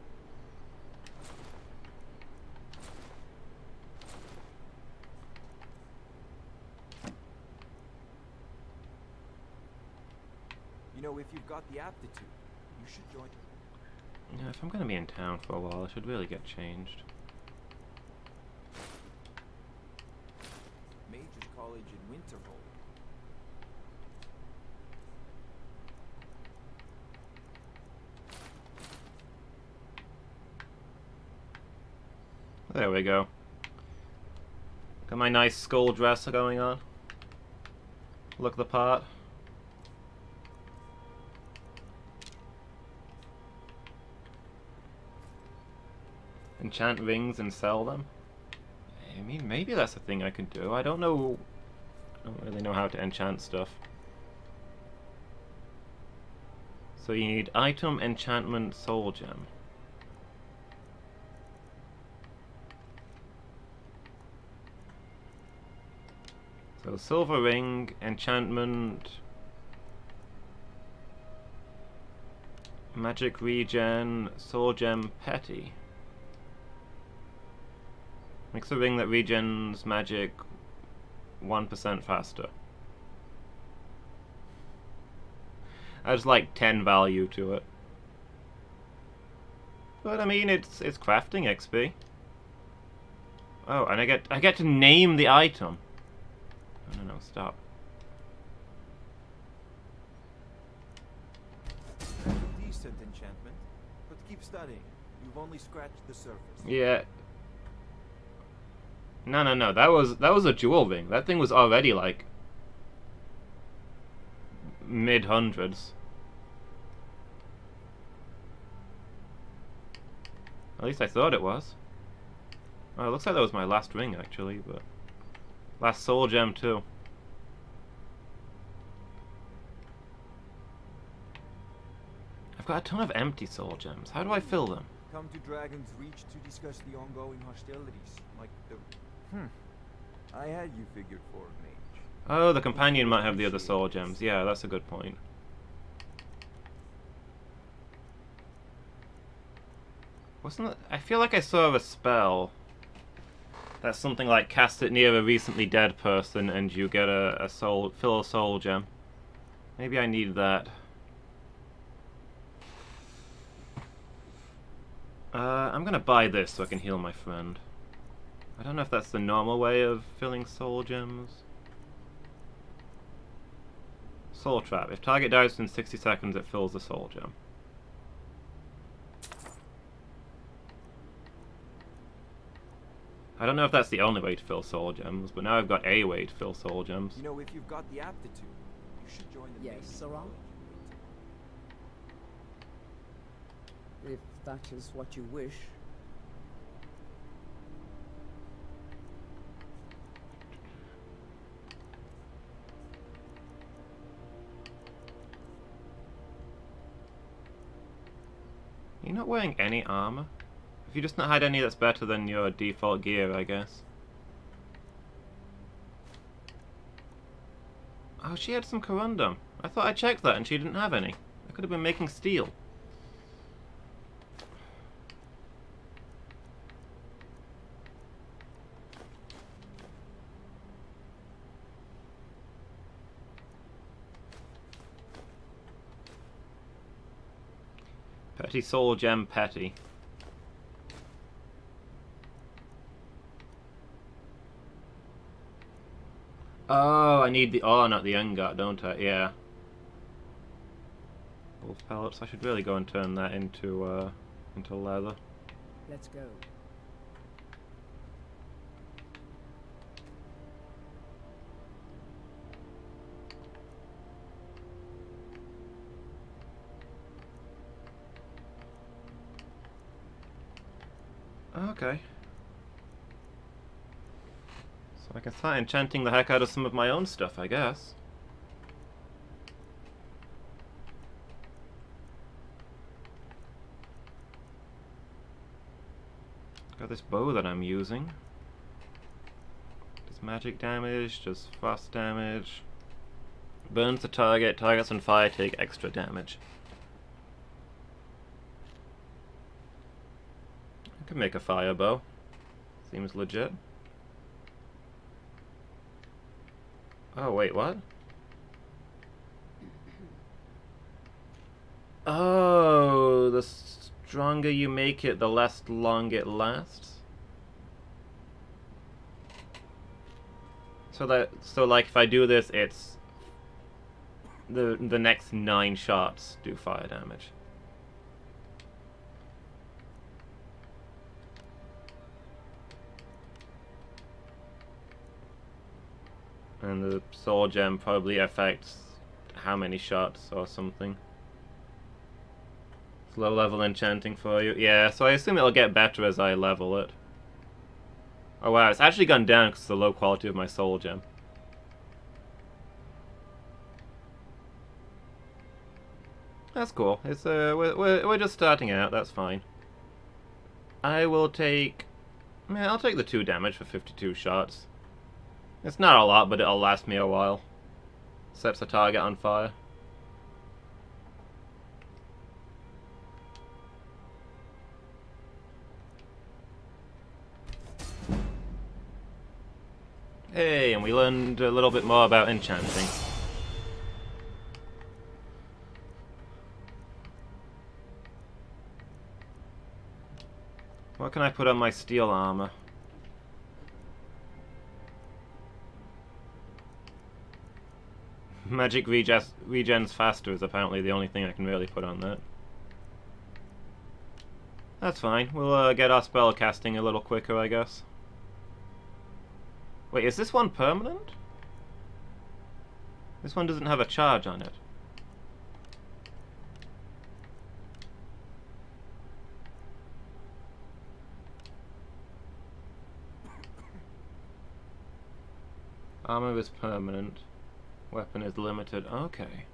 You know, if you've got the aptitude, you should join. Yeah, if I'm going to be in town for a while, I should really get changed. Mage's College in Winterhold. There we go. Got my nice skull dress going on. Look the part. Enchant rings and sell them. I mean, maybe that's a thing I could do. I don't know. I don't really know how to enchant stuff. So you need item, enchantment, soul gem. So silver ring, enchantment, magic regen, soul gem, petty. Makes a ring that regens magic 1% faster. Adds like 10 value to it. But I mean, it's crafting XP. Oh, and I get to name the item. No, stop. That's a decent enchantment, but keep studying. You've only scratched the surface. Yeah. No. That was a jewel ring. That thing was already like mid-hundreds. At least I thought it was. Oh, it looks like that was my last ring actually, but last soul gem too. got a ton of empty soul gems. How do I fill them? Come to Dragon's Reach to discuss the ongoing hostilities, like the... I had you figured for a mage. Oh, the companion might have the other soul gems. Yeah, that's a good point. Wasn't it? I feel like I saw a spell that's something like cast it near a recently dead person and you get a soul, fill a soul gem. Maybe I need that. I'm gonna buy this so I can heal my friend. I don't know if that's the normal way of filling soul gems. Soul trap. If target dies within 60 seconds, it fills the soul gem. I don't know if that's the only way to fill soul gems, but now I've got a way to fill soul gems. You know, if you've got the aptitude, you should join the Yes, Sarah? If that is what you wish. You're not wearing any armor? Have you just not had any that's better than your default gear, I guess? Oh, she had some corundum. I thought I checked that and she didn't have any. I could have been making steel. Petty soul gem petty. Oh, I need the not the ungut, don't I? Yeah. Wolf pellets. I should really go and turn that into leather. Let's go. Okay. So I can start enchanting the heck out of some of my own stuff, I guess. Got this bow that I'm using. Does magic damage, does frost damage. Burns the target, targets on fire take extra damage. I could make a fire bow. Seems legit. Oh, wait, what? Oh, the stronger you make it, the less long it lasts. So like if I do this, it's the next 9 shots do fire damage. And the soul gem probably affects how many shots or something. It's low level enchanting for you. Yeah, so I assume it'll get better as I level it. Oh wow, it's actually gone down because of the low quality of my soul gem. That's cool. It's we're just starting out. That's fine. I will take. Yeah, I'll take the 2 damage for 52 shots. It's not a lot, but it'll last me a while. Sets the target on fire. Hey, and we learned a little bit more about enchanting. What can I put on my steel armor? Magic regens faster is apparently the only thing I can really put on that. That's fine. We'll get our spell casting a little quicker, I guess. Wait, is this one permanent? This one doesn't have a charge on it. Armor is permanent. Weapon is limited. Okay.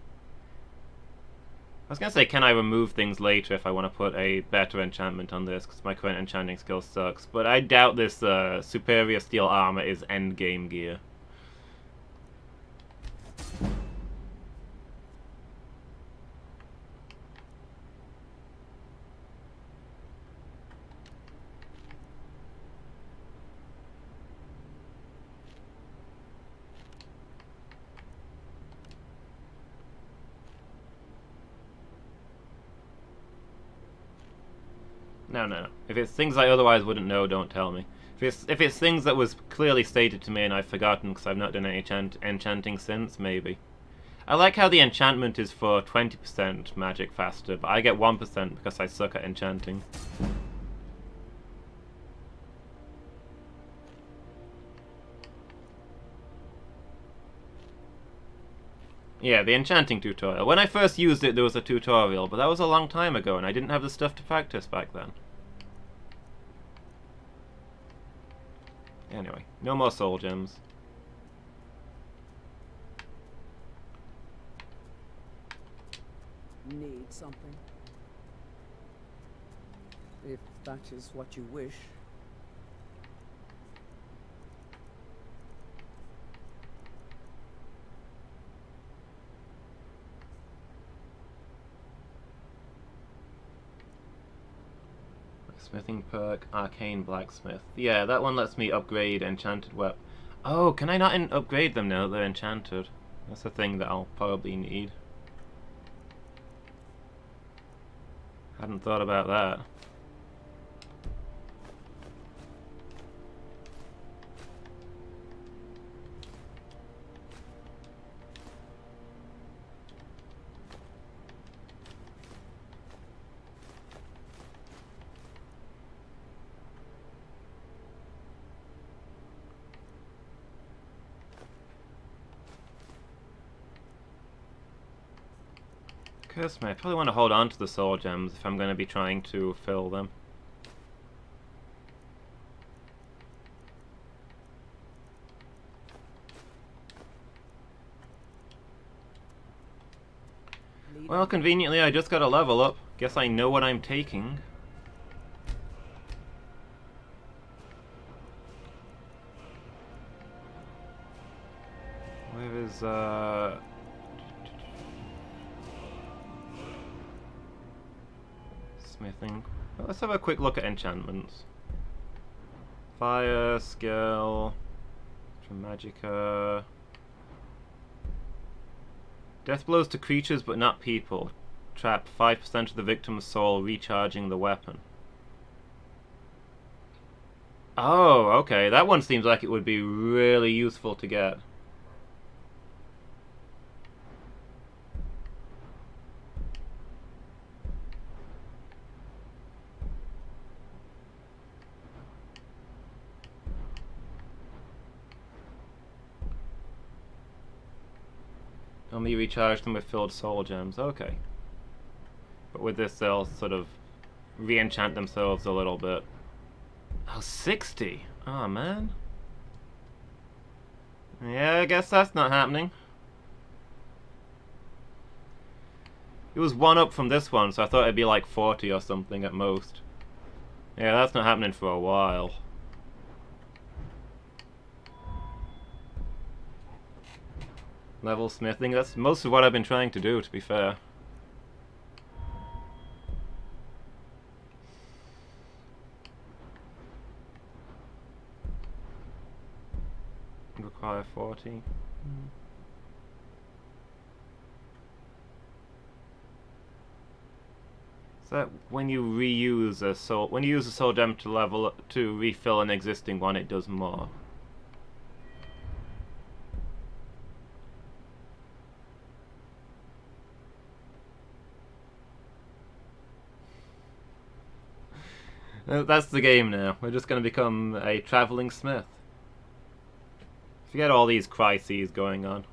was gonna say, can I remove things later if I want to put a better enchantment on this, because my current enchanting skill sucks. But I doubt this superior steel armor is endgame gear. No. If it's things I otherwise wouldn't know, don't tell me. If it's things that was clearly stated to me and I've forgotten because I've not done any enchanting since, maybe. I like how the enchantment is for 20% magic faster, but I get 1% because I suck at enchanting. Yeah, the enchanting tutorial. When I first used it, there was a tutorial, but that was a long time ago, and I didn't have the stuff to practice back then. Anyway, no more soul gems. Need something? If that is what you wish. Smithing perk, arcane blacksmith. Yeah, that one lets me upgrade enchanted weapon. Oh, can I not upgrade them now that they're enchanted? That's a thing that I'll probably need. Hadn't thought about that. Curse me, I probably want to hold on to the soul gems if I'm going to be trying to fill them. Well, conveniently I just got a level up. Guess I know what I'm taking. Where is, smithing. Well, let's have a quick look at enchantments. Fire, skill, Magica. Death blows to creatures but not people. Trap 5% of the victim's soul, recharging the weapon. Oh, okay. That one seems like it would be really useful to get. Only recharge them with filled soul gems. Okay. But with this, they'll sort of re-enchant themselves a little bit. Oh, 60? Oh, man. Yeah, I guess that's not happening. It was one up from this one, so I thought it'd be like 40 or something at most. Yeah, that's not happening for a while. Level smithing, that's most of what I've been trying to do, to be fair. Require 40. Is that when you reuse a soul, when you use a soul gem to level to refill an existing one, it does more? That's the game now. We're just going to become a traveling smith. Forget all these crises going on.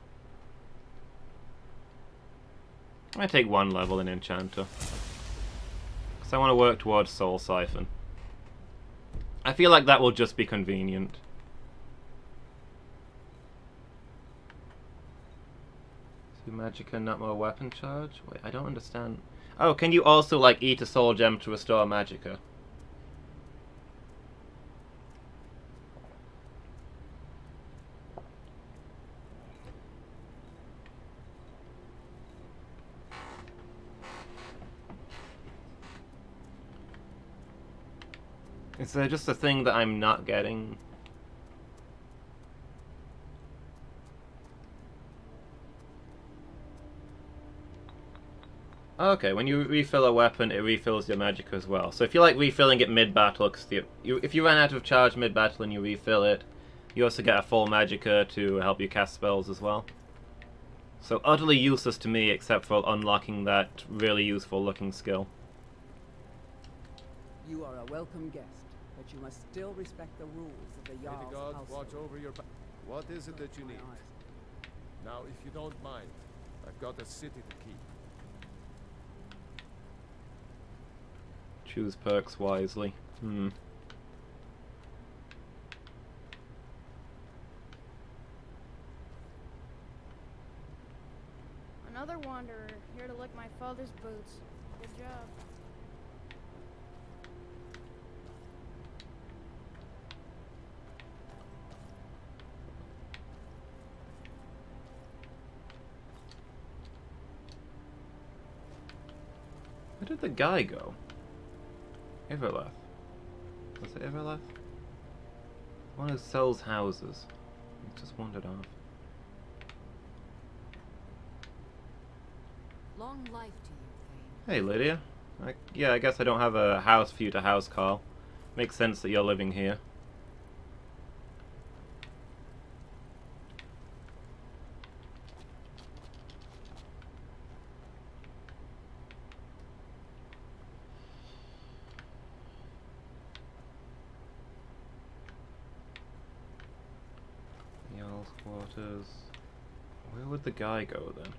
I'm going to take one level in Enchanter. Because I want to work towards Soul Siphon. I feel like that will just be convenient. Do magicka, not more weapon charge? Wait, I don't understand. Oh, can you also, like, eat a soul gem to restore magicka? Is there just a thing that I'm not getting? Okay, when you refill a weapon, it refills your magicka as well. So if you like refilling it mid-battle, if you run out of charge mid-battle and you refill it, you also get a full magicka to help you cast spells as well. So utterly useless to me, except for unlocking that really useful looking skill. You are a welcome guest, but you must still respect the rules of the May Jarl's the gods household. watch over your back. What is it that you need? Now, if you don't mind, I've got a city to keep. Choose perks wisely. Another wanderer, here to lick my father's boots. Good job. Where did the guy go? Everleth. Was it Everleth? One who sells houses. He just wandered off. Long life to you, Thane. Hey, Lydia. Yeah, I guess I don't have a house for you to house call. Makes sense that you're living here. Jarl's quarters. Where would the guy go then?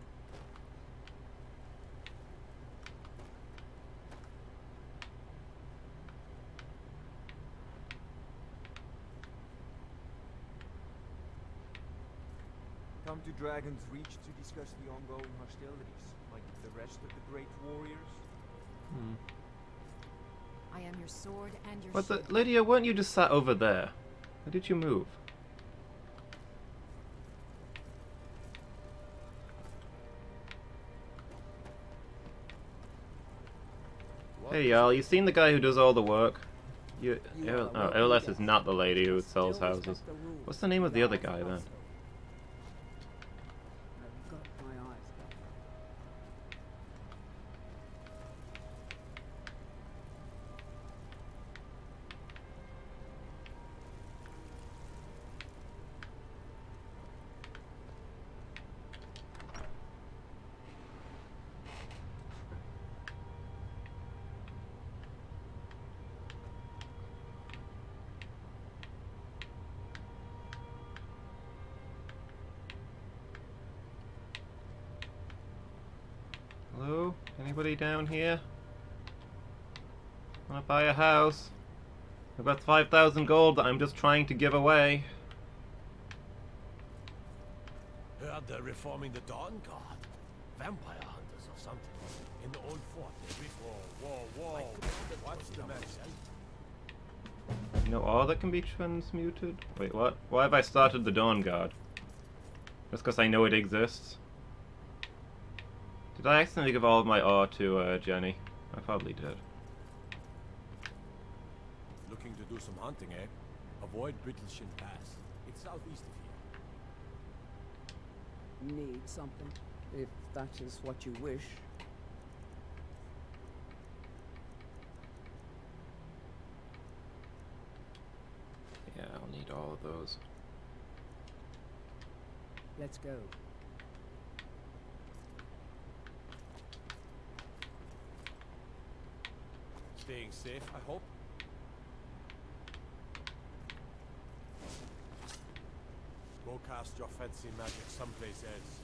Come to Dragon's Reach to discuss the ongoing hostilities, like the rest of the great warriors? I am your sword and your What the? shield. Lydia, weren't you just sat over there? Why did you move? Hey y'all, you seen the guy who does all the work? Erleth is not the lady who sells houses. What's the name of the other guy then? I've got my eyes covered. Hello? Anybody down here? Wanna buy a house? I've got 5,000 gold that I'm just trying to give away. Heard they're reforming the Dawn Guard. Vampire hunters or something. In the old fort. Whoa. What's the mess? No ore that can be transmuted? Wait, what? Why have I started the Dawn Guard? Just because I know it exists? Did I accidentally give all of my ore to Jenny? I probably did. Looking to do some hunting, eh? Avoid Brittleshin Pass. It's southeast of here. Need something, if that is what you wish. Yeah, I'll need all of those. Let's go. Staying safe, I hope. Go cast your fancy magic someplace else.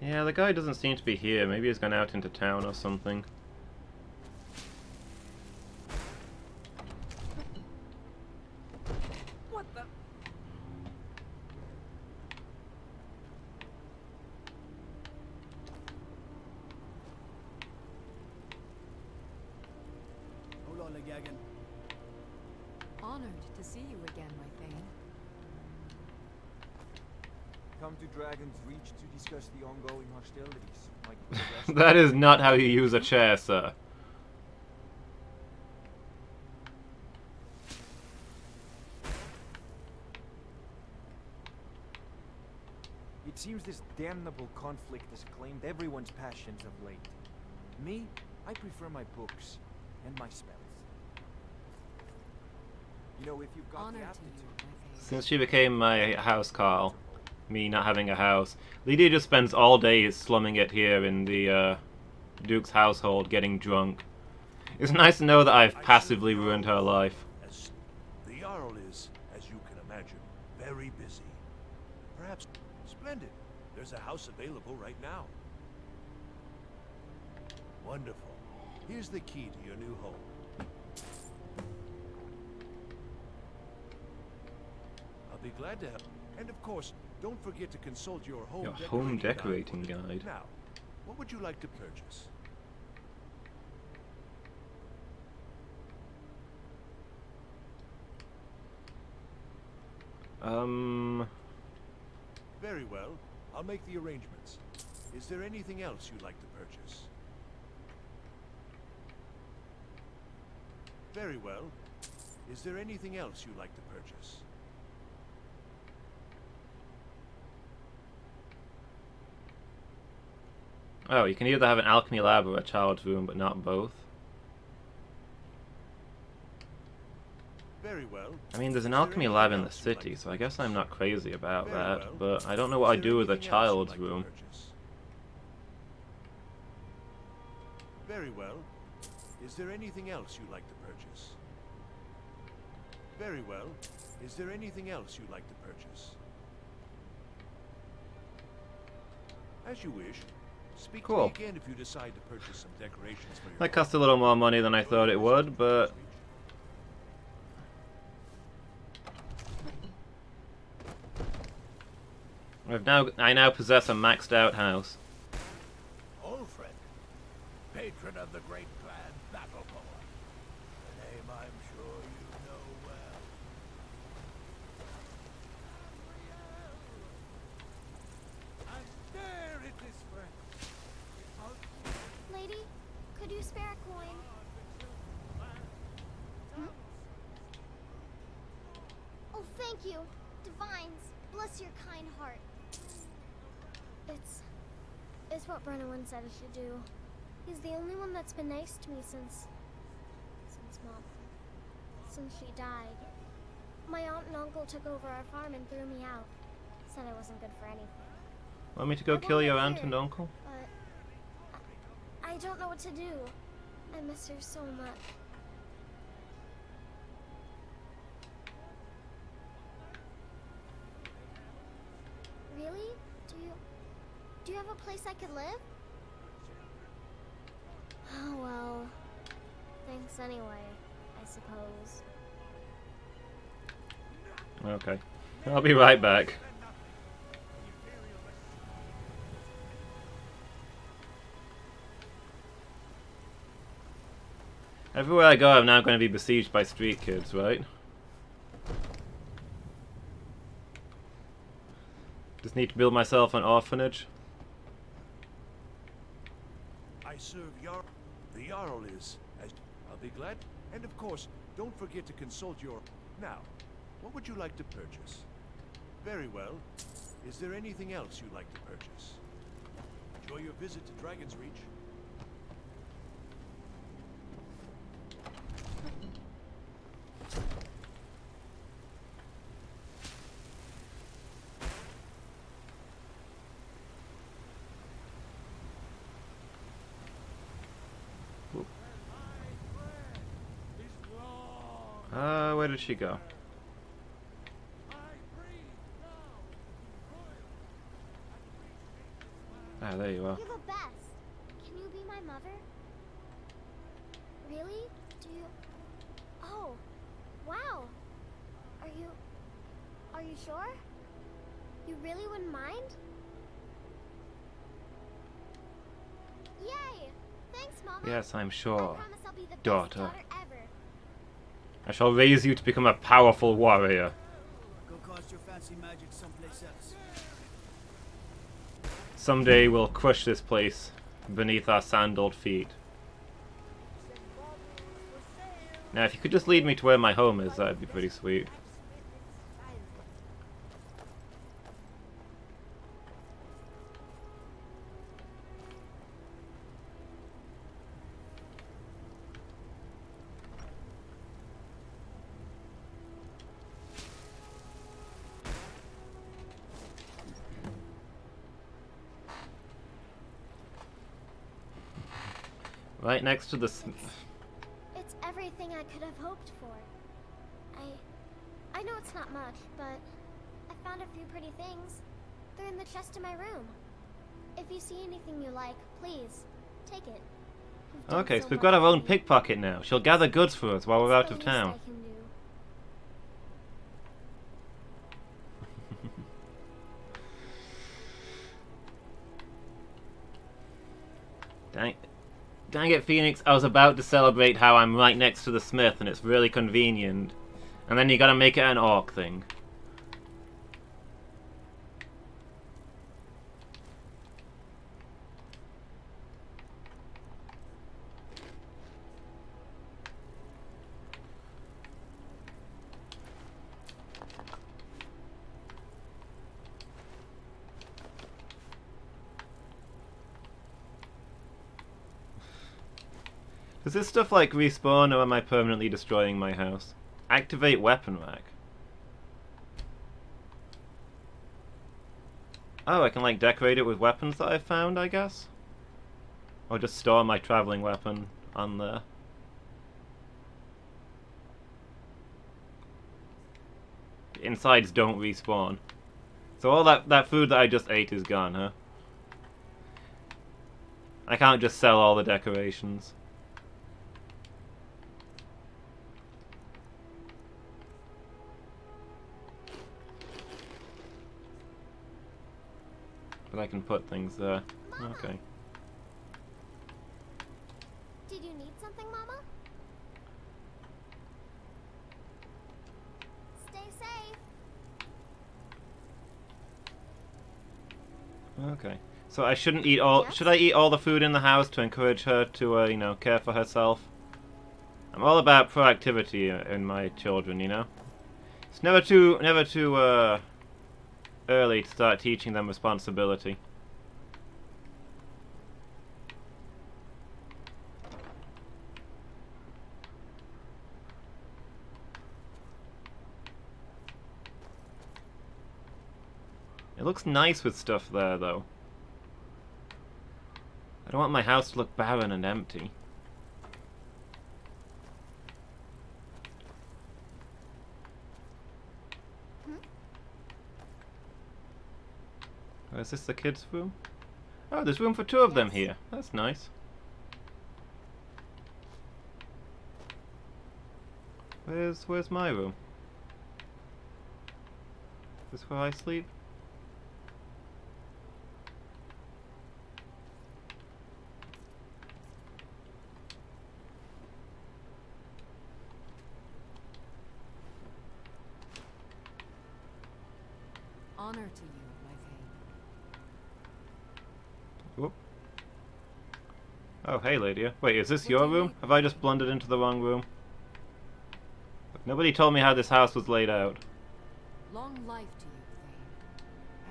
Yeah, the guy doesn't seem to be here. Maybe he's gone out into town or something. What the? Hold on, Legagan. Honored to see you again, my Thane. Come to Dragon's Reach to discuss the ongoing hostilities. That is not how you use a chair, sir. It seems this damnable conflict has claimed everyone's passions of late. Me, I prefer my books and my spells. You know, if you've got the aptitude. Since she became my housecarl, me not having a house, Lydia just spends all day slumming it here in the Duke's household, getting drunk. It's nice to know that I've passively ruined her life. The Jarl is, as you can imagine, very busy. Perhaps splendid. There's a house available right now. Wonderful. Here's the key to your new home. I'll be glad to help. And of course, don't forget to consult your home decorating guide. Now, what would you like to purchase? Very well. I'll make the arrangements. Is there anything else you'd like to purchase? Very well. Is there anything else you'd like to purchase? Oh, you can either have an alchemy lab or a child's room, but not both. Very well. I mean, there's an alchemy lab in the city, so I guess I'm not crazy about that, but I don't know what I'd do with a child's room. Very well. Is there anything else you'd like to purchase? Very well. Is there anything else you'd like to purchase? As you wish. Speak to me again if you decide to purchase some decorations for your That cost a little more money than I thought it would, but I now possess a maxed out house. Ulfred, patron of the great clan Battleborn. A name I'm sure you know well. And there it is, friend. Lady, could you spare a coin? Oh, thank you. Divines, bless your kind heart. It's what Brennan said I should do. He's the only one that's been nice to me since Mom. Since she died. My aunt and uncle took over our farm and threw me out. Said I wasn't good for anything. Want me to go kill your aunt and uncle? But I don't know what to do. I miss her so much. Really? Do you have a place I could live? Oh well. Thanks anyway, I suppose. Okay. I'll be right back. Everywhere I go, I'm now going to be besieged by street kids, right? Just need to build myself an orphanage. I serve Jarl. The Jarl is, as I'll be glad. And of course, don't forget to consult your... Now, what would you like to purchase? Very well. Is there anything else you'd like to purchase? Enjoy your visit to Dragon's Reach. Where did she go? Ah, there you are. You're the best. Can you be my mother? Really? Do you... Oh, wow. Are you Are you sure? You really wouldn't mind? Yay! Thanks, Mama. Yes, I'm I sure, promise I'll be the best daughter. daughter ever. I shall raise you to become a powerful warrior. Go cast your fancy magic someplace else. Someday we'll crush this place beneath our sandaled feet. Now, if you could just lead me to where my home is, that'd be pretty sweet. Right next to the... It's everything I could have hoped for. I know it's not much, but I found a few pretty things. They're in the chest in my room. If you see anything you like, please, take it. You've done Okay, so so we've much got our for own me. pickpocket now. She'll gather goods for us while we're out It's of the least I town. can do. Dang it, Phoenix. I was about to celebrate how I'm right next to the smith and it's really convenient. And then you gotta make it an orc thing. Does this stuff like respawn or am I permanently destroying my house? Activate weapon rack. Oh, I can like decorate it with weapons that I've found, I guess? Or just store my traveling weapon on there. The insides don't respawn. So all that food that I just ate is gone, huh? I can't just sell all the decorations. But I can put things there. Mama. Okay. Did you need something, Mama? Stay safe. Okay. So I shouldn't eat all... Yes? Should I eat all the food in the house to encourage her to, you know, care for herself? I'm all about proactivity in my children, you know? It's never too early to start teaching them responsibility. It looks nice with stuff there, though. I don't want my house to look barren and empty. Oh, is this the kids' room? Oh, there's room for two of them here. That's nice. Where's my room? Is this where I sleep? Honor to you, my Thane. Whoop. Oh, hey, Lydia. Wait, is this your room? Have I just blundered into the wrong room? Nobody told me how this house was laid out. Long life to you,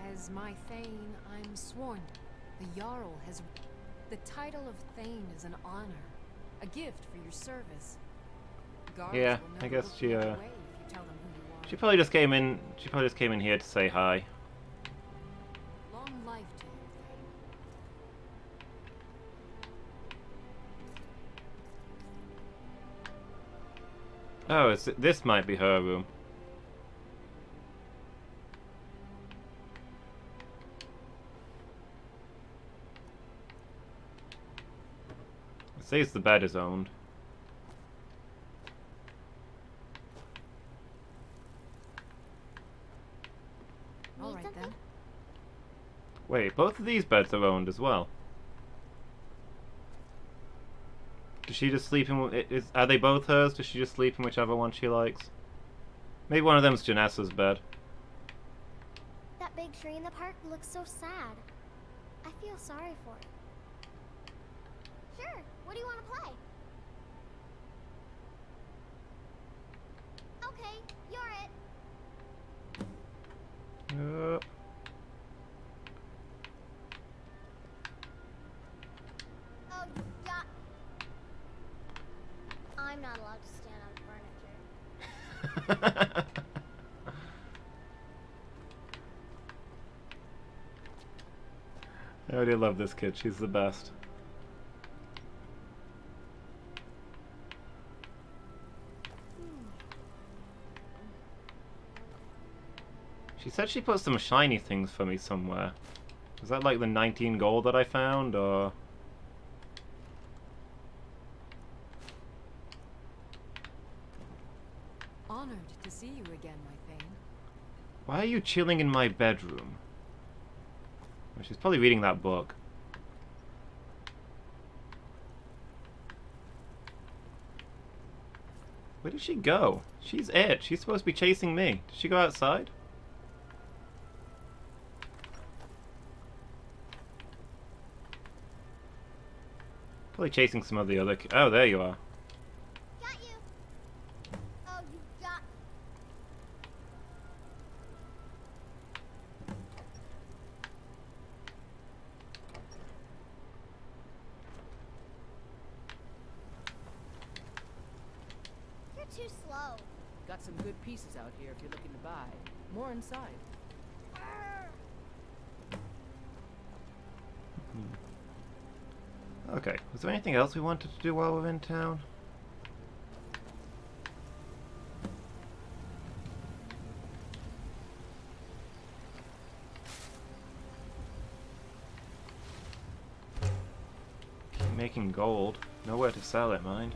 Thane. As my Thane, I'm sworn. The Jarl has... The title of Thane is an honor. A gift for your service. Guards Yeah, will I never guess look she, the other way if you tell them who you are. She probably just came in. She probably just came in here to say hi. Long life to you, Thane. Oh, this might be her room. It says the bed is owned. right something? then. Wait, both of these beds are owned as well. Does she just sleep in... Are they both hers? Does she just sleep in whichever one she likes? Maybe one of them's Janessa's bed. That big tree in the park looks so sad. I feel sorry for it. Sure, what do you want to play? Okay, you're it. Oh, yeah. I'm not allowed to stand on furniture. I already love this kid. She's the best. She said she put some shiny things for me somewhere. Was that like the 19 gold that I found, or...? Honored to see you again, my Thane. Why are you chilling in my bedroom? Well, she's probably reading that book. Where did she go? She's it. She's supposed to be chasing me. Did she go outside? Probably chasing some of the other... Oh, there you are. Got you. Oh, you got... You're too slow. Got some good pieces out here if you're looking to buy. More inside. Okay, was there anything else we wanted to do while we're in town? Keep making gold. Nowhere to sell it, mind.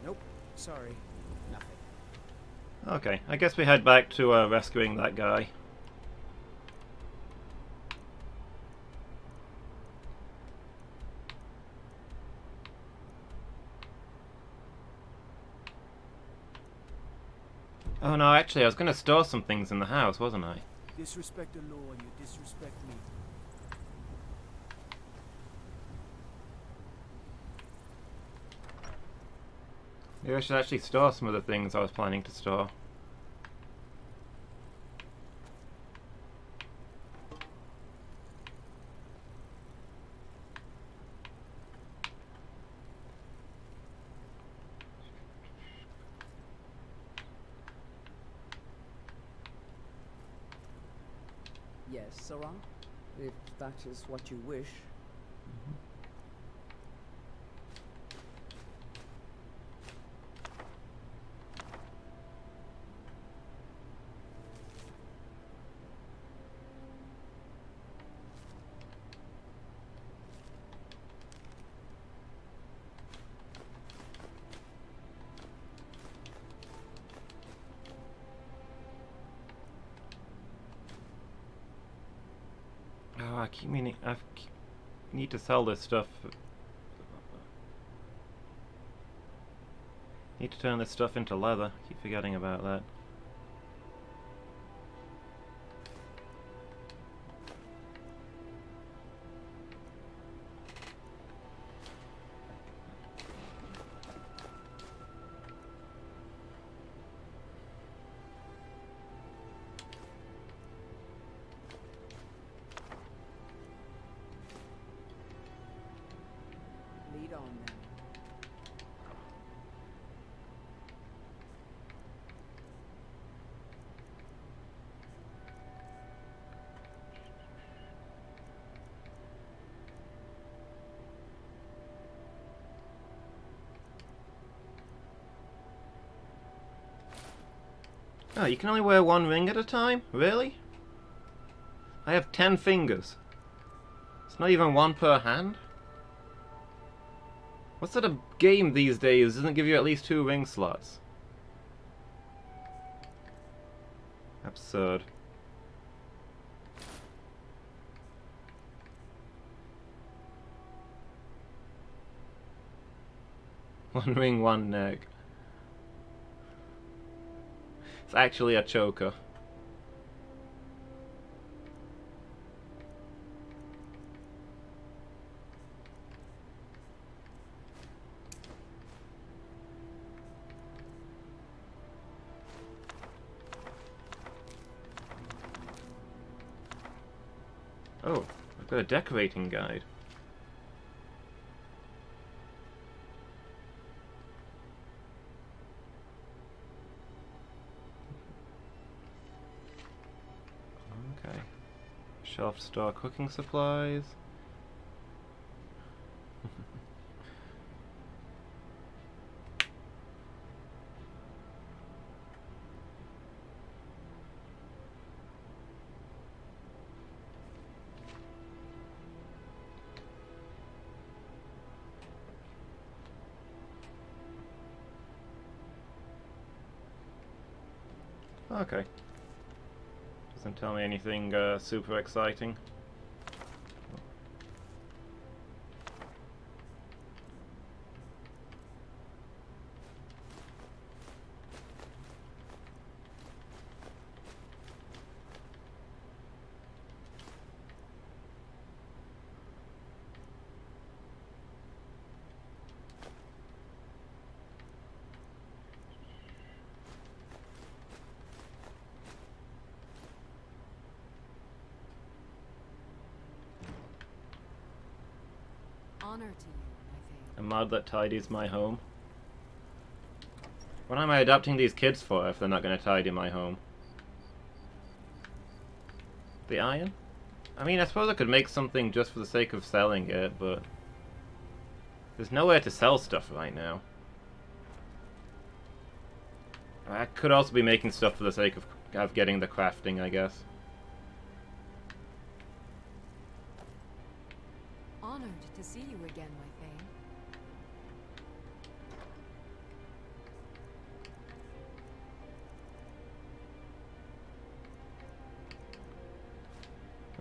Nope. Sorry. Nothing. Okay, I guess we head back to rescuing that guy. Oh no, actually I was going to store some things in the house, wasn't I? Disrespect the law and you disrespect me. Maybe I should actually store some of the things I was planning to store. Yes, Sarah? If that is what you wish. Oh, I keep meaning... need to sell this stuff. Need to turn this stuff into leather. Keep forgetting about that. Lead on then. Oh, you can only wear one ring at a time? Really? I have 10 fingers. It's not even one per hand? What sort of game these days doesn't give you at least 2 ring slots? Absurd. One ring, one neck. It's actually a choker. Oh, I've got a decorating guide. Okay. Shelf store cooking supplies. Okay. Doesn't tell me anything super exciting. Honor to you, my A mod that tidies my home. What am I adopting these kids for if they're not going to tidy my home? The iron? I mean, I suppose I could make something just for the sake of selling it, but there's nowhere to sell stuff right now. I could also be making stuff for the sake of getting the crafting, I guess. Honored to see you again, my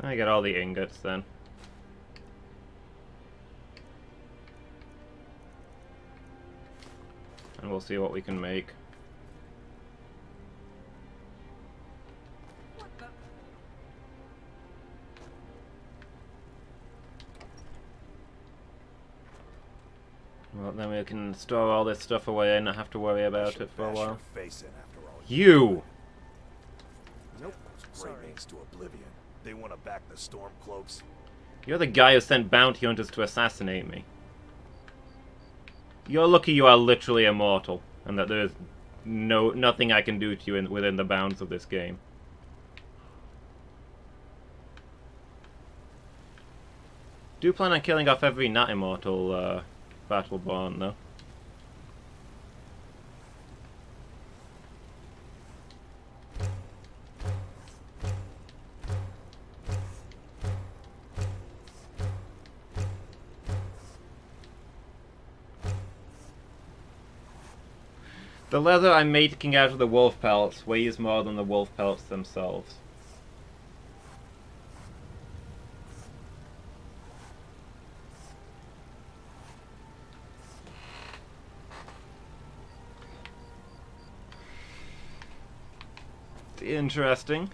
Thane. I get all the ingots then. And we'll see what we can make. Well, then we can store all this stuff away and not have to worry about it for a while. You! Nope. Great names to oblivion. They want to back the Stormcloaks. You're the guy who sent bounty hunters to assassinate me. You're lucky you are literally immortal, and that there's nothing I can do to you within the bounds of this game. Do plan on killing off every not immortal Battleborn, though. The leather I'm making out of the wolf pelts weighs more than the wolf pelts themselves. Interesting.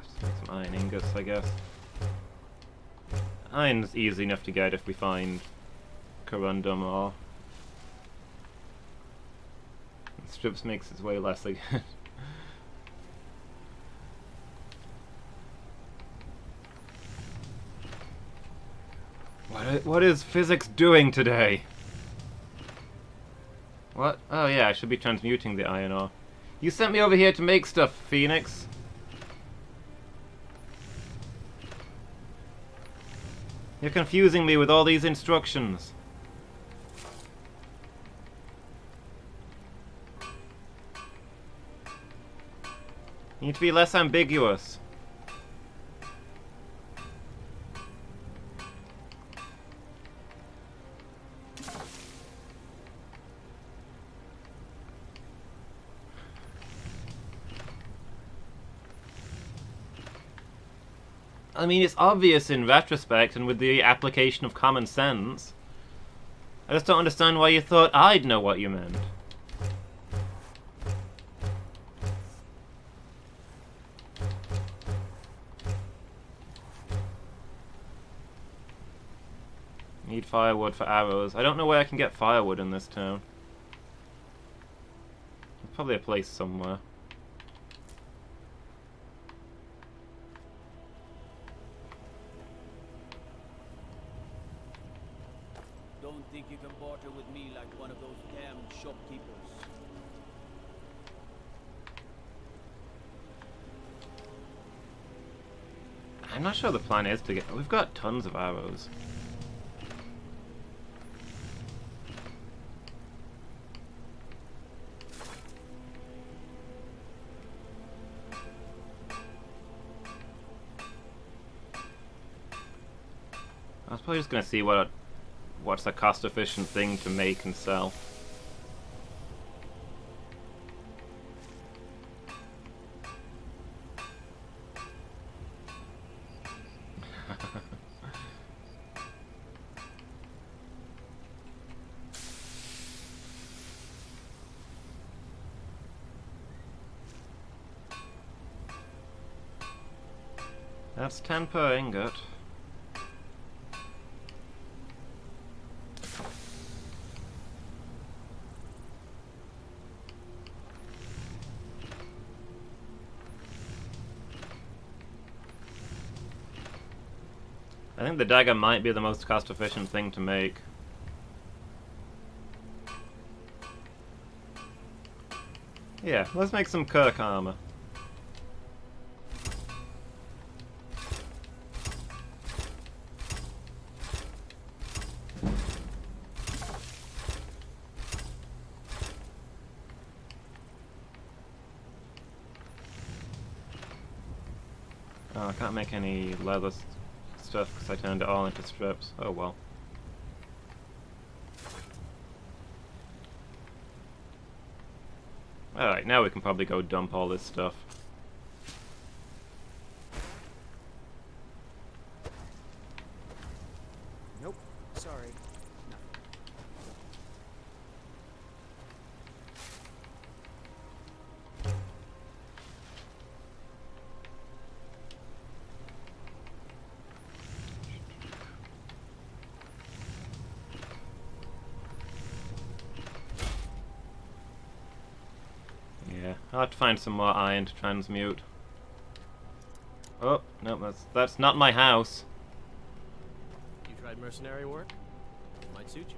Just make some iron ingots, I guess. Iron's easy enough to get if we find corundum ore. Strips makes its way less again. What is physics doing today? What? Oh yeah, I should be transmuting the iron ore. You sent me over here to make stuff, Phoenix. You're confusing me with all these instructions. You need to be less ambiguous. I mean, it's obvious in retrospect and with the application of common sense. I just don't understand why you thought I'd know what you meant. Need firewood for arrows. I don't know where I can get firewood in this town. There's probably a place somewhere. Don't think you can barter with me like one of those damn shopkeepers. I'm not sure the plan is to get... We've got tons of arrows. I was probably just gonna see what's a cost-efficient thing to make and sell. That's 10 per ingot. I think the dagger might be the most cost-efficient thing to make. Yeah, let's make some Kirk armor. Oh, I can't make any leather stuff because I turned it all into strips. Oh well. Alright, now we can probably go dump all this stuff. Nope. Sorry. Nothing. Yeah, I'll have to find some more iron to transmute. Oh, no, that's not my house. You tried mercenary work? Might suit you.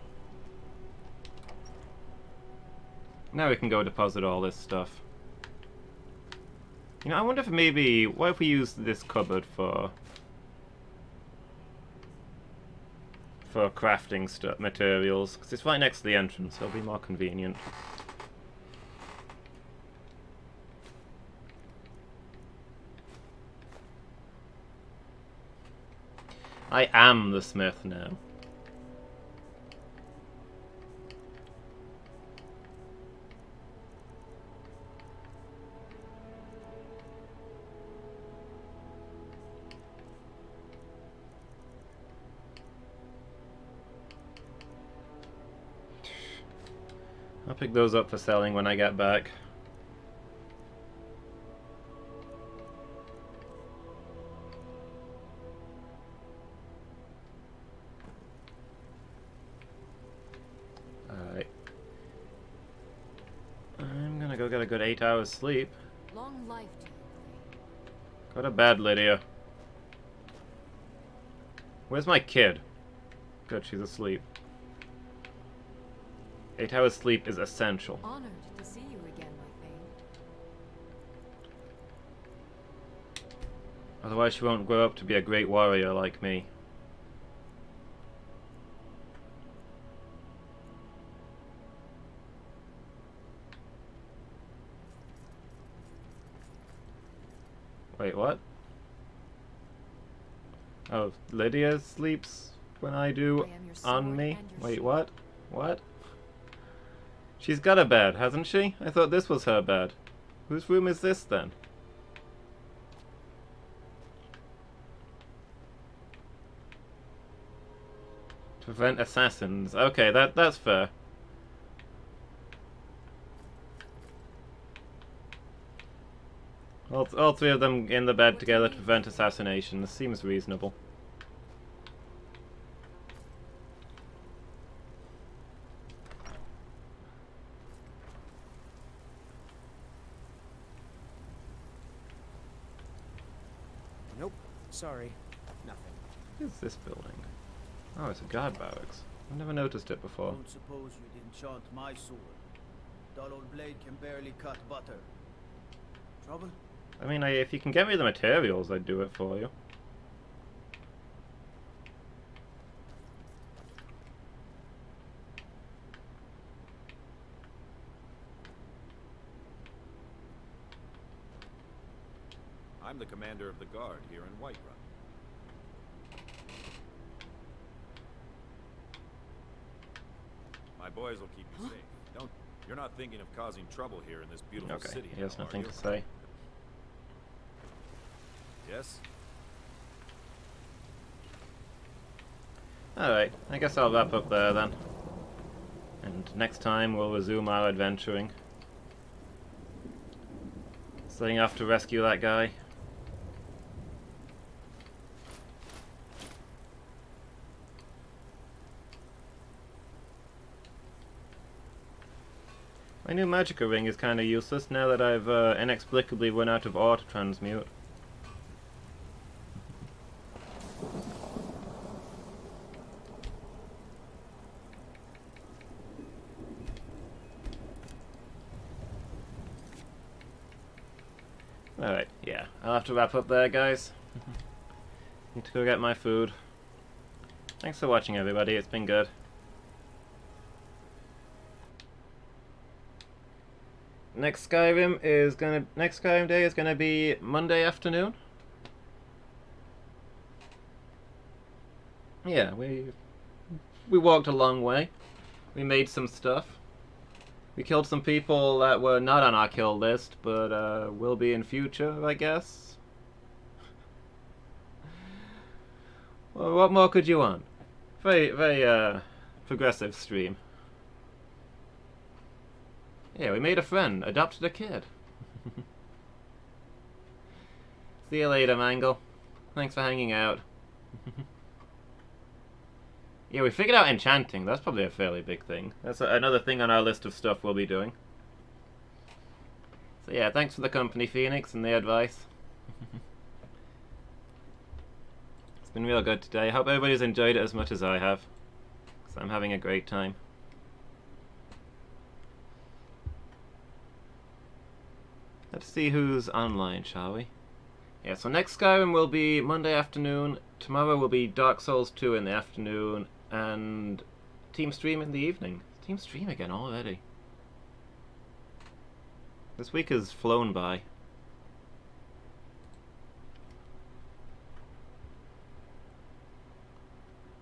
Now we can go deposit all this stuff. You know, I wonder if maybe... What if we use this cupboard for crafting stuff, materials? Because it's right next to the entrance, so it'll be more convenient. I am the smith now. I'll pick those up for selling when I get back. Alright. I'm gonna go get a good 8 hours sleep. Long life to you. Go to bed, Lydia. Where's my kid? Good, she's asleep. 8 hours sleep is essential. Honored to see you again, my Thane. Otherwise she won't grow up to be a great warrior like me. Oh, Lydia sleeps when I do on me? Wait, what? What? She's got a bed, hasn't she? I thought this was her bed. Whose room is this then? To prevent assassins. Okay, that's fair. All three of them in the bed together to prevent assassination. This seems reasonable. Nope. Sorry. Nothing. What is this building? Oh, it's a guard barracks. I've never noticed it before. Don't suppose you'd enchant my sword. Dull old blade can barely cut butter. Trouble? I mean, if you can get me the materials, I'd do it for you. I'm the commander of the guard here in Whiterun. My boys will keep you safe. You're not thinking of causing trouble here in this beautiful Okay, city. he has now, nothing are you? to say. Yes? Alright, I guess I'll wrap up there then. And next time we'll resume our adventuring. Setting off to rescue that guy. My new magicka ring is kinda useless now that I've inexplicably run out of ore to transmute. Alright, yeah, I'll have to wrap up there, guys. Need to go get my food. Thanks for watching, everybody, it's been good. Next Skyrim day is gonna be Monday afternoon. Yeah, we walked a long way. We made some stuff. We killed some people that were not on our kill list, but will be in future, I guess. Well, what more could you want? Very progressive stream. Yeah, we made a friend, adopted a kid. See you later, Mangle. Thanks for hanging out. Yeah, we figured out enchanting. That's probably a fairly big thing. That's another thing on our list of stuff we'll be doing. So yeah, thanks for the company, Phoenix, and the advice. It's been real good today. I hope everybody's enjoyed it as much as I have, because I'm having a great time. Let's see who's online, shall we? Yeah, so next Skyrim will be Monday afternoon. Tomorrow will be Dark Souls 2 in the afternoon. And Team Stream in the evening. Team Stream again already. This week has flown by.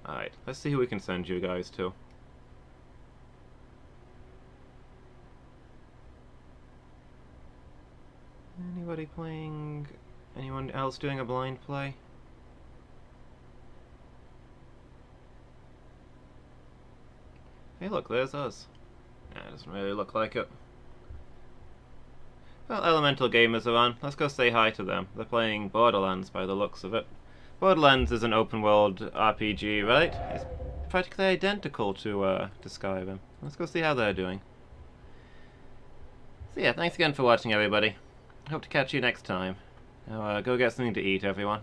Alright, let's see who we can send you guys to. Anybody playing? Anyone else doing a blind play? Hey look, there's us. Nah, it doesn't really look like it. Well, Elemental Gamers are on. Let's go say hi to them. They're playing Borderlands by the looks of it. Borderlands is an open world RPG, right? It's practically identical to Skyrim. Let's go see how they're doing. So yeah, thanks again for watching, everybody. Hope to catch you next time. Now go get something to eat, everyone.